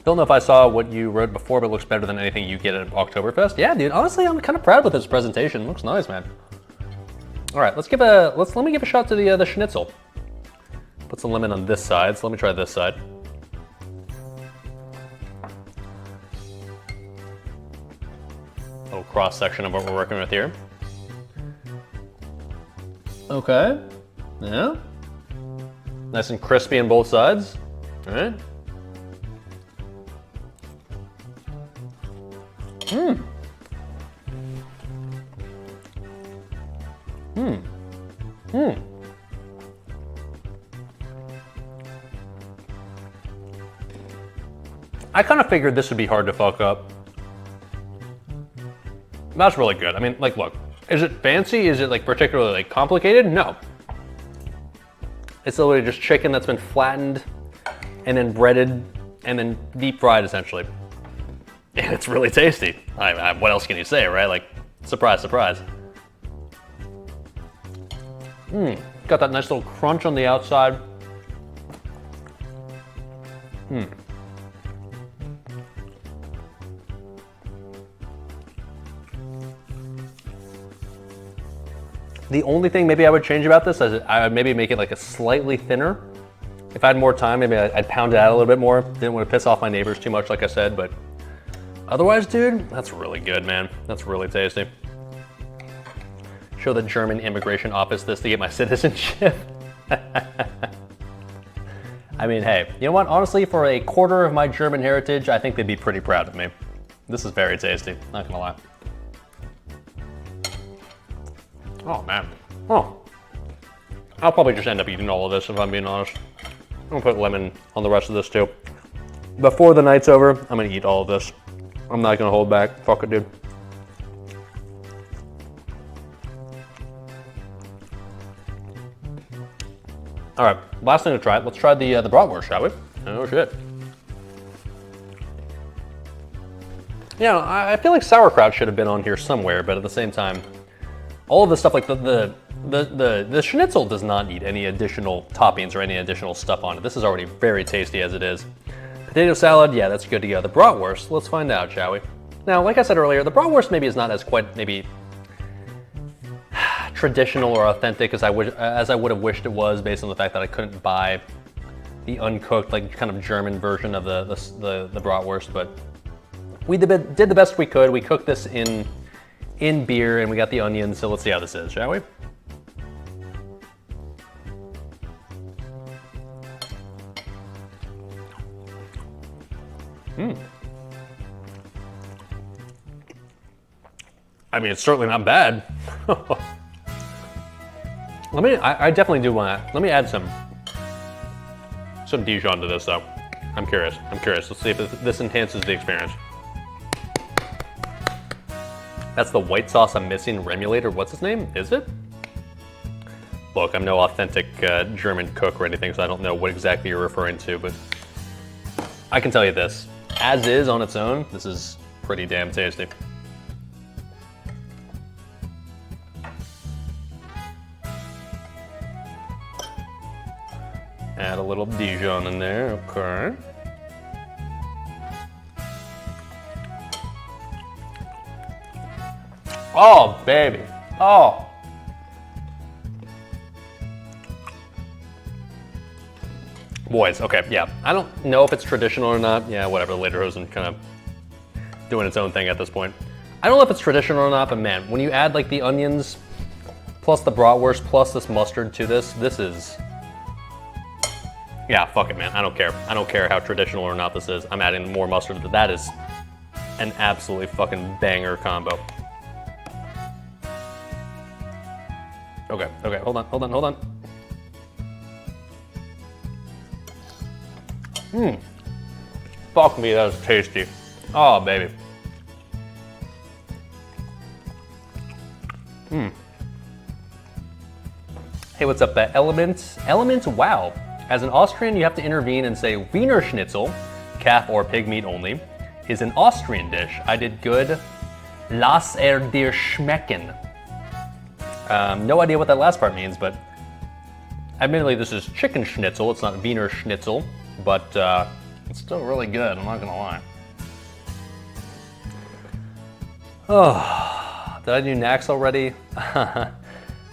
Don't know if I saw what you wrote before, but it looks better than anything you get at Oktoberfest. Yeah, dude, honestly, I'm kind of proud with this presentation. It looks nice, man. All right, let me give a shot to the Schnitzel. Put some lemon on this side, so let me try this side. Little cross section of what we're working with here. Okay, yeah. Nice and crispy on both sides, all right. I kind of figured this would be hard to fuck up. That's really good. I mean, like, look, is it fancy? Is it like particularly like complicated? No. It's literally just chicken that's been flattened and then breaded and then deep fried essentially. And it's really tasty. What else can you say, right? Like, surprise, surprise. Got that nice little crunch on the outside. The only thing maybe I would change about this is I would maybe make it like a slightly thinner. If I had more time, maybe I'd pound it out a little bit more. Didn't want to piss off my neighbors too much, like I said, but otherwise, dude, that's really good, man. That's really tasty. Show the German immigration office this to get my citizenship. I mean, hey, you know what? Honestly, for a quarter of my German heritage, I think they'd be pretty proud of me. This is very tasty, not gonna lie. Oh, man. Oh. I'll probably just end up eating all of this if I'm being honest. I'm gonna put lemon on the rest of this too. Before the night's over, I'm gonna eat all of this. I'm not gonna hold back. Fuck it, dude. All right, last thing to try. Let's try the bratwurst, shall we? Oh shit. Yeah, I feel like sauerkraut should have been on here somewhere, but at the same time, all of the stuff like the schnitzel does not need any additional toppings or any additional stuff on it. This is already very tasty as it is. Potato salad, yeah, that's good to go. The bratwurst, let's find out, shall we? Now, like I said earlier, the bratwurst maybe is not as quite maybe traditional or authentic as I would have wished it was, based on the fact that I couldn't buy the uncooked, like kind of German version of the bratwurst. But we did the best we could. We cooked this in beer, and we got the onions. So let's see how this is, shall we? I mean, it's certainly not bad. I definitely do want to, let me add some Dijon to this though. I'm curious. Let's see if this enhances the experience. That's the white sauce I'm missing, Remulator. What's his name? Is it? Look, I'm no authentic German cook or anything, so I don't know what exactly you're referring to, but I can tell you this. As is on its own, this is pretty damn tasty. Add a little Dijon in there, okay. Oh, baby. Oh. Boys, okay, yeah. I don't know if it's traditional or not. Yeah, whatever, the Lederhosen kind of doing its own thing at this point. I don't know if it's traditional or not, but man, when you add like the onions, plus the bratwurst, plus this mustard to this is, yeah, fuck it, man. I don't care. I don't care how traditional or not this is. I'm adding more mustard. That is an absolutely fucking banger combo. Okay, hold on. Fuck me, that was tasty. Oh, baby. Hey, what's up, Element? Wow. As an Austrian, you have to intervene and say Wiener Schnitzel, calf or pig meat only, is an Austrian dish. I did good. Lass dir schmecken. No idea what that last part means, but admittedly this is chicken schnitzel. It's not Wiener Schnitzel, but it's still really good, I'm not gonna lie. Oh, did I do Nax already?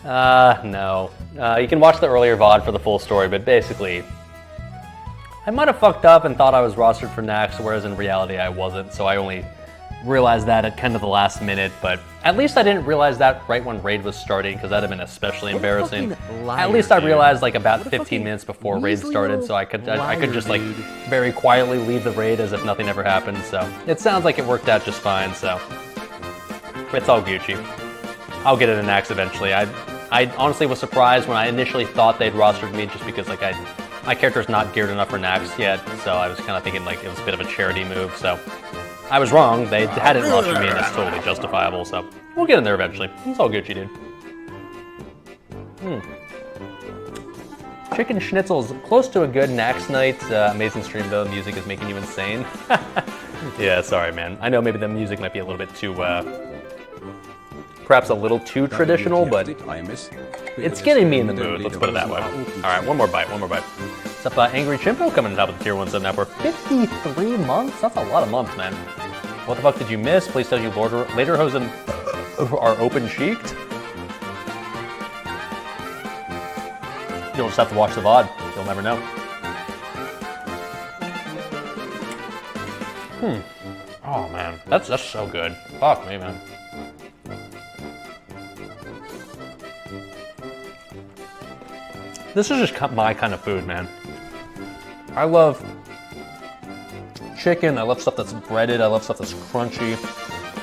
No. You can watch the earlier VOD for the full story, but basically, I might have fucked up and thought I was rostered for Nax, whereas in reality I wasn't, so I only realized that at kind of the last minute, but at least I didn't realize that right when raid was starting, because that'd have been especially embarrassing. At least I realized like about 15 minutes before raid started, so I could just like very quietly leave the raid as if nothing ever happened, so it sounds like it worked out just fine, so it's all Gucci. I'll get it in Nax eventually. I honestly was surprised when I initially thought they'd rostered me, just because like my character's not geared enough for Nax yet, so I was kind of thinking like it was a bit of a charity move, so I was wrong. They hadn't launched me, and that's totally justifiable, so we'll get in there eventually. It's all Gucci, dude. Chicken Schnitzel's close to a good Nax night. Amazing stream though, the music is making you insane. Yeah, sorry man. I know maybe the music might be a little bit too, perhaps a little too traditional, but it's getting me in the mood, let's put it that way. All right, one more bite. What's up, Angry Chimpo coming top of the tier 1 sub now for 53 months? That's a lot of months, man. What the fuck did you miss? Please tell you Lederhosen are open-cheeked. You'll just have to watch the VOD. You'll never know. Oh man, that's so good. Fuck me, man. This is just my kind of food, man. I love chicken. I love stuff that's breaded. I love stuff that's crunchy.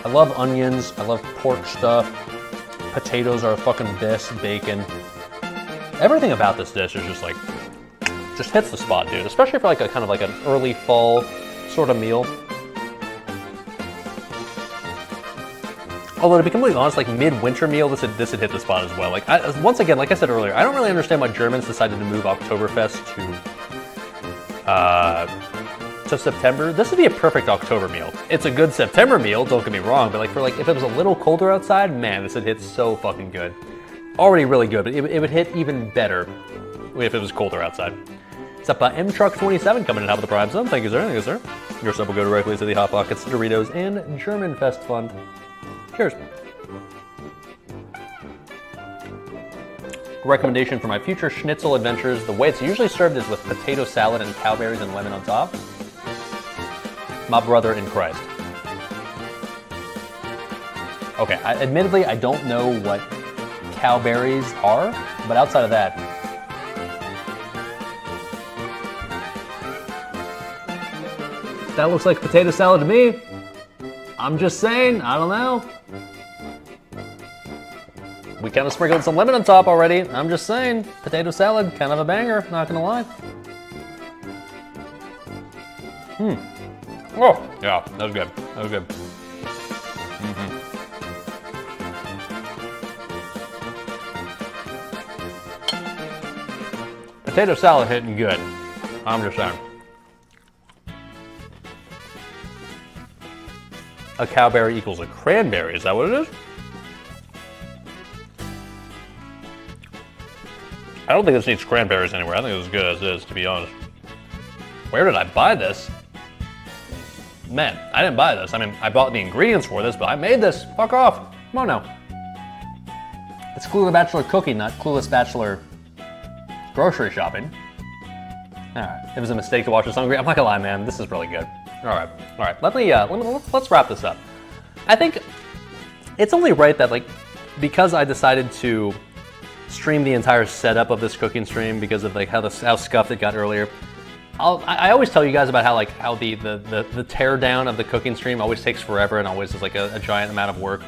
I love onions. I love pork stuff. Potatoes are fucking best. Bacon. Everything about this dish is just like, just hits the spot, dude. Especially for like a kind of like an early fall sort of meal. Although to be completely honest, like mid-winter meal, this would hit the spot as well. Like once again, like I said earlier, I don't really understand why Germans decided to move Oktoberfest to September. This would be a perfect October meal. It's a good September meal, don't get me wrong, but like if it was a little colder outside, man, this would hit so fucking good. Already really good, but it would hit even better if it was colder outside. What's up, M-Truck27 coming in top of the Prime Zone. Thank you, sir. Thank you, sir. Your sub will go directly to the Hot Pockets, Doritos, and German Fest Fund. Cheers. Recommendation for my future Schnitzel adventures. The way it's usually served is with potato salad and cowberries and lemon on top. My brother in Christ. Okay, admittedly, I don't know what cowberries are, but outside of that, that looks like potato salad to me. I'm just saying, I don't know. We kind of sprinkled some lemon on top already. I'm just saying, potato salad, kind of a banger, not gonna lie. Oh, yeah, that was good. That was good. Potato salad hitting good. I'm just saying. A cowberry equals a cranberry, is that what it is? I don't think this needs cranberries anywhere. I think it's as good as it is, to be honest. Where did I buy this? Man, I didn't buy this. I mean, I bought the ingredients for this, but I made this. Fuck off. Come on now. It's Clueless Bachelor cooking, not Clueless Bachelor grocery shopping. All right, it was a mistake to watch this hungry. I'm not gonna lie, man. This is really good. All right. Let's wrap this up. I think it's only right that because I decided to stream the entire setup of this cooking stream because of how scuffed it got earlier. I always tell you guys about how the tear down of the cooking stream always takes forever and always is a giant amount of work.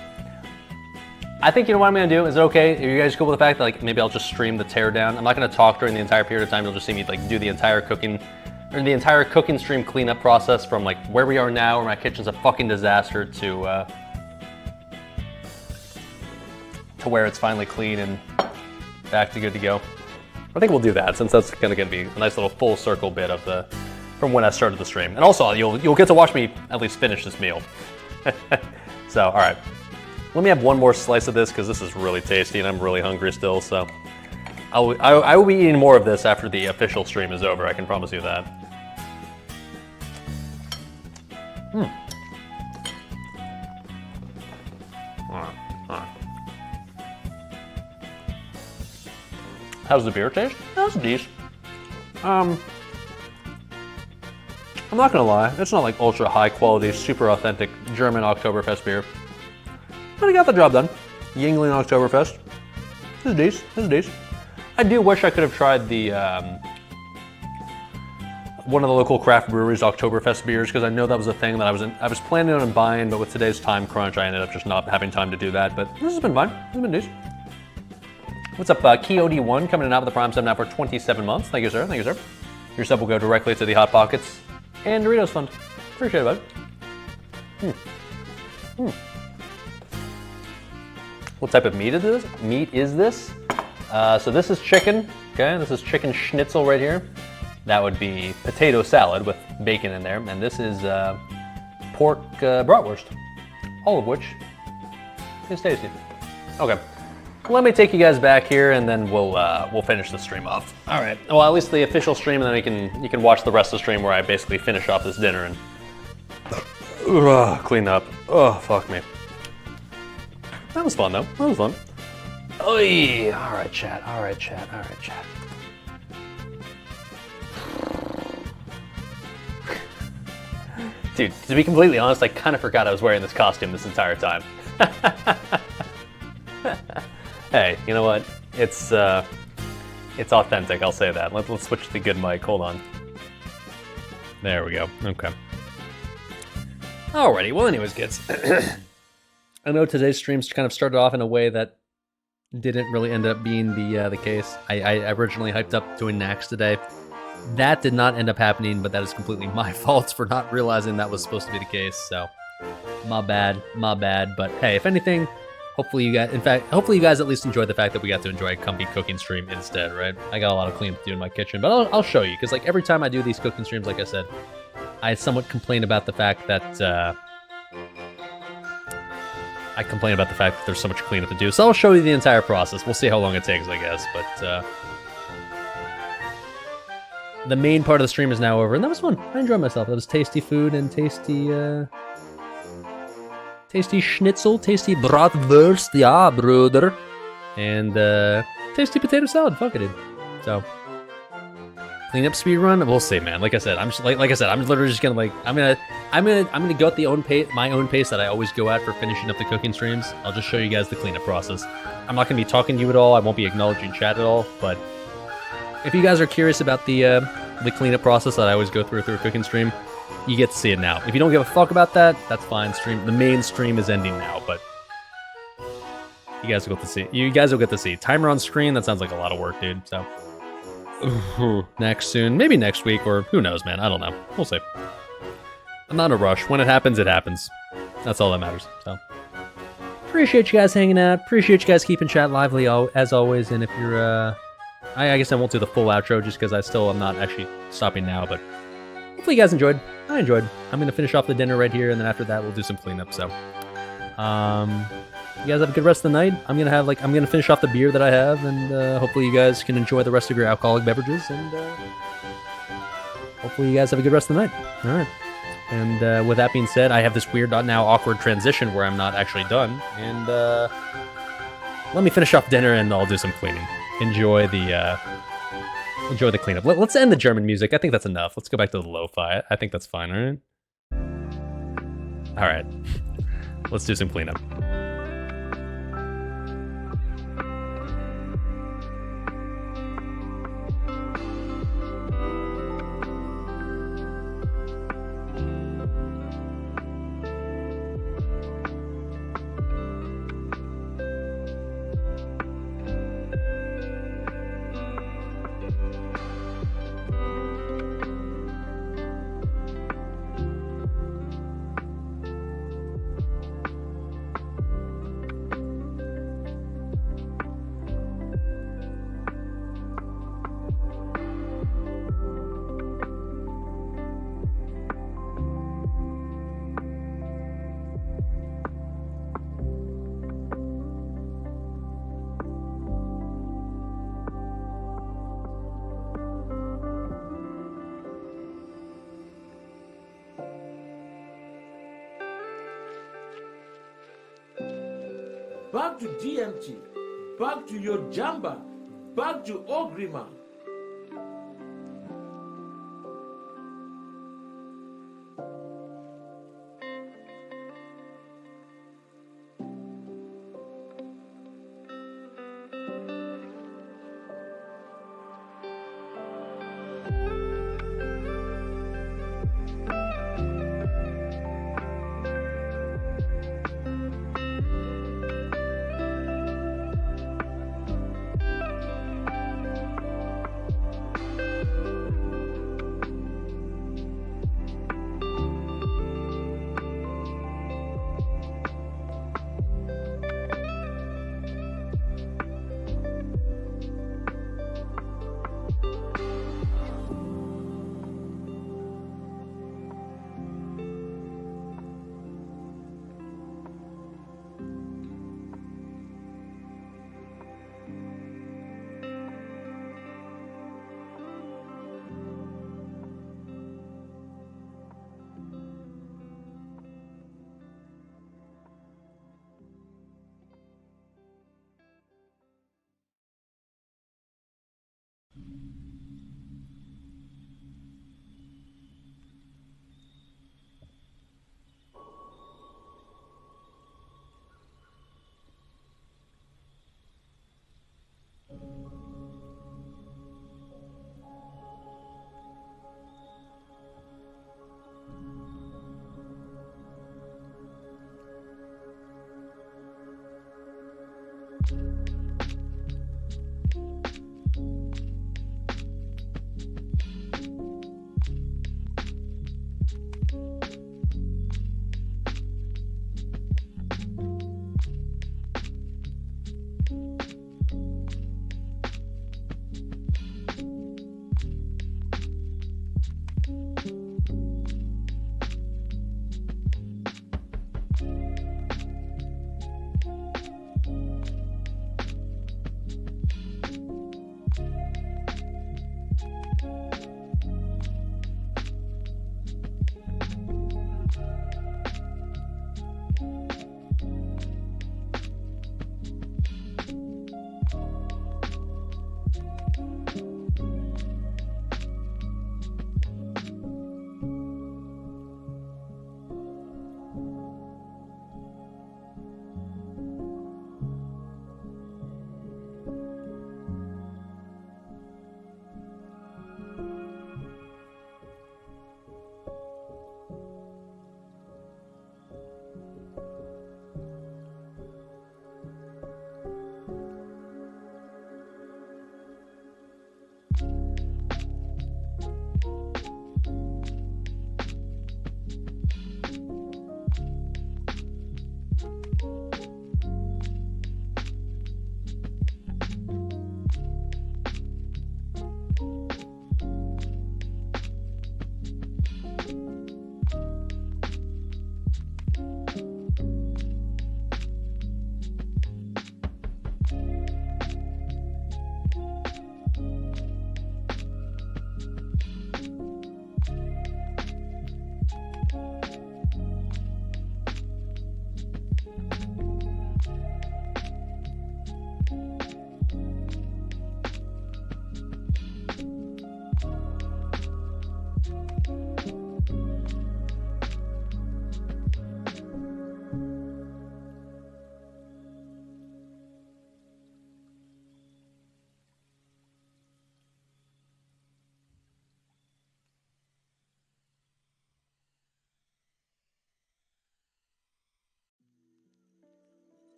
I think you know what I'm gonna do. Is it okay? Are you guys cool with the fact that maybe I'll just stream the tear down? I'm not gonna talk during the entire period of time. You'll just see me do the entire cooking stream cleanup process from where we are now, where my kitchen's a fucking disaster, to where it's finally clean and back to good to go. I think we'll do that since that's gonna be a nice little full circle bit of from when I started the stream. And also you'll get to watch me at least finish this meal. So all right, let me have one more slice of this because this is really tasty and I'm really hungry still. So I will be eating more of this after the official stream is over. I can promise you that. How's the beer taste? That's decent. I'm not gonna lie, it's not ultra high quality, super authentic German Oktoberfest beer. But I got the job done. Yingling Oktoberfest. This is decent. I do wish I could have tried the one of the local craft breweries Oktoberfest beers because I know that was a thing that I was planning on buying, but with today's time crunch, I ended up just not having time to do that. But this has been fun. This has been decent. What's up, Keyod1 coming in out with the Prime 7 now for 27 months. Thank you, sir. Thank you, sir. Your sub will go directly to the Hot Pockets and Doritos Fund. Appreciate it, bud. What type of meat is this? So this is chicken, okay? This is chicken schnitzel right here. That would be potato salad with bacon in there. And this is pork bratwurst, all of which is tasty. Okay, let me take you guys back here and then we'll finish the stream off. All right, well, at least the official stream, and then you can watch the rest of the stream where I basically finish off this dinner and clean up. Oh, fuck me. That was fun though, that was fun. Oy. All right, chat, all right, chat, all right, chat. Dude, to be completely honest, I kind of forgot I was wearing this costume this entire time. Hey, you know what? It's authentic, I'll say that. Let's switch to the good mic, hold on. There we go, okay. Alrighty, well anyways, kids. I know today's streams kind of started off in a way that didn't really end up being the case. I originally hyped up doing Nax today. That did not end up happening, but that is completely my fault for not realizing that was supposed to be the case, so my bad, but hey, if anything, hopefully you guys at least enjoyed the fact that we got to enjoy a comfy cooking stream instead, right? I got a lot of cleanup to do in my kitchen, but I'll show you, because like every time I do these cooking streams, like I said, I somewhat complain about the fact that there's so much cleanup to do, so I'll show you the entire process. We'll see how long it takes, I guess, but the main part of the stream is now over, and that was fun. I enjoyed myself. That was tasty food and tasty Schnitzel, tasty Bratwurst, yeah, bruder, and tasty potato salad. Fuck it, dude. So, cleanup speed run. We'll see, man. Like I said, I'm literally just gonna I'm gonna go at my own pace that I always go at for finishing up the cooking streams. I'll just show you guys the cleanup process. I'm not gonna be talking to you at all. I won't be acknowledging chat at all, but if you guys are curious about the cleanup process that I always go through a cooking stream, you get to see it now. If you don't give a fuck about that, that's fine. The main stream is ending now, but you guys will get to see. Timer on screen, that sounds like a lot of work, dude. So next soon, maybe next week, or who knows, man. I don't know. We'll see. I'm not in a rush. When it happens, it happens. That's all that matters. So appreciate you guys hanging out. Appreciate you guys keeping chat lively as always. And if you're I guess I won't do the full outro just because I'm not actually stopping now, but hopefully you guys enjoyed. I enjoyed. I'm going to finish off the dinner right here, and then after that we'll do some cleanup, so. You guys have a good rest of the night. I'm going to finish off the beer that I have, and hopefully you guys can enjoy the rest of your alcoholic beverages, and hopefully you guys have a good rest of the night. Alright. And with that being said, I have this weird, now awkward transition where I'm not actually done, and let me finish off dinner and I'll do some cleaning. Enjoy the cleanup. Let's end the German music. I think that's enough. Let's go back to the lo-fi. I think that's fine, alright? Alright. Let's do some cleanup. Back to DMT, back to your jamba, back to Ogrima.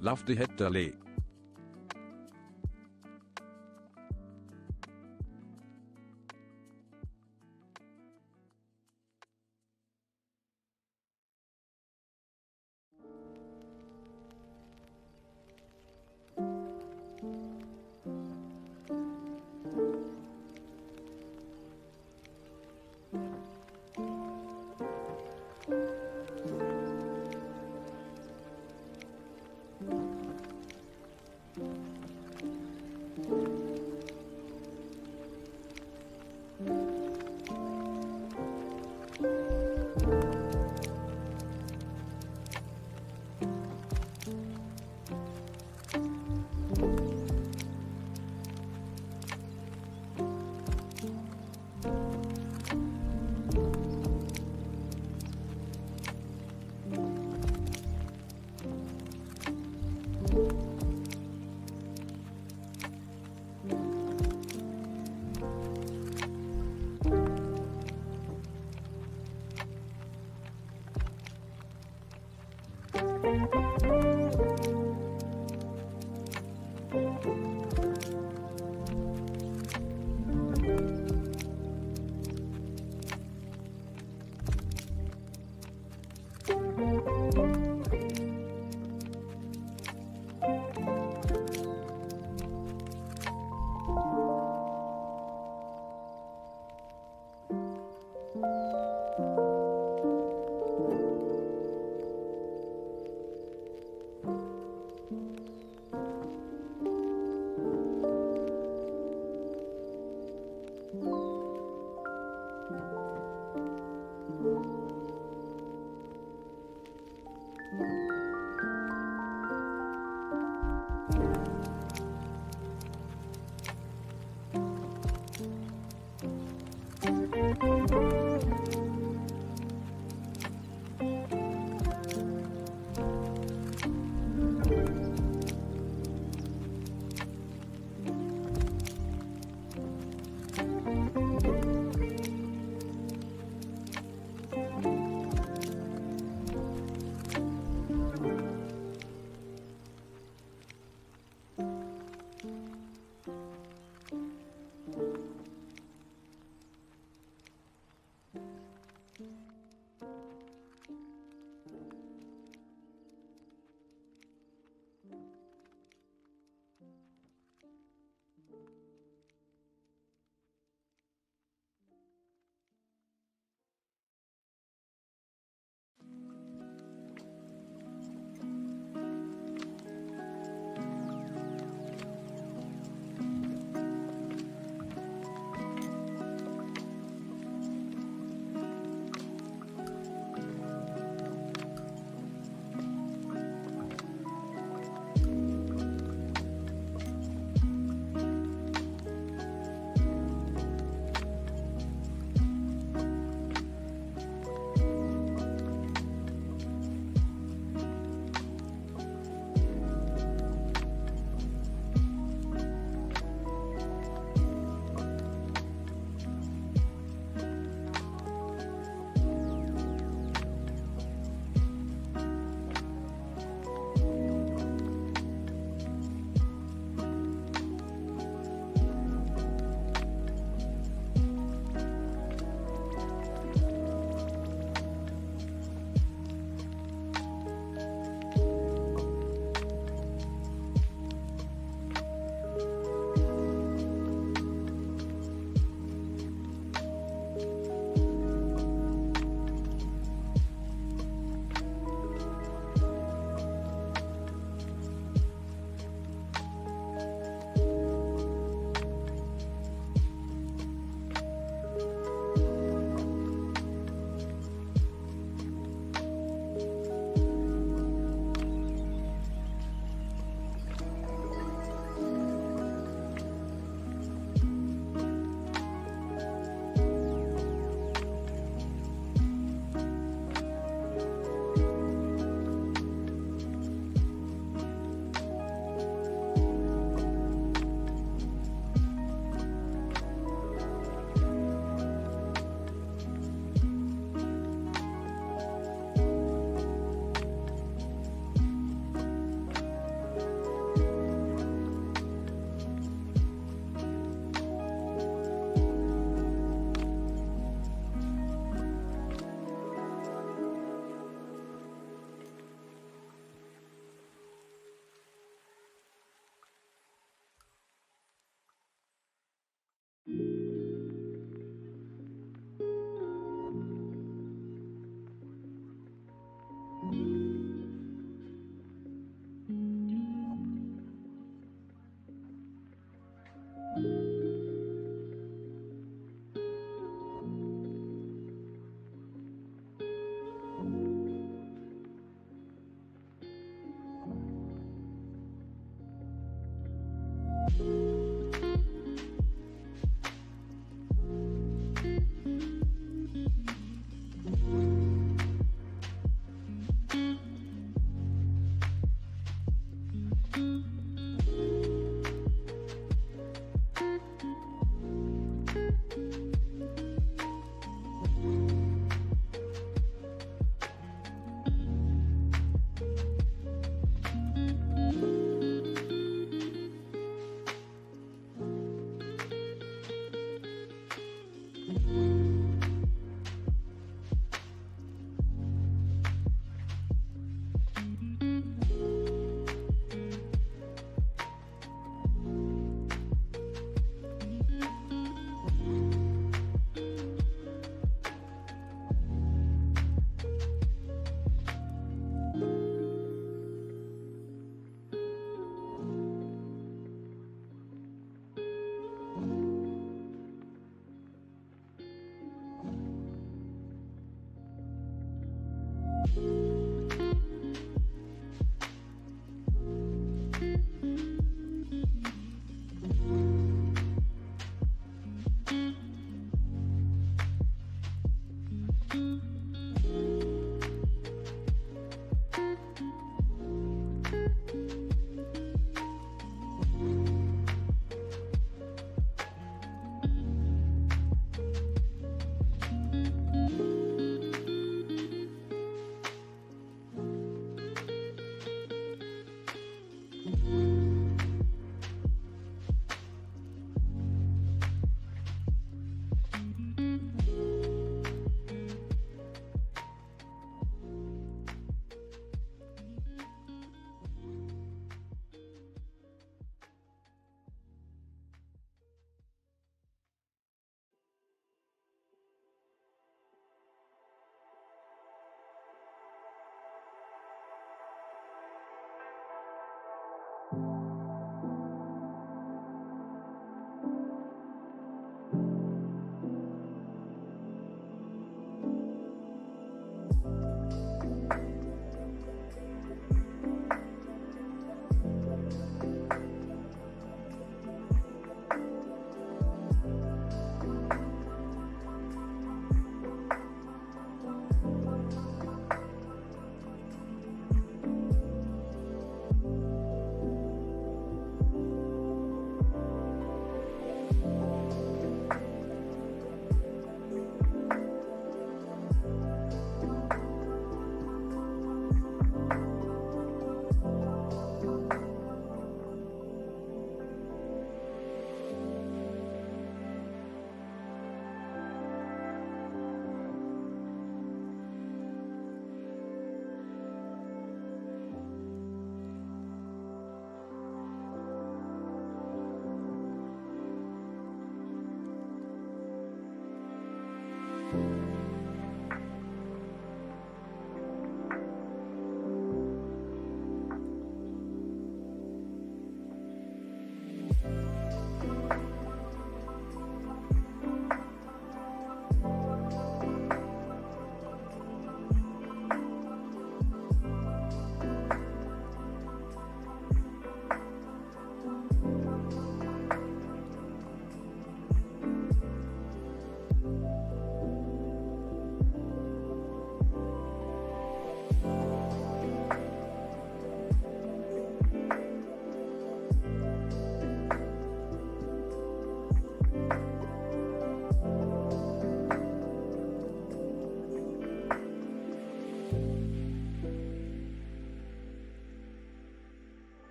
SalvDali.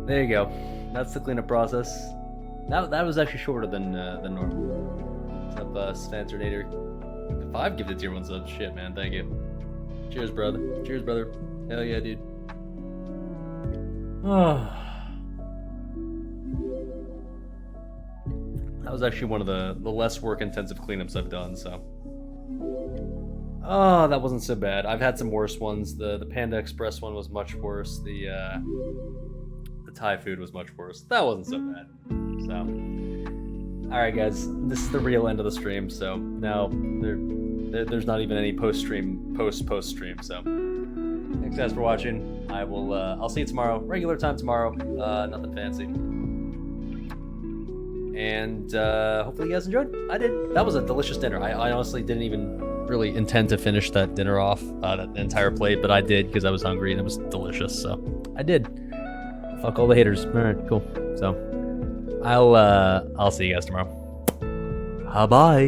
There you go. That's the cleanup process. That was actually shorter than normal. What's up, Svancernator? 5 gifted tier 1 subs. Shit, man. Thank you. Cheers, brother. Cheers, brother. Hell yeah, dude. That was actually one of the less work-intensive cleanups I've done, so. Oh, that wasn't so bad. I've had some worse ones. The Panda Express one was much worse. The Thai food was much worse. That wasn't so bad. So, all right, guys, this is the real end of the stream. So now there's not even any post stream. So, thanks guys for watching. I'll see you tomorrow. Regular time tomorrow. Nothing fancy. And hopefully you guys enjoyed. I did. That was a delicious dinner. I honestly didn't even really intend to finish that dinner off, that entire plate, but I did because I was hungry and it was delicious. So I did. Fuck all the haters. All right, cool. So I'll see you guys tomorrow. Bye bye.